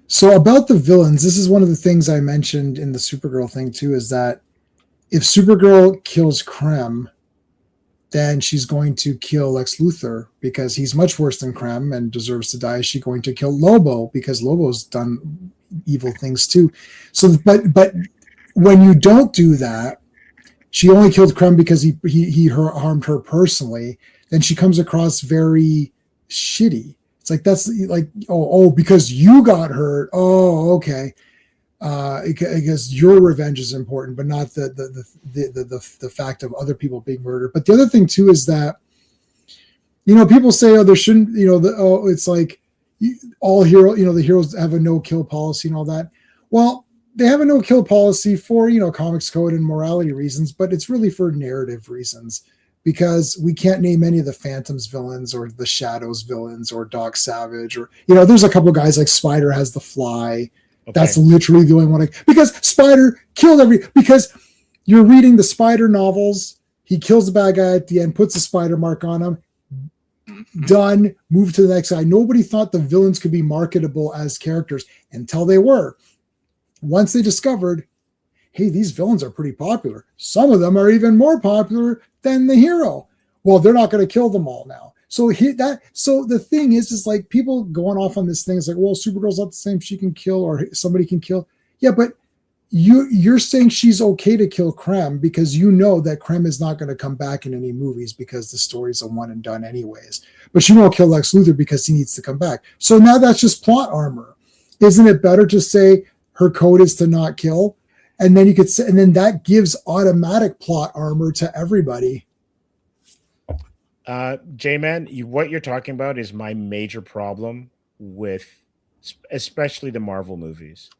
So about the villains, this is one of the things I mentioned in the Supergirl thing too, is that if Supergirl kills Krem, then she's going to kill Lex Luthor because he's much worse than Krem and deserves to die. Is she going to kill Lobo because Lobo's done evil things too? So, but when you don't do that, she only killed Krem because he harmed her personally. Then she comes across very shitty. It's like that's like oh because you got hurt. Oh, okay. I guess your revenge is important, but not the fact of other people being murdered. But the other thing too is that people say, oh, there shouldn't, it's like all the heroes have a no kill policy and all that. Well, they have a no kill policy for comics code and morality reasons, but it's really for narrative reasons because we can't name any of the Phantom's villains or the Shadows villains or Doc Savage or there's a couple guys like Spider has the Fly. Okay. That's literally the only one because Spider killed because you're reading the Spider novels. He kills the bad guy at the end, puts a spider mark on him. Done. Move to the next guy. Nobody thought the villains could be marketable as characters until they were. Once they discovered, hey, these villains are pretty popular. Some of them are even more popular than the hero. Well, they're not going to kill them all now. So the thing is like people going off on this thing. It's like, well, Supergirl's not the same. She can kill or somebody can kill. Yeah, but you're saying she's okay to kill Krem because you know that Krem is not going to come back in any movies because the story's a one and done anyways. But you won't kill Lex Luthor because he needs to come back. So now that's just plot armor. Isn't it better to say her code is to not kill? And then then that gives automatic plot armor to everybody. J-Man, what you're talking about is my major problem with especially the Marvel movies.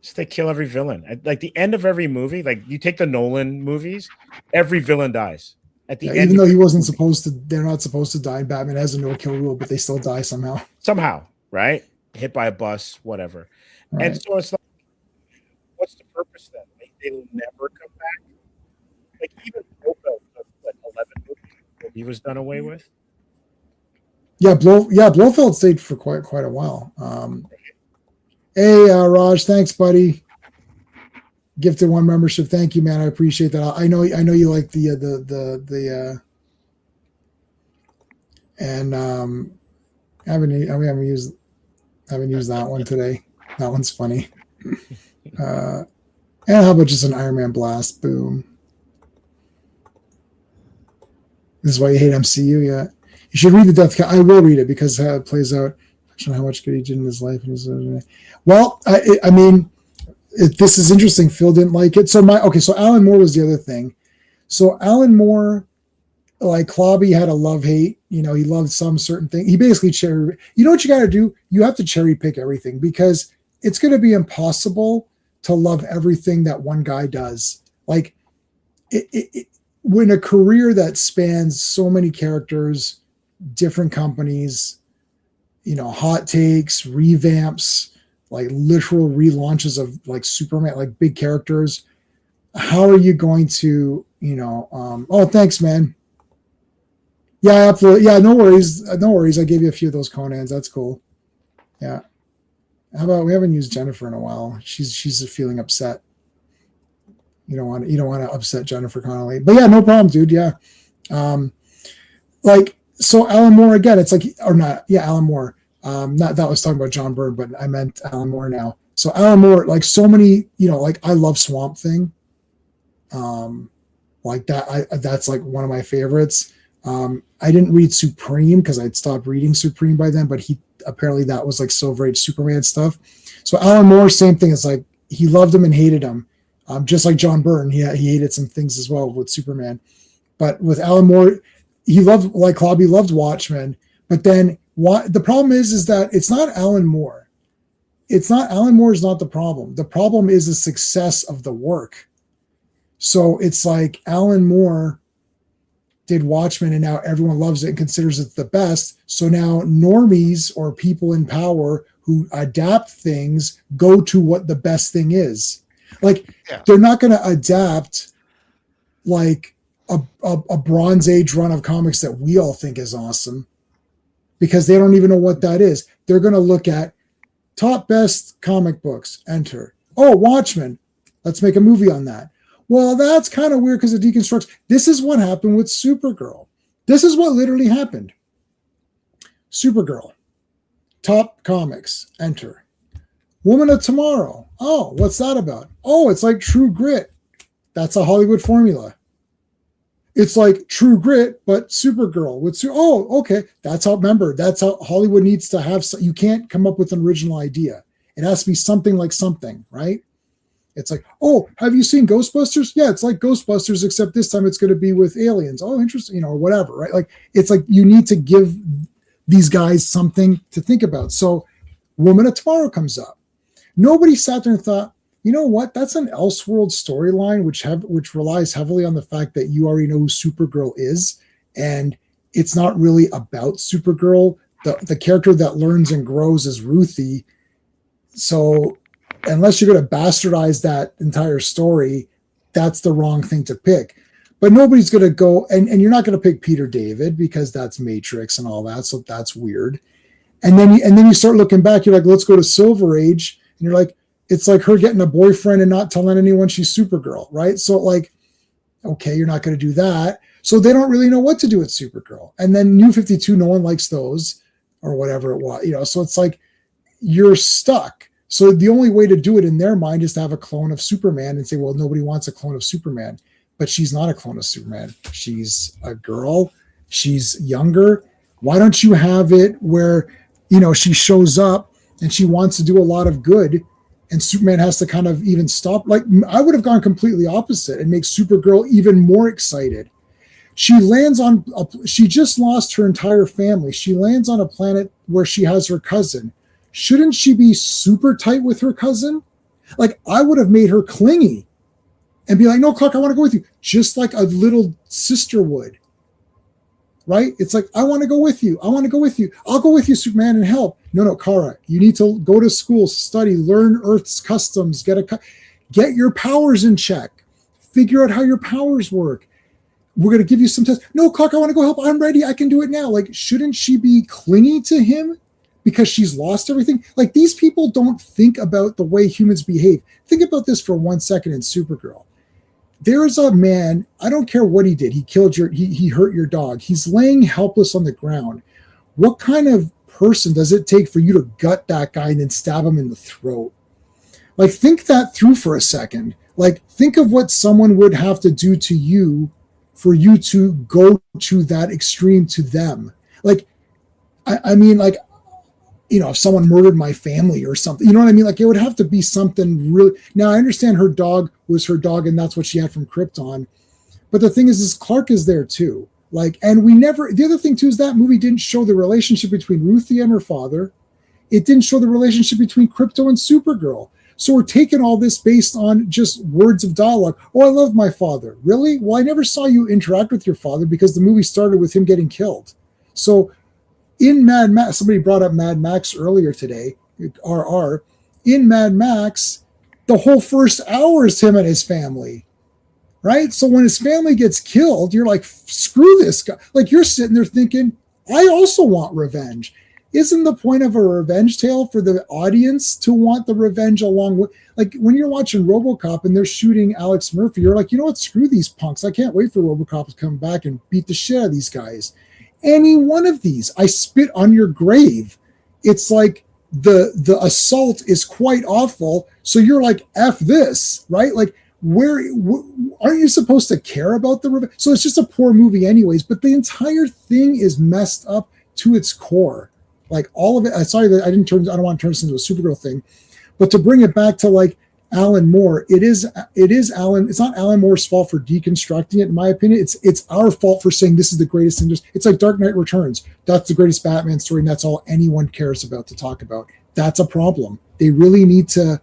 So they kill every villain. At like the end of every movie, like you take the Nolan movies, every villain dies. At the end, even though he wasn't supposed to, they're not supposed to die. Batman has a no-kill rule, but they still die somehow. Somehow, right? Hit by a bus, whatever. Right. And so it's like, what's the purpose then? Like, they'll never come back. Like even Blofeld took like 11 movies. He was done away with. Yeah, Blofeld stayed for quite a while. Hey, Raj, thanks, buddy. Gifted one membership. Thank you, man. I appreciate that. I know you like the and I haven't used that one today. That one's funny. And how about just an Iron Man blast? Boom. This is why you hate MCU. Yeah, you should read the Death. I will read it because how it plays out. I don't know how much good he did in his life. Well, I mean, this is interesting. Phil didn't like it. So so Alan Moore was the other thing. So Alan Moore, like Clobby, had a love-hate. He loved some certain thing. He basically you know what you got to do? You have to cherry pick everything because it's going to be impossible to love everything that one guy does. Like when a career that spans so many characters, different companies, hot takes, revamps, like literal relaunches of like Superman, like big characters. How are you going to, oh, thanks, man. Yeah, absolutely. Yeah, no worries. No worries. I gave you a few of those Conans. That's cool. Yeah. How about we haven't used Jennifer in a while? She's feeling upset. You don't want to upset Jennifer Connelly. But yeah, no problem, dude. Yeah. So Alan Moore again, it's like, or not, yeah, Alan Moore. Not that I was talking about John Byrne, but I meant Alan Moore now. So Alan Moore, like so many, like I love Swamp Thing. Like that, that's like one of my favorites. I didn't read Supreme because I'd stopped reading Supreme by then, but apparently that was like Silver Age Superman stuff. So Alan Moore, same thing. It's like he loved him and hated him. Just like John Byrne, he hated some things as well with Superman. But with Alan Moore, he loved, like Clobby loved Watchmen. But then the problem is that it's not Alan Moore. Alan Moore is not the problem. The problem is the success of the work. So it's like Alan Moore did Watchmen and now everyone loves it and considers it the best. So now normies or people in power who adapt things go to what the best thing is. Like they're not going to adapt like a Bronze Age run of comics that we all think is awesome because they don't even know what that is. They're going to look at top best comic books, enter. Oh, Watchmen. Let's make a movie on that. Well, that's kind of weird because it deconstructs. This is what happened with Supergirl. This is what literally happened. Supergirl. Top comics, enter. Woman of Tomorrow. Oh, what's that about? Oh, it's like True Grit. That's a Hollywood formula. It's like True Grit, but Supergirl. Oh, okay. That's how Hollywood needs to have. You can't come up with an original idea. It has to be something like something, right? It's like, oh, have you seen Ghostbusters? Yeah, it's like Ghostbusters, except this time it's going to be with aliens. Oh, interesting, or whatever, right? Like, it's like you need to give these guys something to think about. So Woman of Tomorrow comes up. Nobody sat there and thought, you know what? That's an Elseworld storyline, which relies heavily on the fact that you already know who Supergirl is, and it's not really about Supergirl. The character that learns and grows is Ruthie. So unless you're going to bastardize that entire story, that's the wrong thing to pick. But nobody's going to go, and you're not going to pick Peter David because that's Matrix and all that, so that's weird. And then you start looking back, you're like, let's go to Silver Age, and you're like, it's like her getting a boyfriend and not telling anyone she's Supergirl, right? So like, okay, you're not going to do that. So they don't really know what to do with Supergirl. And then New 52, no one likes those or whatever it was, so it's like you're stuck. So the only way to do it in their mind is to have a clone of Superman and say, well, nobody wants a clone of Superman, but she's not a clone of Superman. She's a girl. She's younger. Why don't you have it where, she shows up and she wants to do a lot of good and Superman has to kind of even stop. Like I would have gone completely opposite and make Supergirl even more excited. She lands on, she just lost her entire family. She lands on a planet where she has her cousin. Shouldn't she be super tight with her cousin? Like I would have made her clingy and be like, no, Clark, I want to go with you. Just like a little sister would. Right? It's like, I want to go with you. I want to go with you. I'll go with you, Superman, and help. No, Kara, you need to go to school, study, learn Earth's customs, get your powers in check. Figure out how your powers work. We're going to give you some tests. No, Clark, I want to go help. I'm ready. I can do it now. Like, shouldn't she be clingy to him because she's lost everything? Like, these people don't think about the way humans behave. Think about this for 1 second in Supergirl. There is a man, I don't care what he did. He killed he hurt your dog. He's laying helpless on the ground. What kind of person does it take for you to gut that guy and then stab him in the throat? Like, think that through for a second. Like, think of what someone would have to do to you for you to go to that extreme to them. Like, I mean, like, you know, if someone murdered my family or something, you know what I mean? Like, it would have to be something really. Now, I understand her dog was her dog, and that's what she had from Krypton. But the thing is Clark is there too. Like, and we never. The other thing too is that movie didn't show the relationship between Ruthie and her father. It didn't show the relationship between Krypto and Supergirl. So we're taking all this based on just words of dialogue. Oh, I love my father. Really? Well, I never saw you interact with your father because the movie started with him getting killed. So in Mad Max, somebody brought up Mad Max earlier today, RR. In Mad Max, the whole first hour is him and his family, right? So when his family gets killed, you're like, screw this guy. Like, you're sitting there thinking, I also want revenge. Isn't the point of a revenge tale for the audience to want the revenge along with, like, when you're watching RoboCop and they're shooting Alex Murphy, you're like, you know what, screw these punks. I can't wait for RoboCop to come back and beat the shit out of these guys. Any one of these, I spit on your grave. It's like the assault is quite awful. So you're like, F this, right? Like, aren't you supposed to care about the revenge? So it's just a poor movie anyways, but the entire thing is messed up to its core. Like, all of it. Sorry that I don't want to turn this into a Supergirl thing, but to bring it back to like Alan Moore, it is Alan. It's not Alan Moore's fault for deconstructing it, in my opinion. It's our fault for saying this is the greatest thing. It's like Dark Knight Returns. That's the greatest Batman story, and that's all anyone cares about to talk about. That's a problem. They really need to.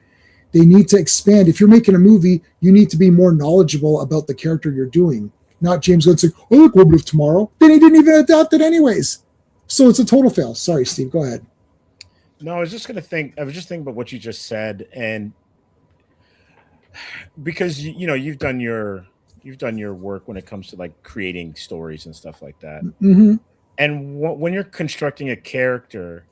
They need to expand. If you're making a movie, you need to be more knowledgeable about the character you're doing. Not James Gunn saying, "Oh, look, What If Tomorrow." Then he didn't even adapt it anyways. So it's a total fail. Sorry, Steve. Go ahead. No, I was just thinking about what you just said, and because you know you've done your work when it comes to like creating stories and stuff like that. Mm-hmm. And when you're constructing a character,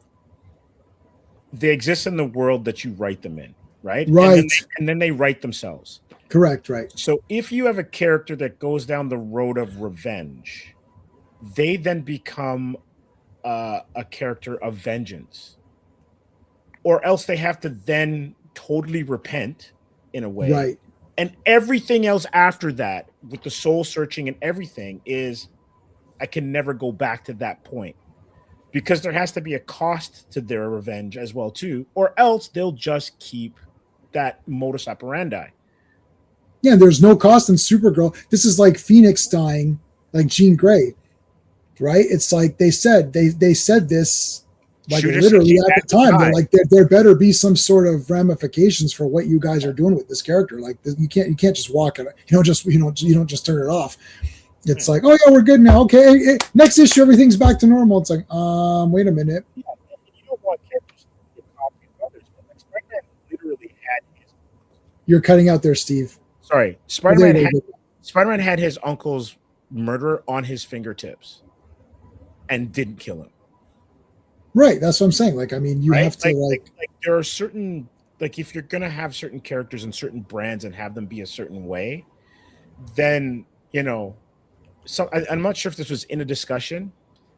they exist in the world that you write them in, right? Right. And then they write themselves. Correct. Right. So if you have a character that goes down the road of revenge, they then become a character of vengeance, or else they have to then totally repent in a way, right? And everything else after that, with the soul searching and everything, is I can never go back to that point, because there has to be a cost to their revenge as well too, or else they'll just keep that modus operandi. Yeah, there's no cost in Supergirl. This is like Phoenix dying, like Jean Grey. Right? It's like they said this, like, literally at the time. They're like, there better be some sort of ramifications for what you guys are doing with this character. Like, you can't just walk it. You don't just turn it off. It's like, oh yeah, we're good now. Okay, next issue, everything's back to normal. It's like, wait a minute. Yeah, you don't want characters to get copied of others, but like Spider-Man literally had his. You're cutting out there, Steve. Sorry, Spider-Man had his uncle's murderer on his fingertips and didn't kill him. Right, that's what I'm saying. Like, I mean, you have to like there are certain, like, if you're gonna have certain characters and certain brands and have them be a certain way, then you know. So I'm not sure if this was in a discussion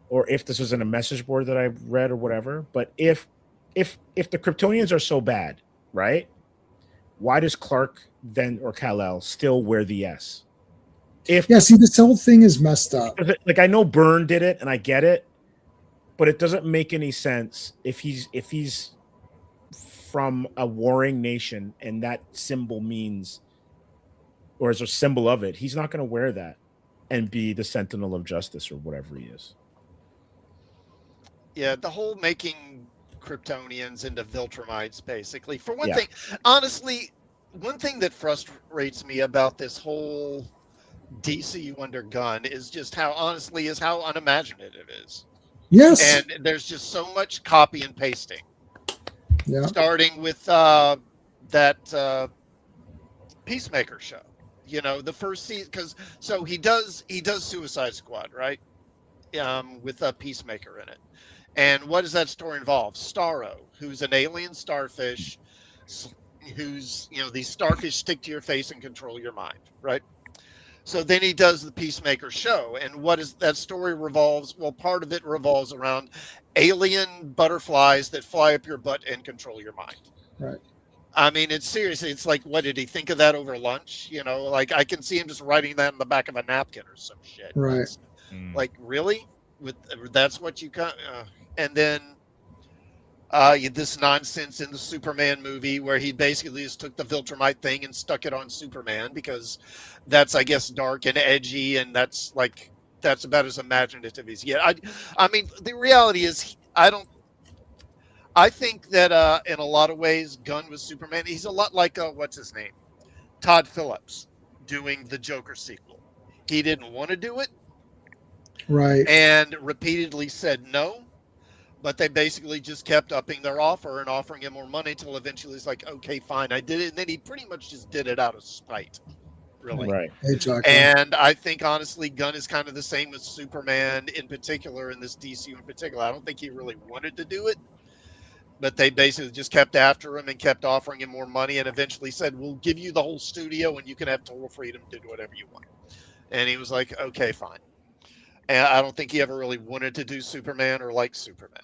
or if this was in a message board that I read or whatever. But if the Kryptonians are so bad, right? Why does Clark then, or Kal-El, still wear the S? See, this whole thing is messed up. Like, I know Byrne did it, and I get it, but it doesn't make any sense if he's from a warring nation and that symbol means, or as a symbol of it, he's not going to wear that and be the Sentinel of Justice or whatever he is. Yeah, the whole making Kryptonians into Viltrumites, basically. For one thing, honestly, one thing that frustrates me about this whole DCU under Gunn is just how unimaginative it is. Yes. And there's just so much copy and pasting. Yeah. Starting with that Peacemaker show. You know, the first season, because so he does Suicide Squad, right? With a Peacemaker in it. And what does that story involve? Starro, who's an alien starfish, who's, these starfish stick to your face and control your mind, right? So then he does the Peacemaker show. And what is that story revolves? Well, part of it revolves around alien butterflies that fly up your butt and control your mind. Right. I mean, it's seriously, it's like, what did he think of that over lunch? Like I can see him just writing that in the back of a napkin or some shit. Right. It's like, really? With that's what you got? And then this nonsense in the Superman movie where he basically just took the Viltrumite thing and stuck it on Superman because that's, I guess, dark and edgy, and that's about as imaginative as yet. I mean, the reality is, I think that in a lot of ways, Gunn with Superman, he's a lot like what's his name, Todd Phillips, doing the Joker sequel. He didn't want to do it, Right. and repeatedly said no. But they basically just kept upping their offer and offering him more money until eventually he's like, okay, fine, I did it. And then he pretty much just did it out of spite, really. Right. Exactly. And I think, honestly, Gunn is kind of the same with Superman in particular, and this DCU in particular. I don't think he really wanted to do it, but they basically just kept after him and kept offering him more money and eventually said, we'll give you the whole studio and you can have total freedom to do whatever you want. And he was like, okay, fine. And I don't think he ever really wanted to do Superman or like Superman.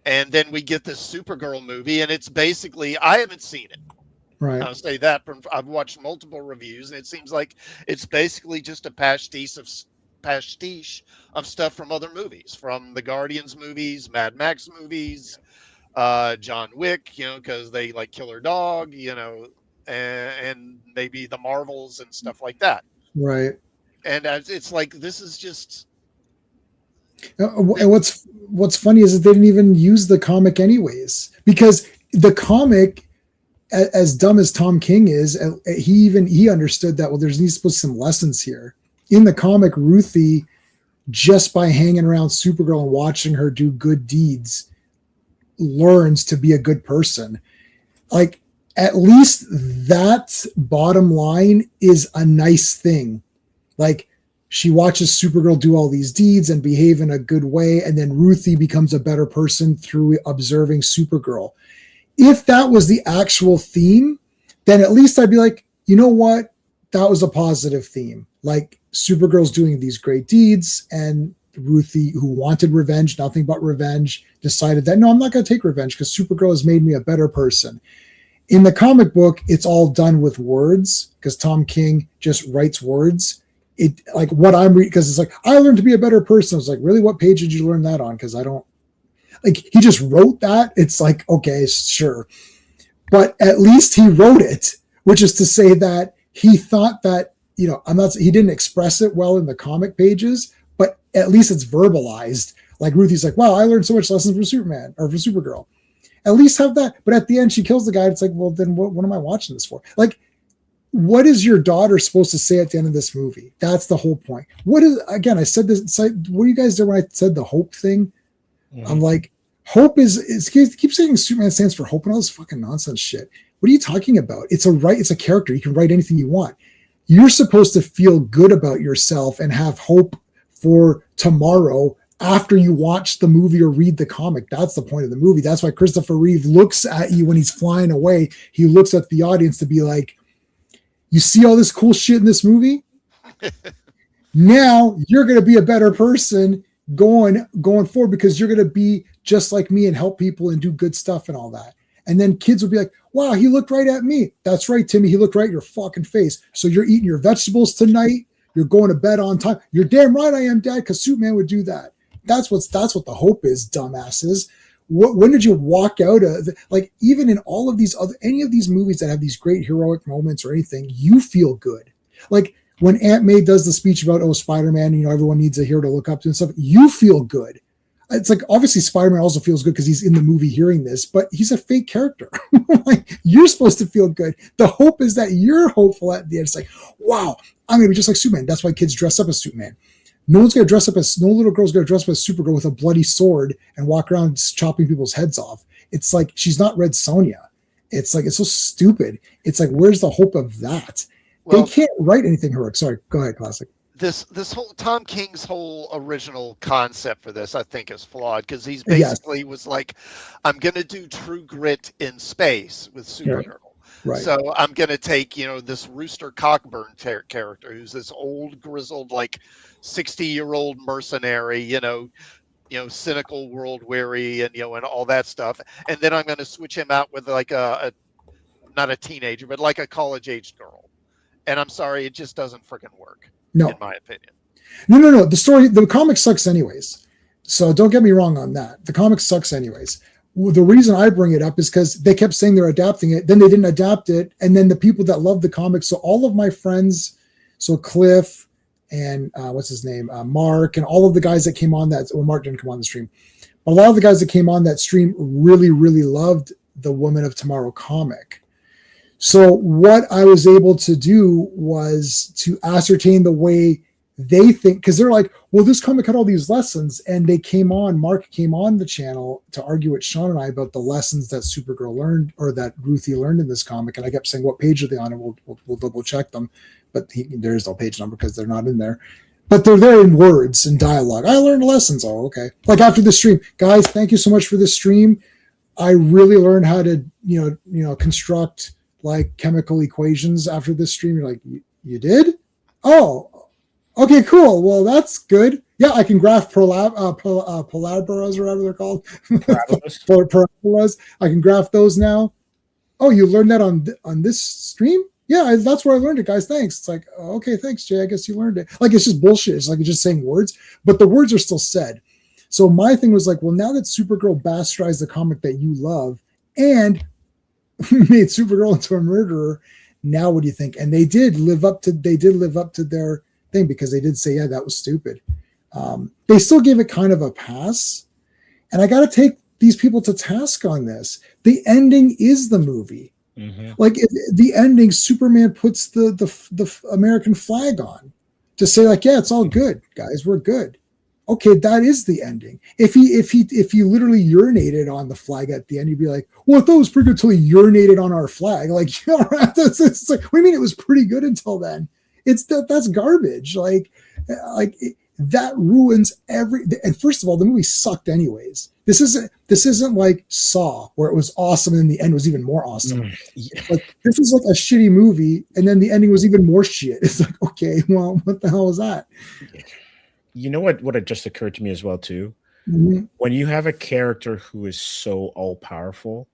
And then we get this Supergirl movie, and it's basically, I haven't seen it. Right. I'll say that. I've watched multiple reviews, and it seems like it's basically just a pastiche of stuff from other movies, from the Guardians movies, Mad Max movies, John Wick, because they like Killer Dog, and maybe the Marvels and stuff like that. Right. And it's like, this is just. And what's funny is that they didn't even use the comic anyways, because the comic, as dumb as Tom King is, he understood that, well, there's needs to be some lessons here in the comic. Ruthie, just by hanging around Supergirl and watching her do good deeds, learns to be a good person. Like, at least that bottom line is a nice thing. Like, she watches Supergirl do all these deeds and behave in a good way, and then Ruthie becomes a better person through observing Supergirl. If that was the actual theme, then at least I'd be like, you know what? That was a positive theme. Like, Supergirl's doing these great deeds, and Ruthie, who wanted revenge, nothing but revenge, decided that, no, I'm not going to take revenge because Supergirl has made me a better person. In the comic book, it's all done with words because Tom King just writes words. It, like, what I'm reading, because it's like, I learned to be a better person. I was like, really, what page did you learn that on? Because I don't, like, he just wrote that. It's like, okay, sure. But at least he wrote it, which is to say that he thought that, he didn't express it well in the comic pages, but at least it's verbalized. Like, Ruthie's like, wow, I learned so much lessons from Superman or from Supergirl. At least have that. But at the end, she kills the guy. It's like, well, then what am I watching this for? Like, what is your daughter supposed to say at the end of this movie? That's the whole point. Again, I said this, what you guys did when I said the hope thing? Mm-hmm. I'm like, hope is keep saying Superman stands for hope and all this fucking nonsense shit. What are you talking about? It's a character. You can write anything you want. You're supposed to feel good about yourself and have hope for tomorrow after you watch the movie or read the comic. That's the point of the movie. That's why Christopher Reeve looks at you when he's flying away. He looks at the audience to be like, you see all this cool shit in this movie? Now you're going to be a better person going forward because you're going to be just like me and help people and do good stuff and all that. And then kids will be like, wow, he looked right at me. That's right, Timmy. He looked right at your fucking face. So you're eating your vegetables tonight. You're going to bed on time. You're damn right I am, Dad, because Superman would do that. That's what the hope is, dumbasses. When did you walk out of like, even in all of these any of these movies that have these great heroic moments or anything, you feel good. Like when Aunt May does the speech about, Spider-Man, everyone needs a hero to look up to and stuff, you feel good. It's like, obviously Spider-Man also feels good because he's in the movie hearing this, but he's a fake character. Like, you're supposed to feel good. The hope is that you're hopeful at the end. It's like, wow, I'm going to be just like Superman. That's why kids dress up as Superman. No little girl's going to dress up as Supergirl with a bloody sword and walk around chopping people's heads off. It's like, she's not Red Sonja. It's like, it's so stupid. It's like, where's the hope of that? Well, they can't write anything heroic. Sorry, go ahead, Classic. This whole Tom King's whole original concept for this, I think, is flawed because he's basically was like, I'm going to do True Grit in space with Supergirl. Right. So I'm going to take, this Rooster Cockburn character who's this old, grizzled, like 60-year-old mercenary, cynical, world weary, and and all that stuff. And then I'm going to switch him out with like a not a teenager, but like a college-aged girl. And I'm sorry, it just doesn't freaking work. No, in my opinion. No. The comic sucks anyways. So don't get me wrong on that. The comic sucks anyways. The reason I bring it up is because they kept saying they're adapting it, then they didn't adapt it, and then the people that love the comics. So all of my friends, so Cliff and what's his name, Mark, and all of the guys that came on that. Well, Mark didn't come on the stream. A lot of the guys that came on that stream really, really loved the Woman of Tomorrow comic. So what I was able to do was to ascertain the way they think, because they're like, well, this comic had all these lessons, and Mark came on the channel to argue with Sean and I about the lessons that Supergirl learned, or that Ruthie learned in this comic. And I kept saying, what page are they on? And we'll double check them. But there's no page number because they're not in there. But they're there in words and dialogue. I learned lessons. Oh, okay. Like after the stream, guys, thank you so much for this stream. I really learned how to, construct like chemical equations after this stream. You're like, you did? Oh, okay, cool. Well, that's good. Yeah, I can graph parabolas or whatever they're called. Parabolas. I can graph those now. Oh, you learned that on this stream? Yeah, that's where I learned it, guys. Thanks. It's like, okay, thanks, Jay. I guess you learned it. Like, it's just bullshit. It's like it's just saying words, but the words are still said. So my thing was like, well, now that Supergirl bastardized the comic that you love and made Supergirl into a murderer, now what do you think? And they did live up to their thing, because they did say, yeah, that was stupid. They still gave it kind of a pass, and I got to take these people to task on this. The ending is the movie. Mm-hmm. Like the ending, Superman puts the American flag on to say like, yeah, it's all good, guys, we're good. Okay, that is the ending. If he literally urinated on the flag at the end, you'd be like, well, I thought it was pretty good until he urinated on our flag. Like, it's like, what do you mean it was pretty good until then? That's garbage. That ruins every. And first of all, the movie sucked anyways. This isn't like Saw, where it was awesome and the end was even more awesome. Like, this is like a shitty movie, and then the ending was even more shit. It's like, okay, well, what the hell was that? You know what had just occurred to me as well too? Mm-hmm. When you have a character who is so all powerful,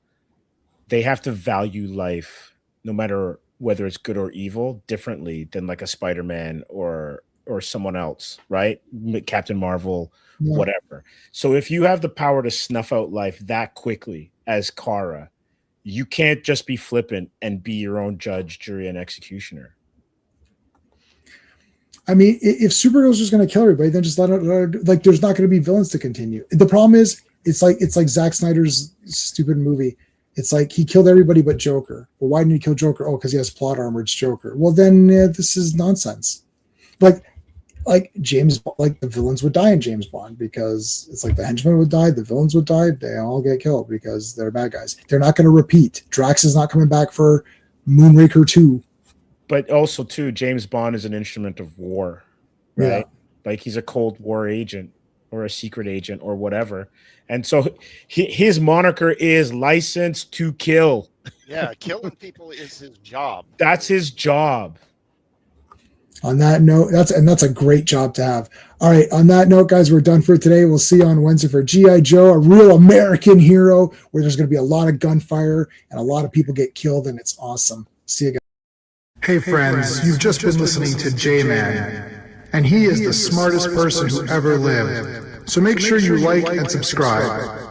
they have to value life, no matter whether it's good or evil, differently than like a Spider-Man or someone else, right? Captain Marvel, whatever. So if you have the power to snuff out life that quickly as Kara, you can't just be flippant and be your own judge, jury, and executioner. I mean, if Supergirl's just going to kill everybody, then just let it, like, there's not going to be villains to continue. The problem is, it's like Zack Snyder's stupid movie. It's like he killed everybody but Joker. Well, why didn't he kill Joker? Oh, because he has plot armor. It's Joker. Well, then this is nonsense. Like James, like the villains would die in James Bond, because it's like the henchmen would die, the villains would die, they all get killed because they're bad guys. They're not going to repeat. Drax is not coming back for Moonraker 2. But also, too, James Bond is an instrument of war, right? Yeah. Like, he's a Cold War agent or a secret agent or whatever. And so his moniker is License to Kill. Yeah, killing people is his job. That's his job. On that note, that's a great job to have. All right, on that note, guys, we're done for today. We'll see you on Wednesday for G.I. Joe, a real American hero, where there's going to be a lot of gunfire and a lot of people get killed, and it's awesome. See you guys. Hey friends, you've just been listening to J-Man, and he is the smartest person who ever lived. So make sure you like and subscribe.